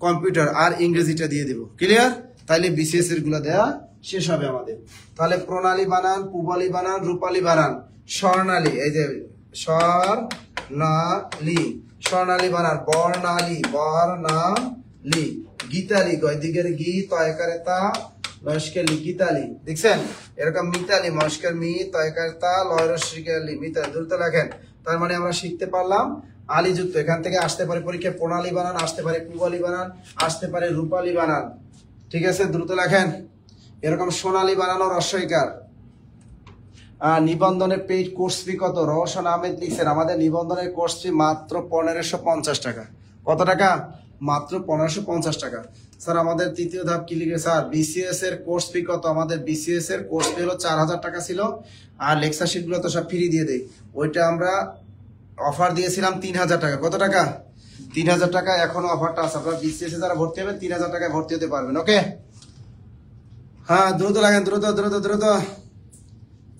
কম্পিউটার, আর ইংরেজিটা দিয়ে দেব। ক্লিয়ার? তাইলে বিসিএস এর গুলা দেয়া শেষ হবে আমাদের। তাহলে প্রণালী বানান, পুবালি বানান, রূপালী বানান, স্বর্ণালী, এই যে স্বর্ণালী, স্বর্ণালী বানান, বর্ণালী, বর্ণালী, গীতালি, গয় দিকের গী, তয়কারে তা, লস্কের লি, গীতালি। দেখছেন এরকম মিতালি, মস্কের মি, তয়কার তা, লয় রস্বইকার লি, মিতালি। দ্রুত লেখেন। তার মানে আমরা শিখতে পারলাম আলী যুক্ত। এখান থেকে আসতে পারে পরীক্ষায় প্রণালী বানান, আসতে পারে পুবালি বানান, আসতে পারে রূপালী বানান, ঠিক আছে? দ্রুত লেখেন। এরকম সোনালী বানানো রস্বইকার। নিবন্ধনের পেইড কোর্স ফি কত? রওশন আহমেদ লিখছেন, আমাদের নিবন্ধনের কোর্স ফি মাত্র 1550 টাকা। কত টাকা? মাত্র 1550 টাকা। স্যার আমাদের তৃতীয় ধাপ কি লিখে স্যার বিসিএস এর কোর্স ফি কত? আমাদের বিসিএস এর কোর্স ফি হলো 4000 টাকা ছিল, আর লেকচার শিট গুলো তো সব ফ্রি দিয়ে দেই। ওইটা আমরা অফার দিয়েছিলাম 3000 টাকা। কত টাকা? 3000 টাকা এখনো অফারটা আছে। আপনারা বিসিএস এ যারা ভর্তি হবেন 3000 টাকায় ভর্তি হতে পারবেন। ওকে, হ্যাঁ দ্রুত লাগেন, দ্রুত দ্রুত দ্রুত।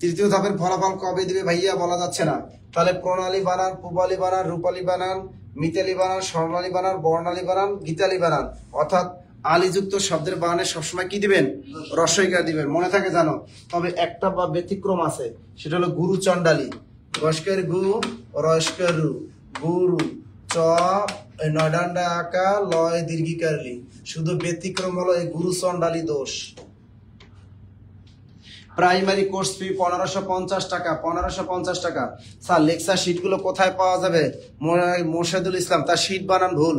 তৃতীয় ধাপের ফলাফল কবে দিবে ভাইয়া বলা যাচ্ছে না। তাহলে প্রণালী বানান, পূবালী বানান, রূপালী বানান, মিতালি বানান, স্বর্ণালী বানান, বর্ণালী বানান, গীতালি বানান, অর্থাৎ আলিযুক্ত শব্দের বানানে সবসময় কি দিবেন? রস্বইকার দিবেন, মনে থাকে জানো। তবে একটা বা ব্যতিক্রম আছে, সেটা হলো গুরু চণ্ডালী। গস্কের গু, রস্কের রু, গুরু চ, নডান্ডা আকা, লয় দীর্ঘিকার লি। শুধু ব্যতিক্রম হলো এই গুরু চণ্ডালী দোষ। প্রাইমারি কোর্স ফি 1550 টাকা, 1550 টাকা। স্যার লেকচার শিট গুলো কোথায় পাওয়া যাবে? মোর্শেদুল ইসলাম, তার শিট বানান ভুল।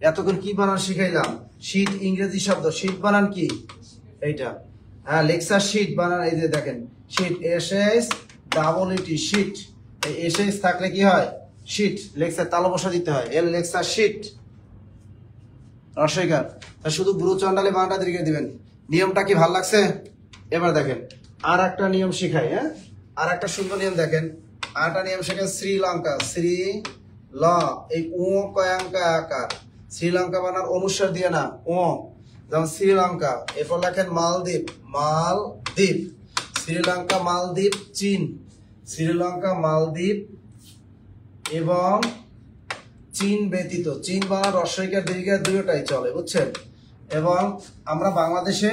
এতক্ষণ কি বানান শিখাইলাম? শিট ইংরেজি শব্দ, শিট বানান কি? এইটা, হ্যাঁ লেকচার শিট বানান। এই যে দেখেন sheet, SS double ET sheet. এই এসএস থাকলে কি হয়? শিট। লেকচার তালো বসা দিতে হয়, এর লেকচার শিট রস্বইকার। তা শুধু গুরু চণ্ডালী বানানটা দিকে দিবেন। নিয়মটা কি ভাল লাগছে? এবার দেখেন আর একটা নিয়ম শিখাই। হ্যাঁ, আর একটা সুন্দর নিয়ম দেখেন। আর একটা নিয়ম শেখেন শ্রীলঙ্কা, শ্রী ল, এই ও কয়াঙ্কা আকার। শ্রীলঙ্কা বানার অনুসার দিয়ে না, ও, যেমন শ্রীলঙ্কা। এরপর লেখেন মালদ্বীপ, মালদ্বীপ। শ্রীলঙ্কা, মালদ্বীপ, চীন। শ্রীলঙ্কা, মালদ্বীপ এবং চীন ব্যতীত। চীন বানার রস্বইকার দীর্ঘার দুটোটাই চলে, বুঝছেন। এবং আমরা বাংলাদেশে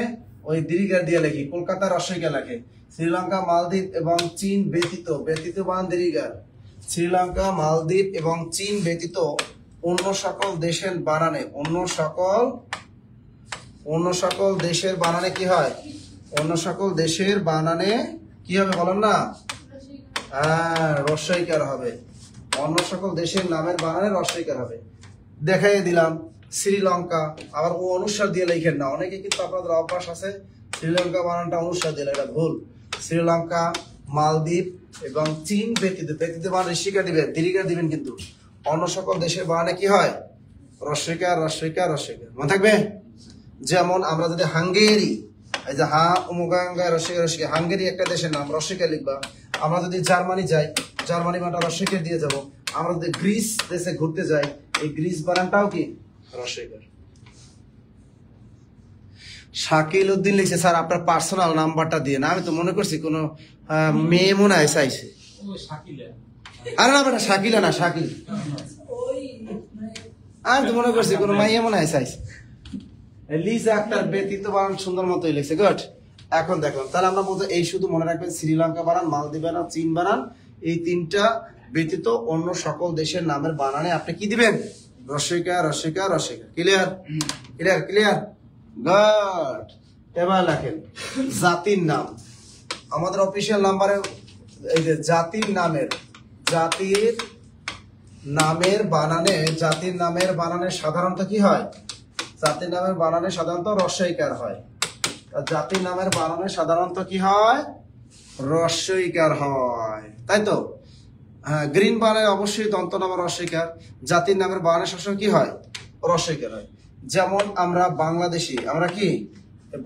ওই দীর্ঘার দিয়ে লিখি, কলকাতা রস্বইকার লেখে। শ্রীলঙ্কা, মালদ্বীপ এবং চীন ব্যতীত, ব্যতীত বানান দীর্ঘার। শ্রীলঙ্কা, মালদ্বীপ এবং চীন ব্যতীত অন্য সকল দেশের বানানে, অন্য সকল দেশের বানানে কি হয়? অন্য সকল দেশের বানানে কি হবে বলেন না? হ্যাঁ, রস্বইকার হবে। অন্য সকল দেশের নামের বানানে রস্বইকার হবে। দেখাই দিলাম শ্রীলঙ্কা, আবার ও অনুসার দিয়ে লিখেন না। অনেকে কিন্তু আপনাদের অভ্যাস আছে শ্রীলঙ্কা বানানটা অনুসার দিয়ে, এটা ভুল। শ্রীলঙ্কা, মালদ্বীপ এবং চীন ব্যতীত, ব্যতীত বানান ঋষিকার দিবেন, দীর্ঘার দিবেন। কিন্তু অন্য সকল দেশের বানানে কি হয়? রস্বইকার, রস্বইকার, রস্বইকার। মনে থাকবে? যেমন আমরা যদি হাঙ্গেরি, এই যে হা উমুগাঙ্গা রস্বইকার, রস্বইকার, হাঙ্গেরি একটা দেশের নাম, রস্বইকার লিখবা। আমরা যদি জার্মানি যাই, জার্মানি বানানটা রস্বইকার দিয়ে যাব। আমরা যদি গ্রিস দেশে ঘুরতে যাই, এই গ্রিস বানানটাও কি? রস্বইকার। শাকিল উদ্দিন লিখছে স্যার আপনার পার্সোনাল নাম্বারটা দিয়ে না। আমি তো মনে করছি কোন মেয়ে মনে হয় চাইছে। আরে না বেটা, শাকিলা না, শাকিল। আমি তো মনে করছি কোন মাইয়া মনে হয় চাইছে। লিজা আক্তার ব্যতীত বানান সুন্দর মতোই লিখছে, গুড। এখন দেখুন, তাহলে আমরা বলতে এই শুধু মনে রাখবেন শ্রীলঙ্কা বানান, মালদ্বীপ বানান, চীন বানান, এই তিনটা ব্যতীত অন্য সকল দেশের নামের বানানে আপনি কি দিবেন? রস্বইকার, রস্বইকার, রস্বইকার। ক্লিয়ার? Clear, clear, good. এবার লেখেন জাতির নাম। আমাদের অফিসিয়াল নাম্বারে এই যে জাতির নামের বানানে, জাতির নামের বানানে সাধারণত কি হয়? জাতির নামের বানানে সাধারণত রস্বইকার হয়। জাতির নামের বানানে সাধারণত কি হয়? রস্বইকার হয়, তাই তো? হ্যাঁ, গ্রিন বানানে অবশ্যই দন্ত নামের রস্বইকার। জাতির নামের বানানে সবসময় কি হয়? রস্বইকার হয়। যেমন আমরা বাংলাদেশি, আমরা কি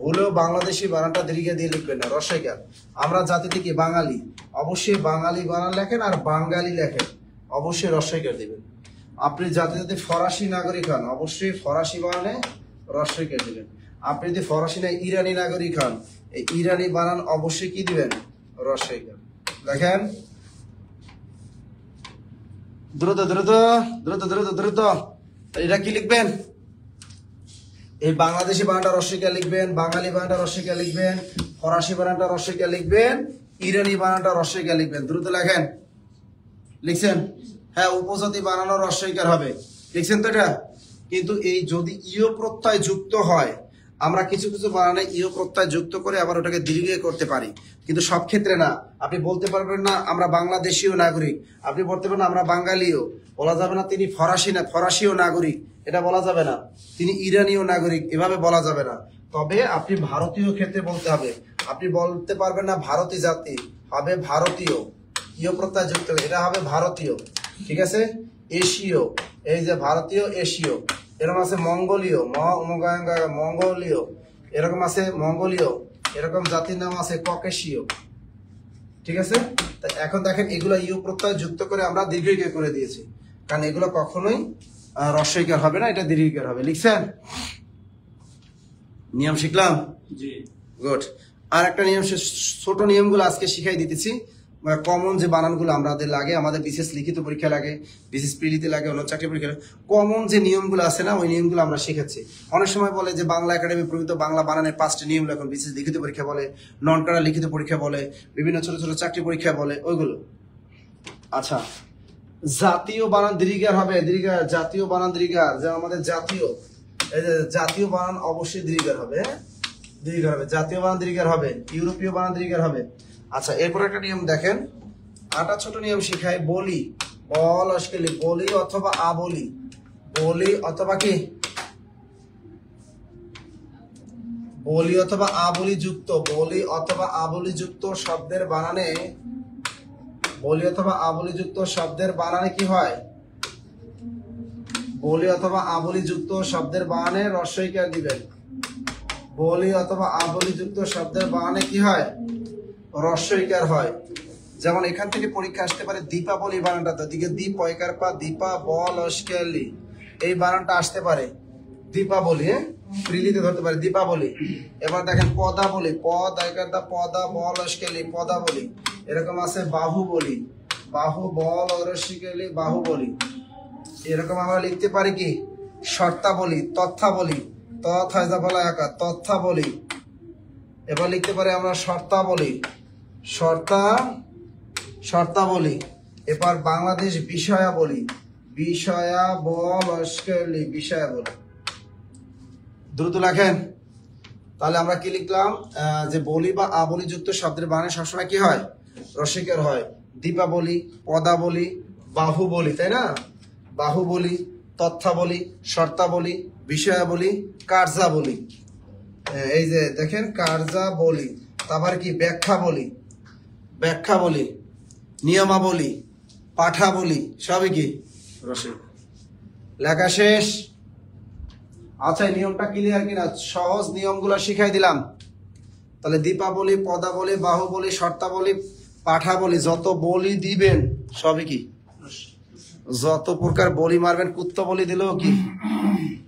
ভুলেও বাংলাদেশি বানানটা দীর্ঘ দিয়ে লিখবেন না, রস্বইকার। আমরা জাতিতে কি? বাঙালি, অবশ্যই বাঙালি বানান লেখেন, আর বাঙালি লেখেন, অবশ্যই রস্বইকার দিবেন। আপনি জাতিতে যদি ফরাসি নাগরিক হন, অবশ্যই ফরাসি বানানে রস্বইকার দিবেন। আপনি যদি ফরাসি না ইরানি নাগরিক হন, এই ইরানি বানান অবশ্যই কি দিবেন? রস্বইকার। দেখেন দ্রুত দ্রুত দ্রুত দ্রুত দ্রুত। এটা কি লিখবেন? এই বাংলাদেশি বানানটা রস্বইকার লিখবেন, বাঙালি বানানটা রস্বইকার লিখবেন, ফরাসি বানানটা রস্বইকার লিখবেন, ইরানি বানানটা রস্বইকার লিখবেন। দ্রুত লেখেন। লিখছেন? হ্যাঁ, উপজাতি বানানো রস্বইকার হবে। লিখছেন তো এটা? কিন্তু এই যদি ইয় প্রত্যয় যুক্ত হয়, আমরা কিছু কিছু বানানে ইয় প্রত্যয় যুক্ত করে আবার ওটাকে দীর্ঘ করতে পারি, কিন্তু সব ক্ষেত্রে না। আপনি বলতে পারবেন না আমরা বাংলাদেশীয় নাগরিক, আপনি বলতে পারবেন আমরা বাঙালিও, বলা যাবে না তিনি ফরাসি না ফরাসিও নাগরিক, এটা বলা যাবে না। তিনি ইরানীয় নাগরিক, এভাবে বলা যাবে না। তবে আপনি ভারতীয় ক্ষেত্রে বলতে হবে। আপনি বলতে পারবেন না ভারতীয় জাতি, হবে ভারতীয়, ইয় প্রত্যয় যুক্ত, এটা হবে ভারতীয়, ঠিক আছে? এশীয়, এই যে ভারতীয়, এশীয়, এরকম আছে মঙ্গোলীয়, মঙ্গোলীয়, এরকম আছে মঙ্গোলীয়, এরকম জাতির নাম আছে ককেশীয়। ঠিক আছে, তা এখন দেখেন এগুলো ইউ প্রত্যয় যুক্ত করে আমরা দীর্ঘইকার করে দিয়েছি, কারণ এগুলো কখনোই হ্রস্বইকার হবে না, এটা দীর্ঘইকার হবে। লিখছেন? নিয়ম শিখলাম? জি। গুড। আর একটা নিয়ম, ছোট নিয়মগুলো আজকে শিখাই দিতেছি। কমন যে বানানগুলো আমাদের লাগে, আমাদের বিশেষ লিখিত পরীক্ষা লাগে, বিশেষ প্রিলিতে লাগে, অন্য চাকরি পরীক্ষা লাগে, কমন যে নিয়মগুলো আছে না, ওই নিয়মগুলো আমরা শিখাচ্ছি। অনেক সময় বলে যে বাংলা একাডেমি প্রকৃত বাংলা বানানের 5টি নিয়ম এখন বিশেষ লিখিত পরীক্ষা বলে, নন কারা লিখিত পরীক্ষা বলে, বিভিন্ন ছোট ছোট চাকরি পরীক্ষা বলে, ওইগুলো। আচ্ছা, জাতীয় বানান দীর্ঘার হবে, দীর্ঘার, জাতীয় বানান দীর্ঘার, যে আমাদের জাতীয়, এই যে জাতীয় বানান অবশ্যই দীর্ঘার হবে, দীর্ঘার হবে, জাতীয় বানান দীর্ঘার হবে, ইউরোপীয় বানান দীর্ঘার হবে। আচ্ছা, এরপর একটা নিয়ম দেখেন, আটা ছোট নিয়ম শিখায়, বলি, বল অস্কেলি, বলি অথবা আবলি, বলি অথবা কি, বলি অথবা আবলি যুক্ত, বলি অথবা আবলি যুক্ত শব্দের বানানে, বলি অথবা আবলি যুক্ত শব্দের বানানে কি হয়? বলি অথবা আবলি যুক্ত শব্দের বানানে হ্রস্বইকার দিবেন। বলি অথবা আবলি যুক্ত শব্দের বানানে কি হয়? হ্রস্বইকার হয়। যেমন এখান থেকে পরীক্ষা আসতে পারে দীপাবলি বানানটা, তো দিকে দীপ পয়কার পা, দীপা বল অস্কেলি, এই বানানটা আসতে পারে দীপাবলি, হ্যাঁ, প্রিলিতে ধরতে পারে দীপাবলি। এবার দেখেন পদাবলি, পদ আইকার দা, পদা বল অস্কেলি, পদাবলি। এরকম আছে বাহুবলি, বাহু বল অস্কেলি, বাহুবলি। এরকম আমরা লিখতে পারি কি শর্তাবলী, তথ্যাবলী, তথা বলা একা, তথ্যাবলী। এবার লিখতে পারি আমরা শর্তাবলী, শর্তাবলী। এবার বাংলাদেশ বিষয়াবলী, বিষয়াবলী, বিষয়াবলী। দ্রুত লেখেন। তাহলে আমরা কি লিখলাম? যে বলি বা আবলি যুক্ত শব্দের বানানে সবসময় কি হয়? হ্রস্বইকার হয়। দীপাবলি, পদাবলী, বাহুবলী, তাই না? বাহুবলী, তথ্যাবলী, শর্তাবলী, বিষয়াবলী, কার্যাবলী। এই যে দেখেন কার্যাবলী, তারপর কি ব্যাখ্যাবলী, ব্যাখ্যাবলী, নিয়মাবলী, পাঠাবলী, সবই কি হ্রস্বইকার। লেখা শেষ? আচ্ছা, নিয়মটা ক্লিয়ার কিনা? সহজ নিয়মগুলো শিখাই দিলাম। তাহলে দীপাবলি, পদাবলী, বাহুবলী, শর্তাবলী, পাঠাবলী, যত বলি দিবেন সবই কি, যত প্রকার বলি মারবেন, কুত্ত বলি দিলেও কি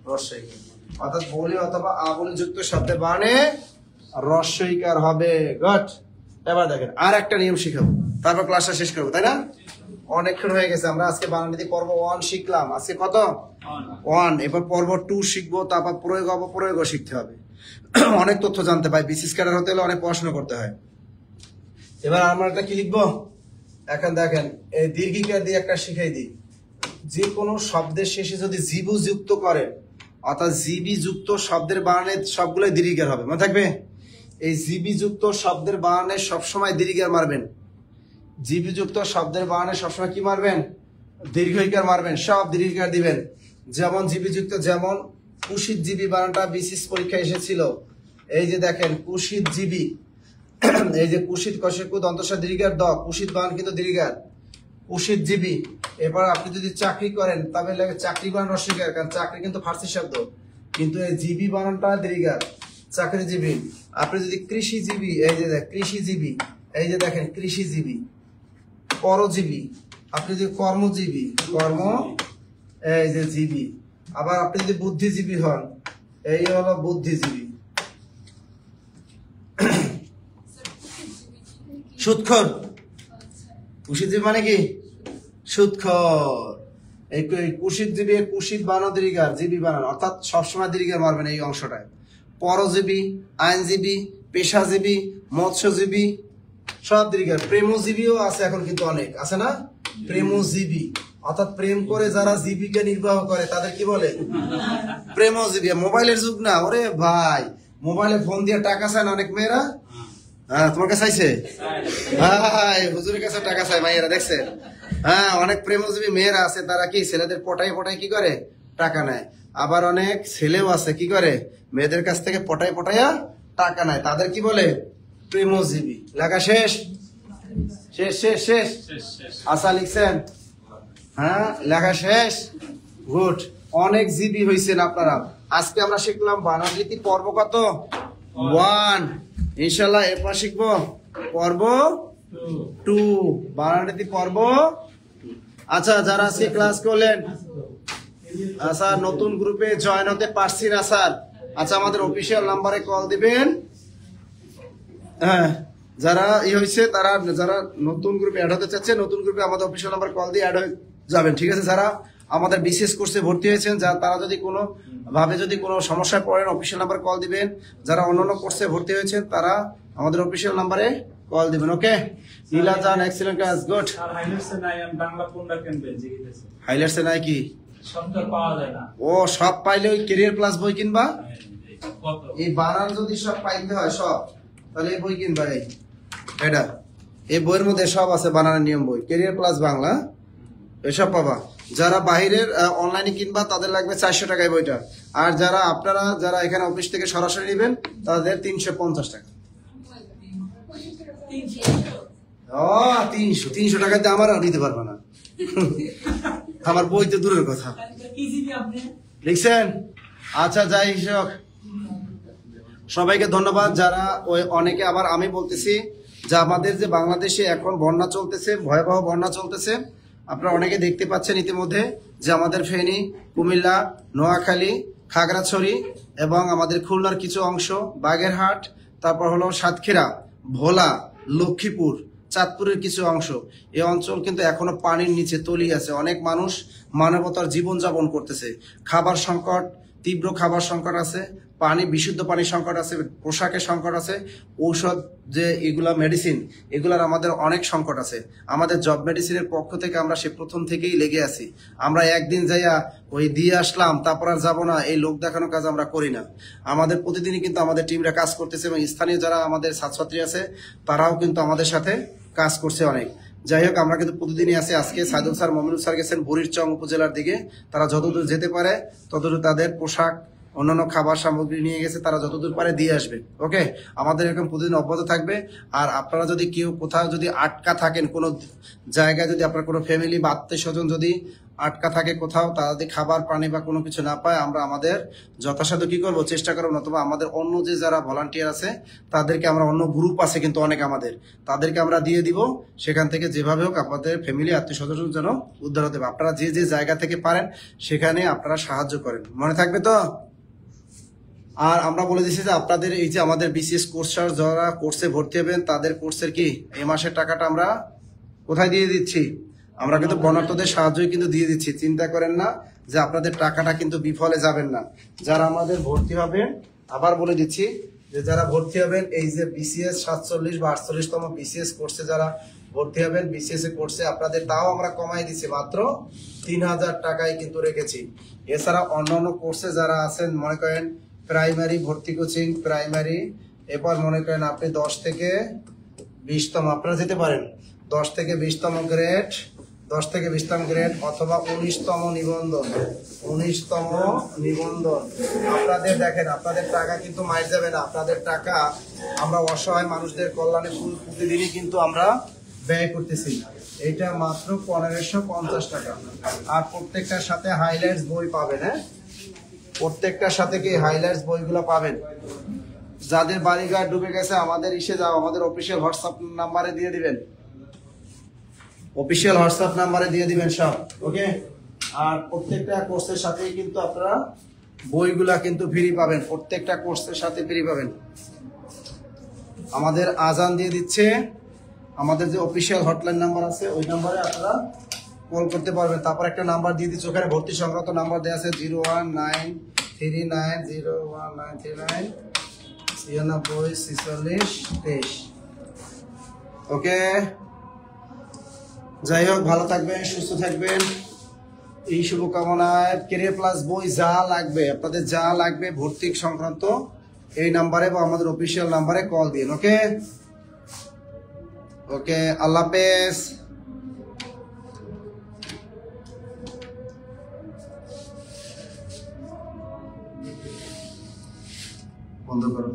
হ্রস্বইকার। অর্থাৎ বলি অথবা আবলি যুক্ত শব্দের বানানে হ্রস্বইকার হবে। গট। এবার দেখেন আর একটা নিয়ম শিখাবো, তারপর ক্লাসটা শেষ করবো, তাই না? অনেকক্ষণ হয়ে গেছে, আমরা আজকে বানানে পর্ব 1 শিখলাম। আজকে কত? 1। এবার পর্ব 2 শিখবো, তারপর প্রয়োগ অপপ্রয়োগও শিখতে হবে। অনেক তথ্য জানতে পাই, বিসিএস ক্যাডার হতে হলে অনেক পড়াশোনা করতে হয়। এবার আমরা একটা কি লিখবো? এখন দেখেন, এই দীর্ঘিকার দিয়ে একটা শিখাই দিই। যে কোনো শব্দের শেষে যদি জিবু যুক্ত করে, অর্থাৎ জিবি যুক্ত শব্দের বানানে সবগুলোই দীর্ঘিকার হবে, মনে থাকবে? এই জিবি যুক্ত শব্দের বানানে সবসময় দীর্ঘিকার মারবেন। জিবি যুক্ত শব্দের বানানে সবসময় কি মারবেন? দীর্ঘইকার মারবেন, সব দীর্ঘিকার দিবেন। যেমন জিবি যুক্ত, যেমন কুশিত জিবি বানানটা বিসিএস পরীক্ষা এসেছিল। এই যে দেখেন কুশিত জিবি, এই যে কুশিত কশেকু দন্তসা দীর্ঘার দ, কুশিত বানান কিন্তু দীর্ঘার, কুশিত জিবি। এবার আপনি যদি চাকরি করেন তাহলে চাকরি বানান হ্রস্বইকার, কারণ চাকরি কিন্তু ফার্সি শব্দ, কিন্তু এই জিবি বানানটা দীর্ঘার, চাকরিজীবী। আপনি যদি কৃষিজীবী, এই যে দেখ কৃষিজীবী, এই যে দেখেন কৃষিজীবী, পরজীবী। আপনি যদি কর্মজীবী, কর্ম, এই যে জীবী। আবার আপনি যদি বুদ্ধিজীবী হন, এই হলো বুদ্ধিজীবী। সুদখোর, কুশিতজীবী মানে কি? সুদখোর। এই কুশিতজীবী, কুশিত বানান দীর্ঘার, জীবী বানান, অর্থাৎ সবসময় দীর্ঘার মারবেন এই অংশটায়। পরজীবী, আইনজীবী, পেশাজীবী, মৎস্যজীবী, সব দীর্ঘার। প্রেমজীবীও আছে এখন কিন্তু অনেক, আছে না? প্রেমজীবী, অর্থাৎ প্রেম করে যারা জীবিকা নির্বাহ করে তাদের কি বলে? প্রেমজীবী। মোবাইলের যুগ না, ওরে ভাই, মোবাইলে ফোন দিয়ে টাকা চায় না অনেক মেয়েরা। হ্যাঁ, তোমার কাছে চাইছে? ভাই হুজুরের কাছে টাকা চায় মাইয়েরা, দেখছেন? হ্যাঁ, অনেক প্রেমজীবী মেয়েরা আছে, তারা কি ছেলেদের পটাই পটাই কি করে? টাকা নেয়। আবার অনেক ছেলেও আছে কি করে? মেয়েদের কাছ থেকে পটাই পটাইয়া টাকা নেয়, তাদের কি বলে? প্রেমজীবী। লেখা শেষ? শেষ শেষ শেষ। আশা লিখছেন? হ্যাঁ, লেখা শেষ। গুড। অনেক জিবি হয়েছেন আপনারা। আজকে আমরা শিখলাম বানান রীতি পর্ব কত 1, ইনশাল্লাহ এরপর শিখবো পর্ব 2, বানান রীতি পর্ব। আচ্ছা যারা আজকে ক্লাস করলেন স্যার নতুন গ্রুপে জয়েন হতে পারছি না স্যার, আচ্ছা আমাদের অফিসিয়াল নাম্বারে কল দিবেন। হ্যাঁ যারা হয়েছে তারা, যারা নতুন গ্রুপে অ্যাড হতে চাচ্ছে নতুন গ্রুপে আমাদের অফিসিয়াল নাম্বার কল দিয়ে অ্যাড হয়ে যাবেন, ঠিক আছে? যারা আমাদের বিশেষ কোর্সে ভর্তি হয়েছেন তারা যদি কোনো ভাবে যদি কোনো সমস্যায় পড়েন অফিসিয়াল নাম্বার কল দিবেন। যারা অন্যান্য কোর্সে ভর্তি হয়েছেন তারা আমাদের অফিসিয়াল নাম্বারে কল দিবেন। ওকে নীলা জান এক্সিলেন্ট ক্লাস গুড। আর হাইলাইটসে নাই আমি বাংলা কোনটা কিনবেন জিজ্ঞেস হাইলাইটসে নাই কি শব্দ পাওয়া যায় না। ও সব পাইলে ওই ক্যারিয়ার প্লাস বই কিনবা। কত এই বানান যদি সব পাইতে হয় সব, তাহলে এই বই কিনবা। এটা এই বইয়ের মধ্যে সব আছে, বানানের নিয়ম বই, ক্যারিয়ার প্লাস বাংলা এসব পাবা। যারা বাইরের অনলাইনে কিনবা তাদের লাগবে 400 টাকায় বইটা, আর যারা আপনারা যারা এখানে অফিস থেকে সরাসরি নেবেন তাদের 350 টাকা। ও 300 টাকাতে আমার আর নিতে পারবে না, আমার বই তো দূরের কথা। লিখছেন? আচ্ছা যাই হোক, সবাইকে ধন্যবাদ। যারা ওই অনেকে আবার আমি বলতেছি যে আমাদের যে বাংলাদেশে এখন বন্যা চলতেছে, ভয়াবহ বন্যা চলতেছে, আপনারা অনেকে দেখতে পাচ্ছেন ইতিমধ্যে যে আমাদের ফেনী, কুমিল্লা, নোয়াখালী, খাগড়াছড়ি এবং আমাদের খুলনার কিছু অংশ, বাগেরহাট, তারপর হলো সাতক্ষীরা, ভোলা, লক্ষ্মীপুর, চাঁদপুরের কিছু অংশ, এই অঞ্চল কিন্তু এখনো পানির নিচে তলিয়ে আছে। অনেক মানুষ মানবতার জীবনযাপন করতেছে। খাবার সংকট, তীব্র খাবার সংকট আছে, পানি, বিশুদ্ধ পানির সংকট আছে, পোশাকের সংকট আছে, ঔষধ যে এগুলা মেডিসিন এগুলার আমাদের অনেক সংকট আছে। আমাদের জব মেডিসিনের পক্ষ থেকে আমরা সে প্রথম থেকেই লেগে আছি। আমরা একদিন যাইয়া ওই দিয়ে আসলাম তারপর আর যাবো না, এই লোক দেখানো কাজ আমরা করি না। আমাদের প্রতিদিনই কিন্তু আমাদের টিমরা কাজ করতেছে এবং স্থানীয় যারা আমাদের ছাত্রছাত্রী আছে তারাও কিন্তু আমাদের সাথে কাজ করছে অনেক। যাই হোক আমরা কিন্তু প্রতিদিনই আছি। আজকে সাইদুল স্যার, মমিনুল স্যার গেছেন বুড়িরচং উপজেলার দিকে, তারা যতদূর যেতে পারে ততদূর তাদের পোশাক অন্যান্য খাবার সামগ্রী নিয়ে গেছে, তারা যতদূর পারে দিয়ে আসবে। ওকে আমাদের এরকম প্রতিদিন অব্যাহত থাকবে। আর আপনারা যদি কেউ কোথাও যদি আটকা থাকেন, কোনো জায়গায় যদি আপনার কোনো ফ্যামিলি বা আত্মীয় স্বজন যদি আটকা থাকে কোথাও, তারা যদি খাবার পানি বা কোনো কিছু না পায়, আমরা আমাদের যথাসাধ্য কি করবো চেষ্টা করবো, নতুবা আমাদের অন্য যে যারা ভলান্টিয়ার আছে তাদেরকে আমরা, অন্য গ্রুপ আছে কিন্তু অনেক আমাদের, তাদেরকে আমরা দিয়ে দিব। সেখান থেকে যেভাবে হোক আপনাদের ফ্যামিলি আত্মীয় স্বজন যেন উদ্ধার হতে পারে। আপনারা যে যে জায়গা থেকে পারেন সেখানে আপনারা সাহায্য করেন, মনে থাকবে তো? আর আমরা বলে দিচ্ছি যে আপনাদের এই যে আমাদের বিসিএস কোর্স যারা কোর্সে ভর্তি হবেন তাদের কোর্সের কি এই মাসের টাকাটা আমরা কোথায় দিয়ে দিচ্ছি? আমরা কিন্তু বর্ণাঢ্যদের সাহায্যই কিন্তু দিয়ে দিচ্ছি। চিন্তা করেন না যে আপনাদের টাকাটা কিন্তু বিফলে যাবেন না। যারা আমাদের ভর্তি হবেন, আবার বলে দিচ্ছি যে যারা ভর্তি হবেন এই যে বিসিএস 47 বা 48তম বিসিএস কোর্সে যারা ভর্তি হবেন, বিসিএস কোর্সে আপনাদের তাও আমরা কমাই দিচ্ছি, মাত্র 3000 টাকায় কিন্তু রেখেছি। এছাড়া অন্যান্য কোর্সে যারা আছেন, মনে করেন প্রাইমারি ভর্তি কোচিং, প্রাইমারি, এরপর মনে করেন আপনি 10 থেকে 20তম আপনারা যেতে পারেন, 10 থেকে 20তম গ্রেড, 10 থেকে 20তম গ্রেড অথবা 19তম নিবন্ধন, 19তম নিবন্ধন। আপনাদের দেখেন আপনাদের টাকা কিন্তু মাইর যাবে না। আপনাদের টাকা আমরা অসহায় মানুষদের কল্যাণে প্রতিদিনই কিন্তু আমরা ব্যয় করতেছি। এটা মাত্র 1550 টাকা। আর প্রত্যেকটার সাথে হাইলাইটস বই পাবেন। হ্যাঁ প্রত্যেকটার সাথে কি হাইলাইটস বইগুলো পাবেন। যাদের বাড়িঘর ডুবে গেছে আমাদের ইসে যাও, আমাদের অফিসিয়াল হোয়াটসঅ্যাপ নাম্বারে দিয়ে দিবেন, অফিসিয়াল হোয়াটসঅ্যাপ নাম্বারে দিয়ে দিবেন সব। ওকে আর প্রত্যেকটা কোর্সের সাথেই কিন্তু আপনারা বইগুলা কিন্তু ফ্রি পাবেন, প্রত্যেকটা কোর্সের সাথে ফ্রি পাবেন। আমাদের আজান দিয়ে দিচ্ছে, আমাদের যে অফিসিয়াল হটলাইন নাম্বার আছে ওই নাম্বারে আপনারা কল করতে পারবেন। তারপর একটা নাম্বার দিয়ে দিচ্ছে, ওখানে ভর্তি সংক্রান্ত নাম্বার দেওয়া আছে 019390193964623। ওকে যাই হোক ভালো থাকবেন, সুস্থ থাকবেন, এই শুভকামনায়। ক্যারিয়ার প্লাস বই যা লাগবে, আপনাদের যা লাগবে ভর্তি সংক্রান্ত এই নাম্বারে বা আমাদের অফিসিয়াল নাম্বারে কল দিন। ওকে ওকে আল্লাহ হাফেজ। বন্ধ করো।